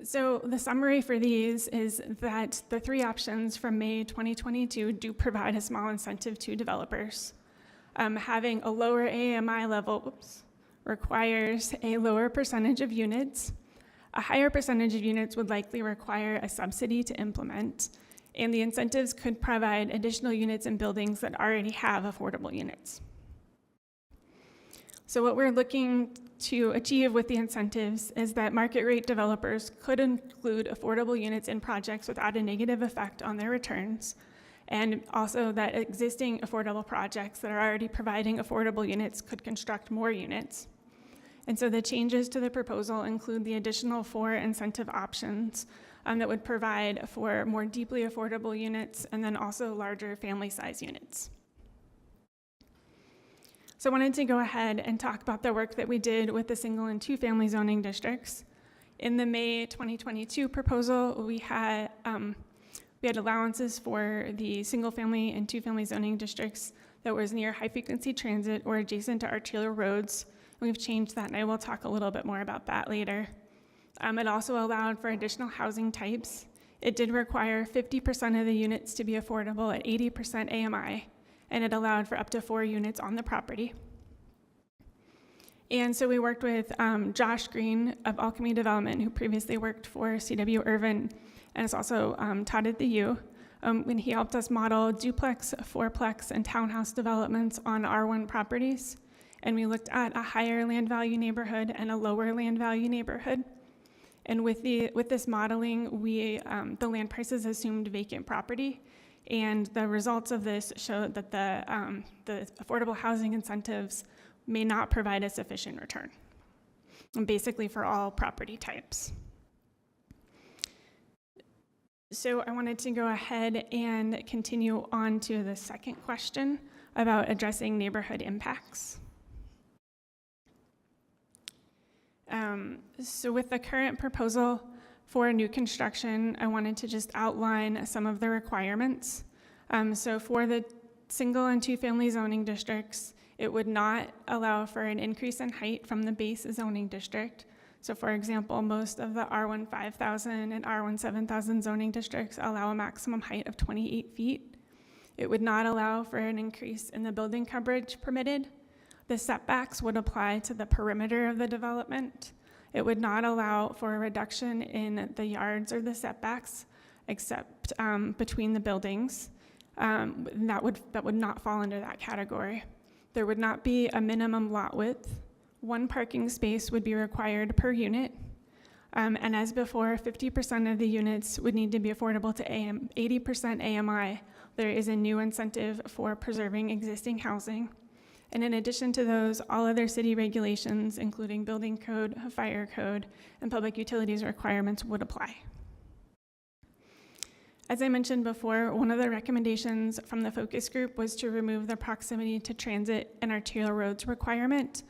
So the summary for these is that the 3 options from May 2022 do provide a small incentive to developers. Having a lower AMI level requires a lower percentage of units. A higher percentage of units would likely require a subsidy to implement, and the incentives could provide additional units in buildings that already have affordable units. So what we're looking to achieve with the incentives is that market rate developers could include affordable units in projects without a negative effect on their returns, and also that existing affordable projects that are already providing affordable units could construct more units. And so the changes to the proposal include the additional 4 incentive options that would provide for more deeply affordable units and then also larger family size units. So I wanted to go ahead and talk about the work that we did with the single and 2 family zoning districts. In the May 2022 proposal, we had allowances for the single family and 2 family zoning districts that was near high frequency transit or adjacent to arterial roads. We've changed that, and I will talk a little bit more about that later. It also allowed for additional housing types, It did require 50% of the units to be affordable at 80% AMI, and it allowed for up to 4 units on the property. And so we worked with Josh Green of Alchemy Development, who previously worked for CW Irvin, and is also taught at the U. When he helped us model duplex, fourplex, and townhouse developments on R1 properties. And we looked at a higher land value neighborhood and a lower land value neighborhood. And with this modeling, the land prices assumed vacant property. And the results of this showed that the affordable housing incentives may not provide a sufficient return, and basically for all property types. So I wanted to go ahead and continue on to the second question about addressing neighborhood impacts. So with the current proposal for new construction, I wanted to just outline some of the requirements. So for the single and two-family zoning districts, it would not allow for an increase in height from the base zoning district. So for example, most of the R1 5000 and R1 7000 zoning districts allow a maximum height of 28 feet. It would not allow for an increase in the building coverage permitted. The setbacks would apply to the perimeter of the development. It would not allow for a reduction in the yards or the setbacks except between the buildings. That would not fall under that category. There would not be a minimum lot width. 1 parking space would be required per unit. And as before, 50% of the units would need to be affordable to 80% AMI. There is a new incentive for preserving existing housing. And in addition to those, all other city regulations, including building code, fire code, and public utilities requirements would apply. As I mentioned before, one of the recommendations from the focus group was to remove the proximity to transit and arterial roads requirement.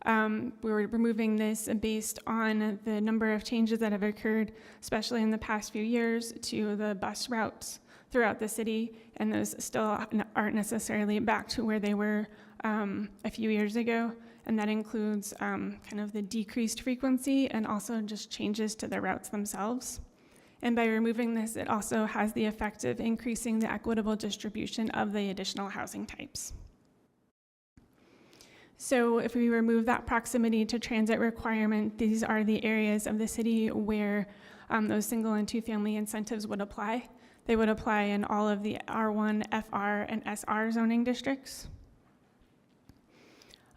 We were removing this based on the number of changes that have occurred, especially in the past few years, to the bus routes throughout the city, and those still aren't necessarily back to where they were a few years ago, and that includes kind of the decreased frequency and also just changes to the routes themselves. And by removing this, it also has the effect of increasing the equitable distribution of the additional housing types. So if we remove that proximity to transit requirement, these are the areas of the city where those single and two-family incentives would apply. They would apply in all of the R1, FR, and SR zoning districts.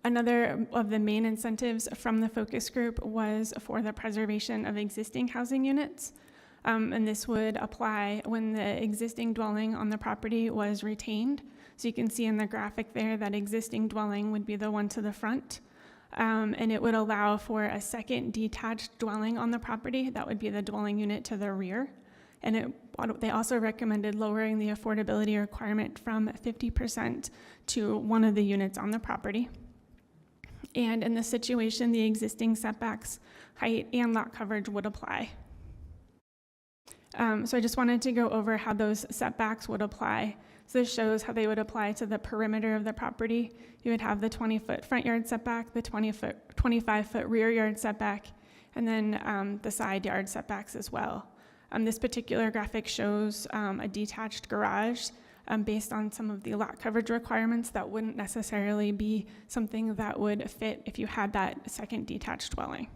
Another of the main incentives from the focus group was for the preservation of existing housing units. And this would apply when the existing dwelling on the property was retained. So you can see in the graphic there that existing dwelling would be the one to the front. And it would allow for a second detached dwelling on the property. That would be the dwelling unit to the rear. And they also recommended lowering the affordability requirement from 50% to one of the units on the property. And in this situation, the existing setbacks, height, and lot coverage would apply. So I just wanted to go over how those setbacks would apply. So this shows how they would apply to the perimeter of the property. You would have the 20-foot front yard setback, the 25-foot rear yard setback, and then the side yard setbacks as well. This particular graphic shows a detached garage based on some of the lot coverage requirements that wouldn't necessarily be something that would fit if you had that second detached dwelling.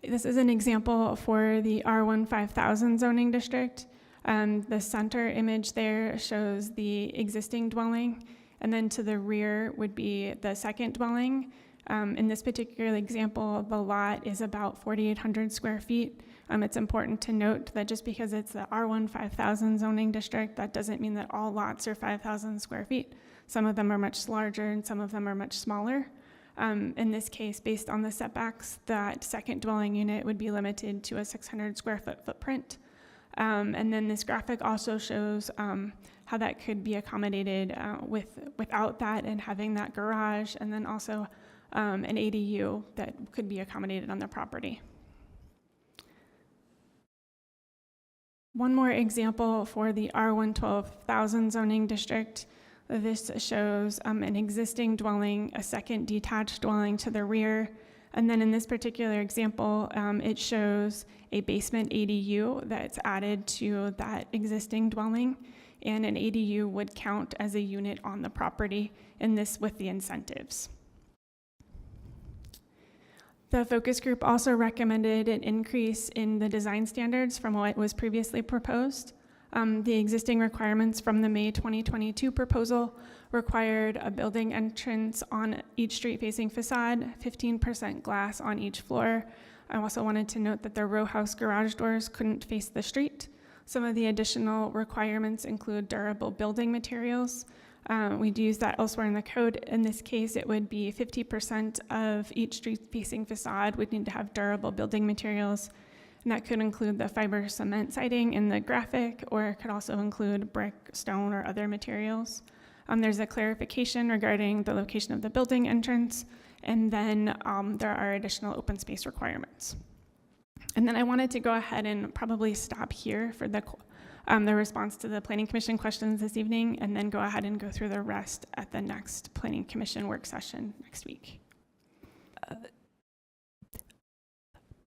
This is an example for the R1 5000 zoning district. The center image there shows the existing dwelling, and then to the rear would be the second dwelling. In this particular example, the lot is about 4,800 square feet. It's important to note that just because it's the R1 5000 zoning district, that doesn't mean that all lots are 5,000 square feet. Some of them are much larger and some of them are much smaller. In this case, based on the setbacks, that second dwelling unit would be limited to a 600 square foot footprint. And then this graphic also shows how that could be accommodated without that and having that garage, and then also an ADU that could be accommodated on the property. One more example for the R1 12,000 zoning district. This shows an existing dwelling, a second detached dwelling to the rear, And then in this particular example, it shows a basement ADU that's added to that existing dwelling, and an ADU would count as a unit on the property, and this with the incentives. The focus group also recommended an increase in the design standards from what was previously proposed. The existing requirements from the May 2022 proposal required a building entrance on each street-facing facade, 15% glass on each floor. I also wanted to note that the row house garage doors couldn't face the street. Some of the additional requirements include durable building materials. We'd use that elsewhere in the code. In this case, it would be 50% of each street-facing facade would need to have durable building materials. And that could include the fiber cement siding in the graphic, or it could also include brick, stone, or other materials. There's a clarification regarding the location of the building entrance, and then there are additional open space requirements. And then I wanted to go ahead and probably stop here for the response to the Planning Commission questions this evening, and then go ahead and go through the rest at the next Planning Commission work session next week.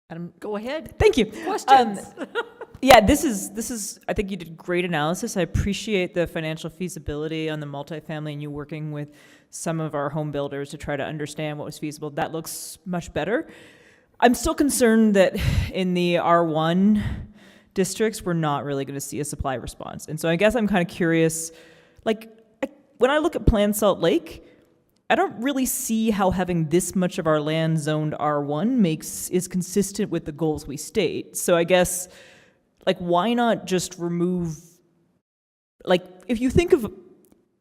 Adam, go ahead. Thank you. Questions? Yeah, this is, I think you did great analysis. I appreciate the financial feasibility on the multifamily and you working with some of our home builders to try to understand what was feasible. That looks much better. I'm still concerned that in the R1 districts, we're not really going to see a supply response. And so I guess I'm kind of curious, like, when I look at Plan Salt Lake, I don't really see how having this much of our land zoned R1 is consistent with the goals we state. So I guess, like, why not just remove, like, if you think of,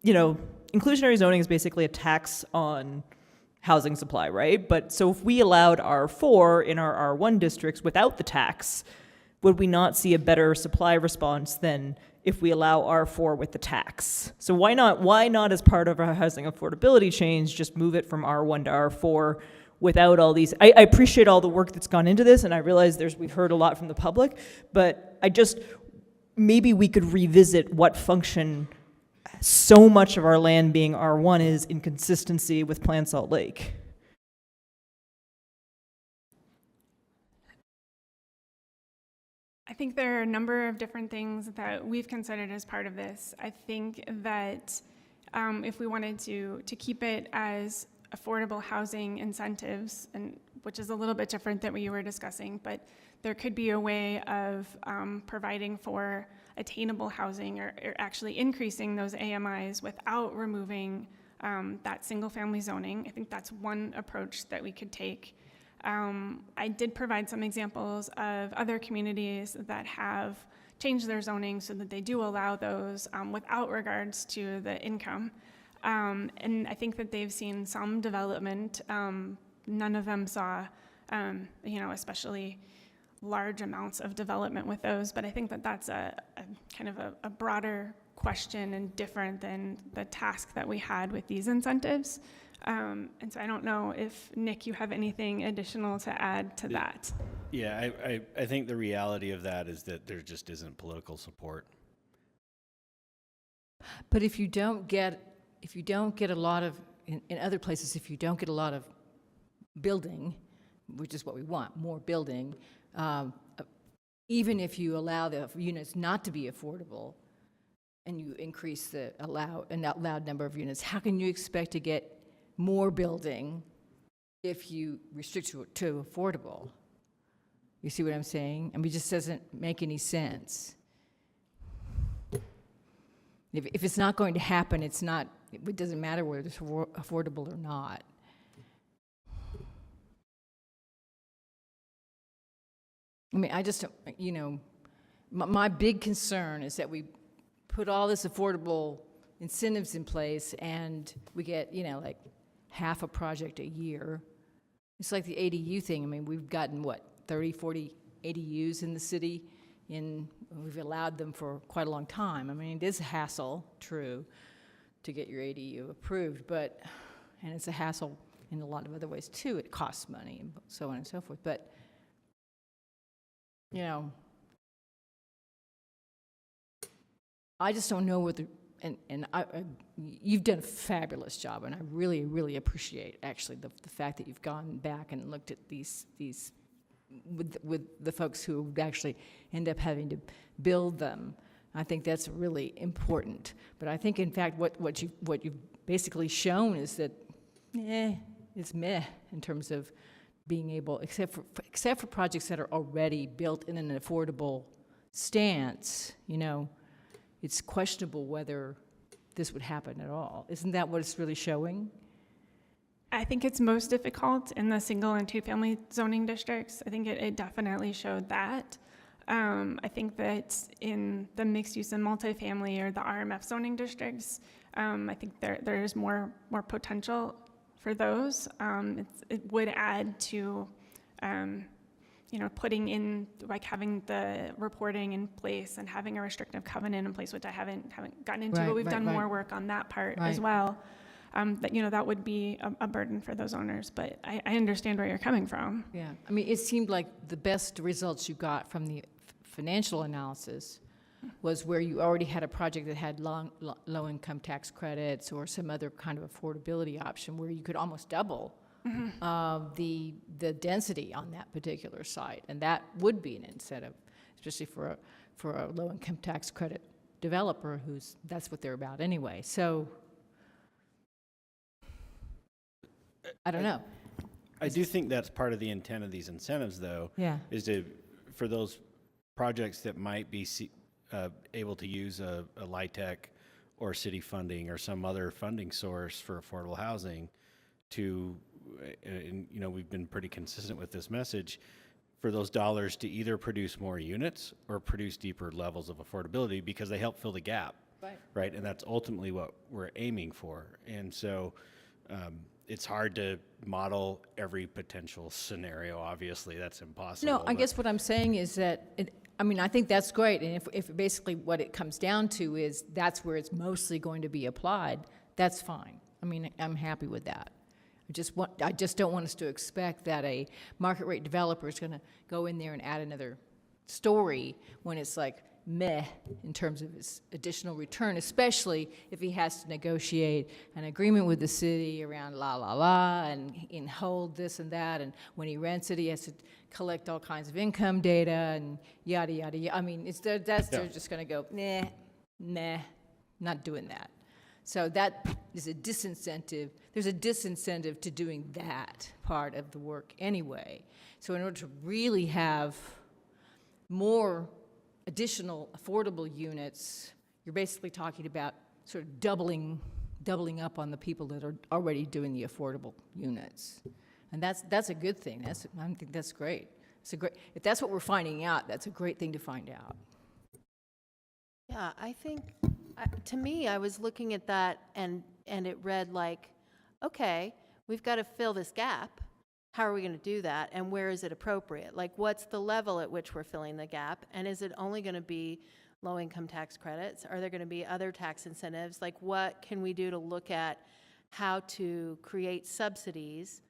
inclusionary zoning is basically a tax on housing supply, right? But so if we allowed R4 in our R1 districts without the tax, would we not see a better supply response than if we allow R4 with the tax? So why not as part of our housing affordability change, just move it from R1 to R4 without all these? I appreciate all the work that's gone into this, and I realize we've heard a lot from the public, but maybe we could revisit what function so much of our land being R1 is in consistency with Plan Salt Lake. I think there are a number of different things that we've considered as part of this. I think that if we wanted to keep it as affordable housing incentives, and which is a little bit different than what you were discussing, but there could be a way of providing for attainable housing or actually increasing those AMIs without removing that single family zoning. I think that's one approach that we could take. I did provide some examples of other communities that have changed their zoning so that they do allow those without regards to the income. And I think that they've seen some development. None of them saw, especially large amounts of development with those, but I think that that's a kind of a broader question and different than the task that we had with these incentives. And so I don't know if, Nick, you have anything additional to add to that. Yeah, I think the reality of that is that there just isn't political support. But if you don't get a lot of, in other places, if you don't get a lot of building, which is what we want, more building, even if you allow the units not to be affordable and you increase the allowed number of units, how can you expect to get more building if you restrict it to affordable? You see what I'm saying? I mean, it just doesn't make any sense. If it's not going to happen, it doesn't matter whether it's affordable or not. I mean, I just, my big concern is that we put all this affordable incentives in place and we get, like half a project a year. It's like the ADU thing. I mean, we've gotten, 30, 40 ADUs in the city, we've allowed them for quite a long time. I mean, it is a hassle, true, to get your ADU approved, and it's a hassle in a lot of other ways too. It costs money and so on and so forth. But, I just don't know you've done a fabulous job, and I really, really appreciate actually the fact that you've gone back and looked at these with the folks who would actually end up having to build them. I think that's really important. But I think, in fact, what you've basically shown is that, it's meh in terms of being able, except for projects that are already built in an affordable stance, you know, it's questionable whether this would happen at all. Isn't that what it's really showing? I think it's most difficult in the single and two-family zoning districts. I think it definitely showed that. I think that in the mixed-use and multifamily or the RMF zoning districts, I think there is more potential for those. It would add to, putting in, like having the reporting in place and having a restrictive covenant in place, which I haven't gotten into, but we've done more work on that part as well. That would be a burden for those owners, but I understand where you're coming from. Yeah, I mean, it seemed like the best results you got from the financial analysis was where you already had a project that had low-income tax credits or some other kind of affordability option where you could almost double the density on that particular site, and that would be an incentive, especially for a low-income tax credit developer that's what they're about anyway. So I don't know. I do think that's part of the intent of these incentives, though. Yeah. Is for those projects that might be able to use a LIHTC or city funding or some other funding source for affordable housing to, and we've been pretty consistent with this message, for those dollars to either produce more units or produce deeper levels of affordability because they help fill the gap. Right? And that's ultimately what we're aiming for. And so it's hard to model every potential scenario. Obviously, that's impossible. No, I guess what I'm saying is that, I think that's great. And if basically what it comes down to is that's where it's mostly going to be applied, that's fine. I mean, I'm happy with that. I just don't want us to expect that a market rate developer is going to go in there and add another story when it's like meh in terms of his additional return, especially if he has to negotiate an agreement with the city around and hold this and that, and when he rents it, he has to collect all kinds of income data and yada yada yada. I mean, they're just going to go nah, not doing that. So that is a disincentive. There's a disincentive to doing that part of the work anyway. So in order to really have more additional affordable units, you're basically talking about sort of doubling up on the people that are already doing the affordable units. And that's a good thing. I think that's great. If that's what we're finding out, that's a great thing to find out. Yeah, I think, to me, I was looking at that and it read like, okay, we've got to fill this gap. How are we going to do that? And where is it appropriate? Like, what's the level at which we're filling the gap? And is it only going to be low-income tax credits? Are there going to be other tax incentives? Like, what can we do to look at how to create subsidies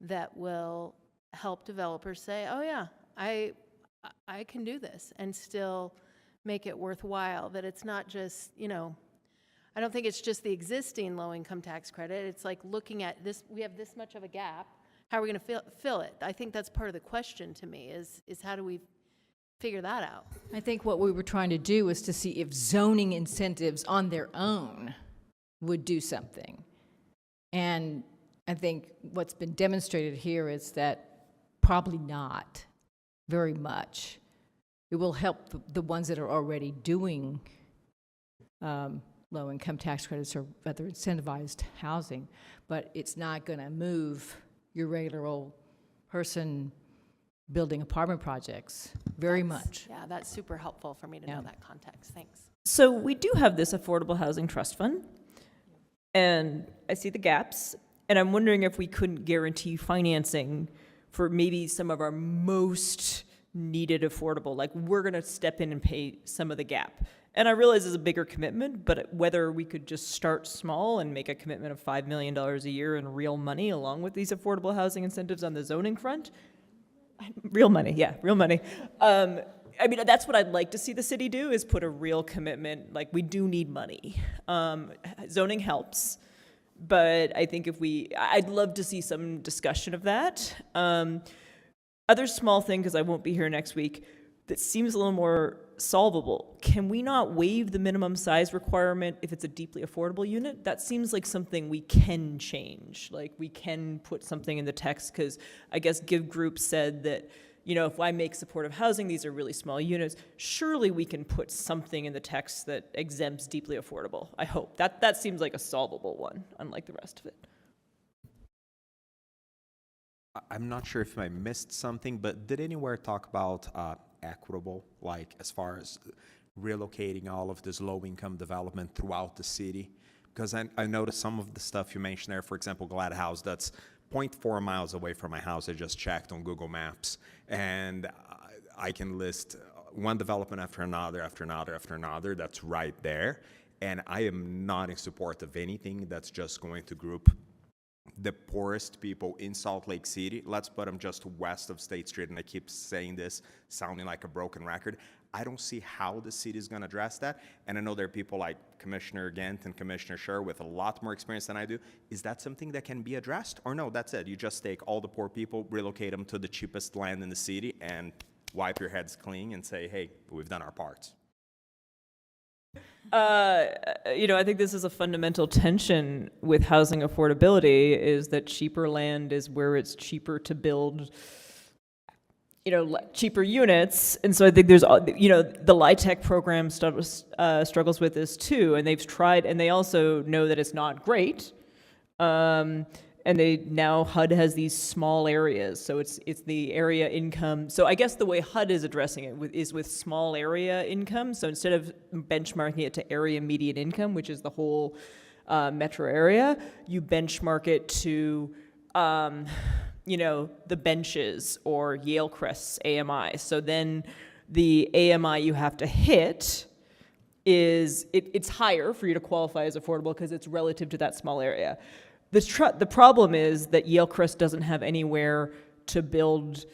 that will help developers say, oh yeah, I can do this and still make it worthwhile, that it's not just, I don't think it's just the existing low-income tax credit. It's like looking at this, we have this much of a gap. How are we going to fill it? I think that's part of the question to me is how do we figure that out? I think what we were trying to do was to see if zoning incentives on their own would do something. And I think what's been demonstrated here is that probably not very much. It will help the ones that are already doing low-income tax credits or other incentivized housing, but it's not going to move your regular old person building apartment projects very much. Yeah, that's super helpful for me to know that context. Thanks. So we do have this Affordable Housing Trust Fund, and I see the gaps, and I'm wondering if we couldn't guarantee financing for maybe some of our most needed affordable, like we're going to step in and pay some of the gap. And I realize it's a bigger commitment, but whether we could just start small and make a commitment of $5 million a year in real money along with these affordable housing incentives on the zoning front, real money, yeah, real money, I mean, that's what I'd like to see the city do, is put a real commitment, like, we do need money. Zoning helps, but I think I'd love to see some discussion of that. Other small thing, because I won't be here next week, that seems a little more solvable. Can we not waive the minimum size requirement if it's a deeply affordable unit? That seems like something we can change. Like, we can put something in the text, because I guess Give Group said that, you know, if I make supportive housing, these are really small units. Surely we can put something in the text that exempts deeply affordable. I hope. That seems like a solvable one, unlike the rest of it. I'm not sure if I missed something, but did anywhere talk about equitable, like as far as relocating all of this low-income development throughout the city? Because I noticed some of the stuff you mentioned there, for example, Glad House, that's 0.4 miles away from my house. I just checked on Google Maps, and I can list one development after another, after another, after another that's right there. And I am not in support of anything that's just going to group the poorest people in Salt Lake City. Let's put them just west of State Street, and I keep saying this, sounding like a broken record. I don't see how the city is going to address that. And I know there are people like Commissioner Gant and Commissioner Scher with a lot more experience than I do. Is that something that can be addressed? Or no, that's it. You just take all the poor people, relocate them to the cheapest land in the city, and wipe your heads clean and say, hey, we've done our parts. You know, I think this is a fundamental tension with housing affordability, is that cheaper land is where it's cheaper to build, you know, cheaper units. And so I think there's, you know, the LIHTC program struggles with this too, and they've tried, and they also know that it's not great. And HUD has these small areas, so it's the area income. So I guess the way HUD is addressing it is with small area income. So instead of benchmarking it to area median income, which is the whole metro area, you benchmark it to, you know, the benches or Yale Crest's AMI. So then the AMI you have to hit is, it's higher for you to qualify as affordable because it's relative to that small area. The problem is that Yale Crest doesn't have anywhere to build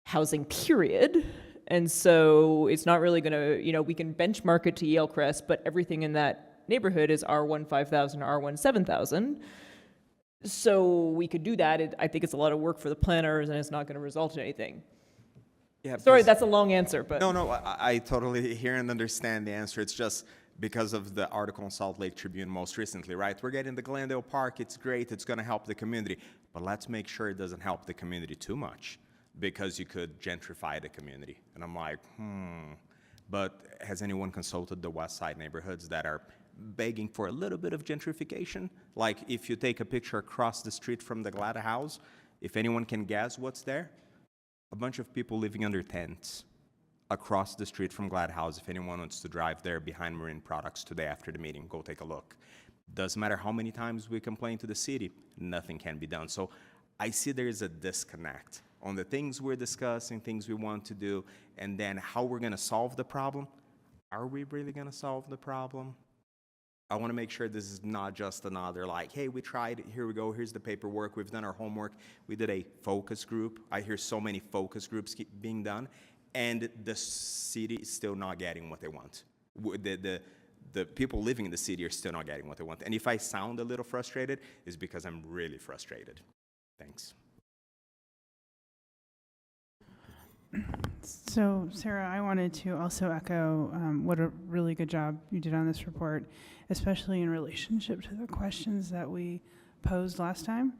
housing, period. And so it's not really going to, you know, we can benchmark it to Yale Crest, but everything in that neighborhood is R1 5000, R1 7000. So we could do that. I think it's a lot of work for the planners, and it's not going to result in anything. Yeah, sorry, that's a long answer, but. No, I totally hear and understand the answer. It's just because of the article in Salt Lake Tribune most recently, right? We're getting the Glendale Park, it's great, it's gonna help the community, but let's make sure it doesn't help the community too much, because you could gentrify the community. And I'm like, but has anyone consulted the West Side neighborhoods that are begging for a little bit of gentrification? Like, if you take a picture across the street from the Glad House, if anyone can guess what's there? A bunch of people living under tents across the street from Glad House. If anyone wants to drive there behind Marine Products today after the meeting, go take a look. Doesn't matter how many times we complain to the city, nothing can be done. So I see there is a disconnect on the things we're discussing, things we want to do, and then how we're going to solve the problem. Are we really going to solve the problem? I want to make sure this is not just another like, hey, we tried, here we go, here's the paperwork, we've done our homework. We did a focus group. I hear so many focus groups being done, and the city is still not getting what they want. The people living in the city are still not getting what they want. And if I sound a little frustrated, it's because I'm really frustrated. Thanks. So, Sarah, I wanted to also echo what a really good job you did on this report, especially in relationship to the questions that we posed last time.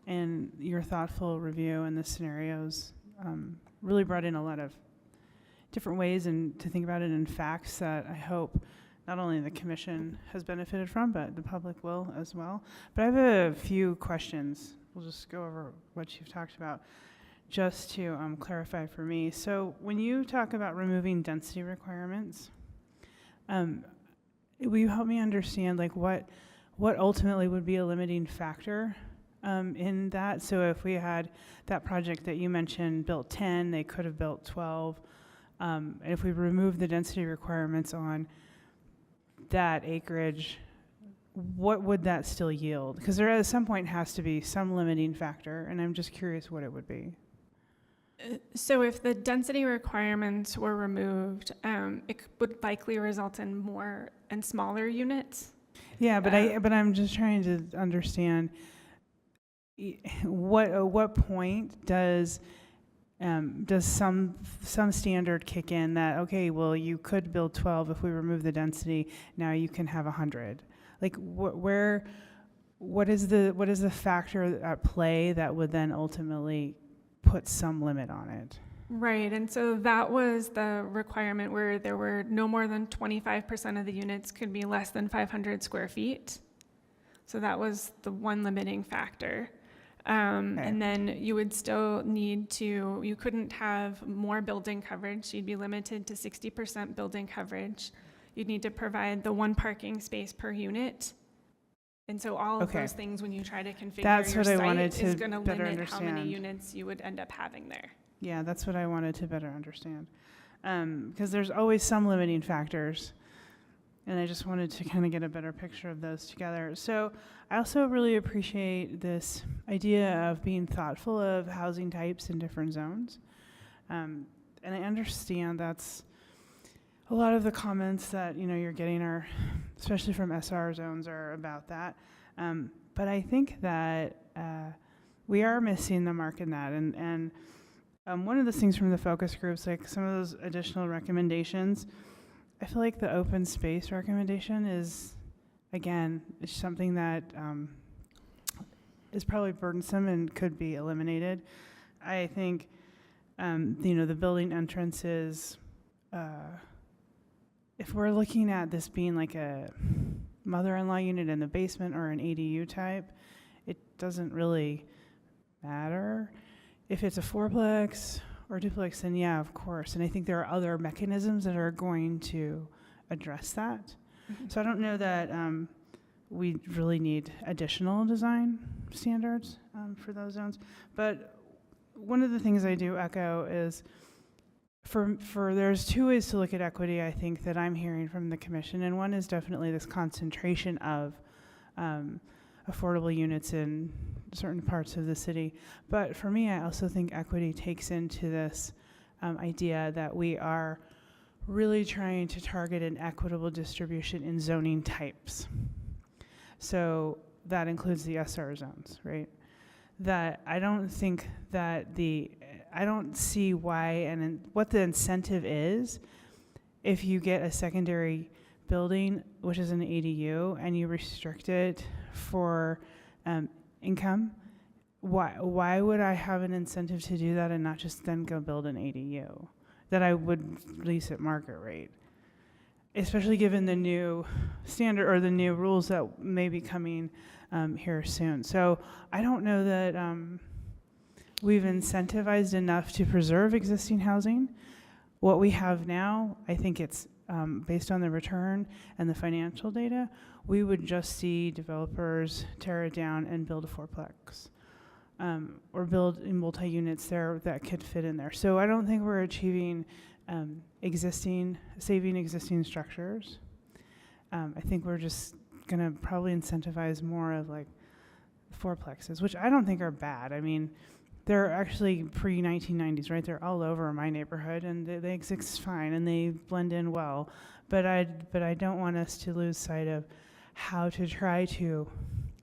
And your thoughtful review and the scenarios really brought in a lot of different ways and to think about it in facts that I hope not only the commission has benefited from, but the public will as well. But I have a few questions. We'll just go over what you've talked about just to clarify for me. So when you talk about removing density requirements, will you help me understand like what ultimately would be a limiting factor in that? So if we had that project that you mentioned built 10, they could have built 12. And if we remove the density requirements on that acreage, what would that still yield? Because there at some point has to be some limiting factor, and I'm just curious what it would be. So if the density requirements were removed, it would likely result in more and smaller units. Yeah, but I'm just trying to understand at what point does some standard kick in that, okay, well, you could build 12 if we remove the density, now you can have 100. Like what is the factor at play that would then ultimately put some limit on it? Right, and so that was the requirement where there were no more than 25% of the units could be less than 500 square feet. So that was the one limiting factor. And then you would still need to, you couldn't have more building coverage. You'd be limited to 60% building coverage. You'd need to provide the one parking space per unit. And so all of those things, when you try to configure That's your what I wanted site, is to going to better limit how many understand. units you would end up having there. Yeah, that's what I wanted to better understand. Because there's always some limiting factors. And I just wanted to kind of get a better picture of those together. So I also really appreciate this idea of being thoughtful of housing types in different zones. And I understand that's a lot of the comments that you're getting are, especially from SR zones, are about that. But I think that we are missing the mark in that. And one of the things from the focus groups, like some of those additional recommendations, I feel like the open space recommendation is, again, it's something that is probably burdensome and could be eliminated. I think, the building entrances, if we're looking at this being like a mother-in-law unit in the basement or an ADU type, it doesn't really matter. If it's a fourplex or duplex, then yeah, of course. And I think there are other mechanisms that are going to address that. So I don't know that we really need additional design standards for those zones. But one of the things I do echo is for there's two ways to look at equity, I think, that I'm hearing from the commission. And one is definitely this concentration of affordable units in certain parts of the city. But for me, I also think equity takes into this idea that we are really trying to target an equitable distribution in zoning types. So that includes the SR zones, right? That I don't think that I don't see why and what the incentive is if you get a secondary building, which is an ADU, and you restrict it for income. Why would I have an incentive to do that and not just then go build an ADU that I would lease at market rate? Especially given the new standard or the new rules that may be coming here soon. So I don't know that we've incentivized enough to preserve existing housing. What we have now, I think it's based on the return and the financial data, we would just see developers tear it down and build a fourplex or build in multi-units there that could fit in there. So I don't think we're achieving saving existing structures. I think we're just gonna probably incentivize more of like fourplexes, which I don't think are bad. I mean, they're actually pre-1990s, right? They're all over my neighborhood, and they exist fine, and they blend in well. But I don't want us to lose sight of how to try to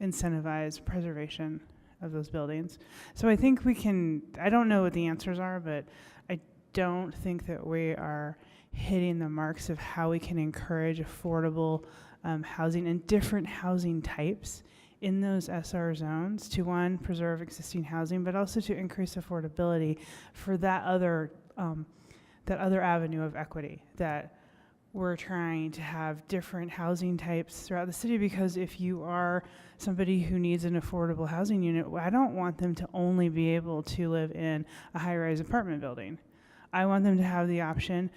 incentivize preservation of those buildings. So I think we can, I don't know what the answers are, but I don't think that we are hitting the marks of how we can encourage affordable housing and different housing types in those SR zones to, one, preserve existing housing, but also to increase affordability for that other avenue of equity, that we're trying to have different housing types throughout the city. Because if you are somebody who needs an affordable housing unit, I don't want them to only be able to live in a high-rise apartment building. I want them to have the option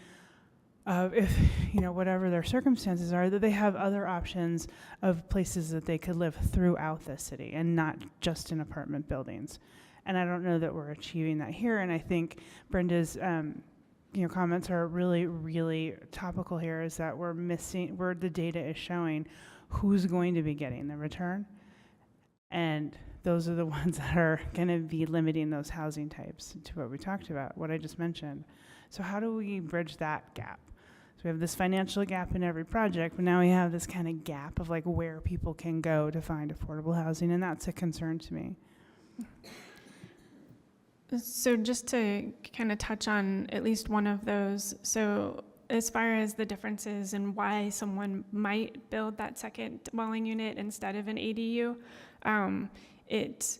of, if, whatever their circumstances are, that they have other options of places that they could live throughout the city and not just in apartment buildings. And I don't know that we're achieving that here. And I think Brenda's comments are really, really topical here, is that we're missing, where the data is showing who's going to be getting the return. And those are the ones that are going to be limiting those housing types to what we talked about, what I just mentioned. So how do we bridge that gap? So we have this financial gap in every project, but now we have this kind of gap of like where people can go to find affordable housing, and that's a concern to me. So just to kind of touch on at least one of those, so as far as the differences in why someone might build that second dwelling unit instead of an ADU, it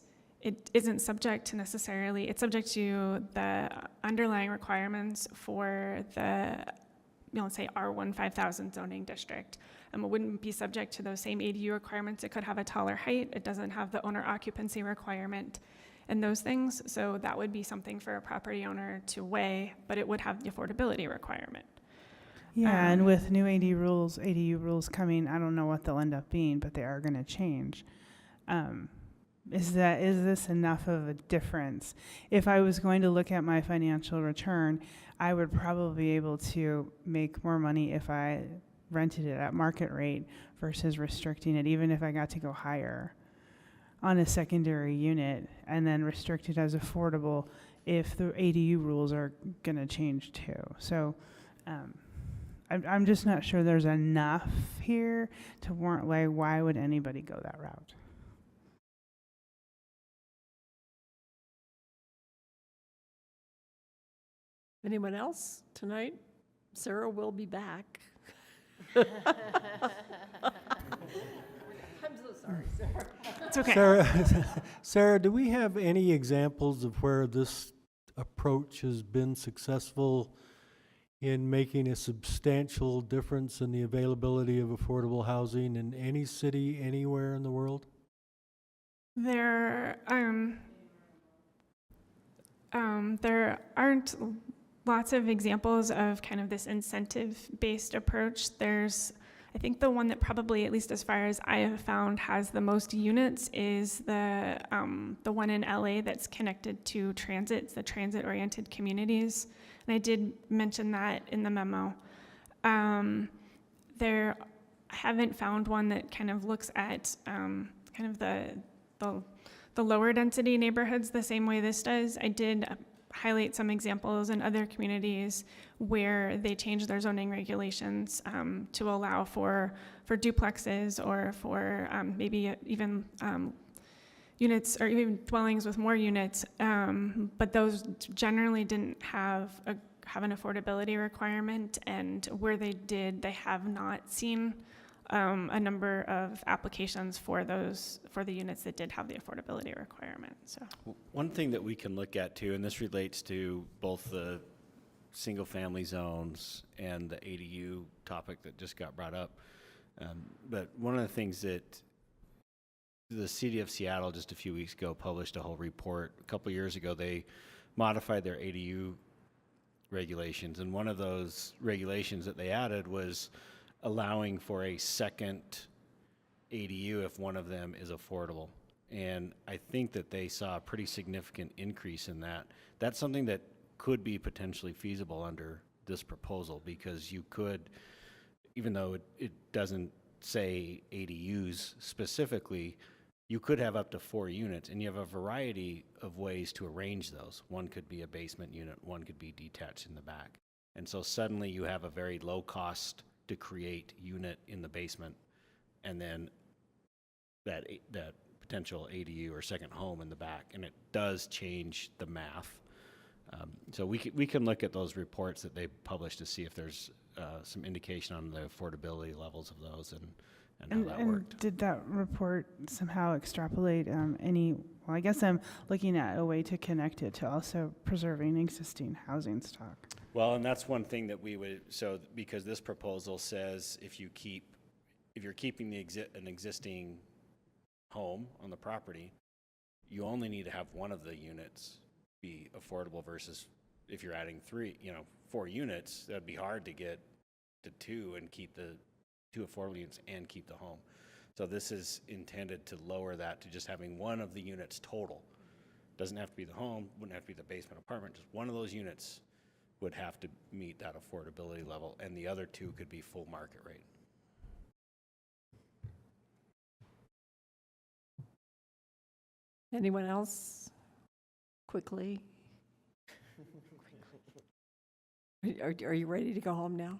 isn't subject to necessarily, it's subject to the underlying requirements for the, let's say R1 5000 zoning district. It wouldn't be subject to those same ADU requirements. It could have a taller height. It doesn't have the owner occupancy requirement and those things. So that would be something for a property owner to weigh, but it would have the affordability requirement. Yeah, and with new ADU rules coming, I don't know what they'll end up being, but they are going to change. Is this enough of a difference? If I was going to look at my financial return, I would probably be able to make more money if I rented it at market rate versus restricting it, even if I got to go higher on a secondary unit and then restrict it as affordable if the ADU rules are going to change too. So I'm just not sure there's enough here to warrant why would anybody go that route? Anyone else tonight? Sarah will be back. I'm so sorry, Sarah. It's okay. Sarah, do we have any examples of where this approach has been successful in making a substantial difference in the availability of affordable housing in any city anywhere in the world? There aren't lots of examples of kind of this incentive-based approach. There's, I think the one that probably, at least as far as I have found, has the most units is the one in LA that's connected to transit. It's the transit-oriented communities. And I did mention that in the memo. I haven't found one that kind of looks at kind of the lower density neighborhoods the same way this does. I did highlight some examples in other communities where they changed their zoning regulations to allow for duplexes or for maybe even units or even dwellings with more units, but those generally didn't have an affordability requirement, and where they did, they have not seen a number of applications for the units that did have the affordability requirement. So one thing that we can look at too, and this relates to both the single family zones and the ADU topic that just got brought up, but one of the things that the city of Seattle just a few weeks ago published a whole report. A couple years ago, they modified their ADU regulations, and one of those regulations that they added was allowing for a second ADU if one of them is affordable. And I think that they saw a pretty significant increase in that. That's something that could be potentially feasible under this proposal, because you could, even though it doesn't say ADUs specifically, you could have up to 4 units, and you have a variety of ways to arrange those. One could be a basement unit, one could be detached in the back. And so suddenly you have a very low cost to create unit in the basement, and then that potential ADU or second home in the back, and it does change the math. So we can look at those reports that they published to see if there's some indication on the affordability levels of those and how that worked. Did that report somehow extrapolate well, I guess I'm looking at a way to connect it to also preserving existing housing stock. Well, and that's one thing that we would, so because this proposal says if you're keeping an existing home on the property, you only need to have one of the units be affordable, versus if you're adding 4 units, that'd be hard to get to 2 and keep the 2 affordable units and keep the home. So this is intended to lower that to just having one of the units total. Doesn't have to be the home, wouldn't have to be the basement apartment, just one of those units would have to meet that affordability level, and the other 2 could be full market rate. Anyone else? Quickly. Are you ready to go home now?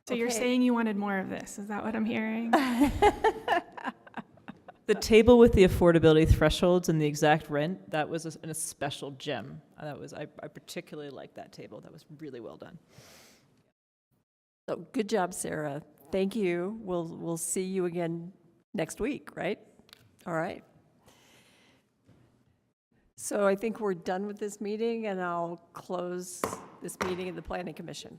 So you're Okay. saying you wanted more of this, is that what I'm hearing? The table with the affordability thresholds and the exact rent, that was a special gem. I particularly liked that table. That was really well done. So good job, Sarah. Thank you. We'll see you again next week, right? All right. So I think we're done with this meeting, and I'll close this meeting of the Planning Commission.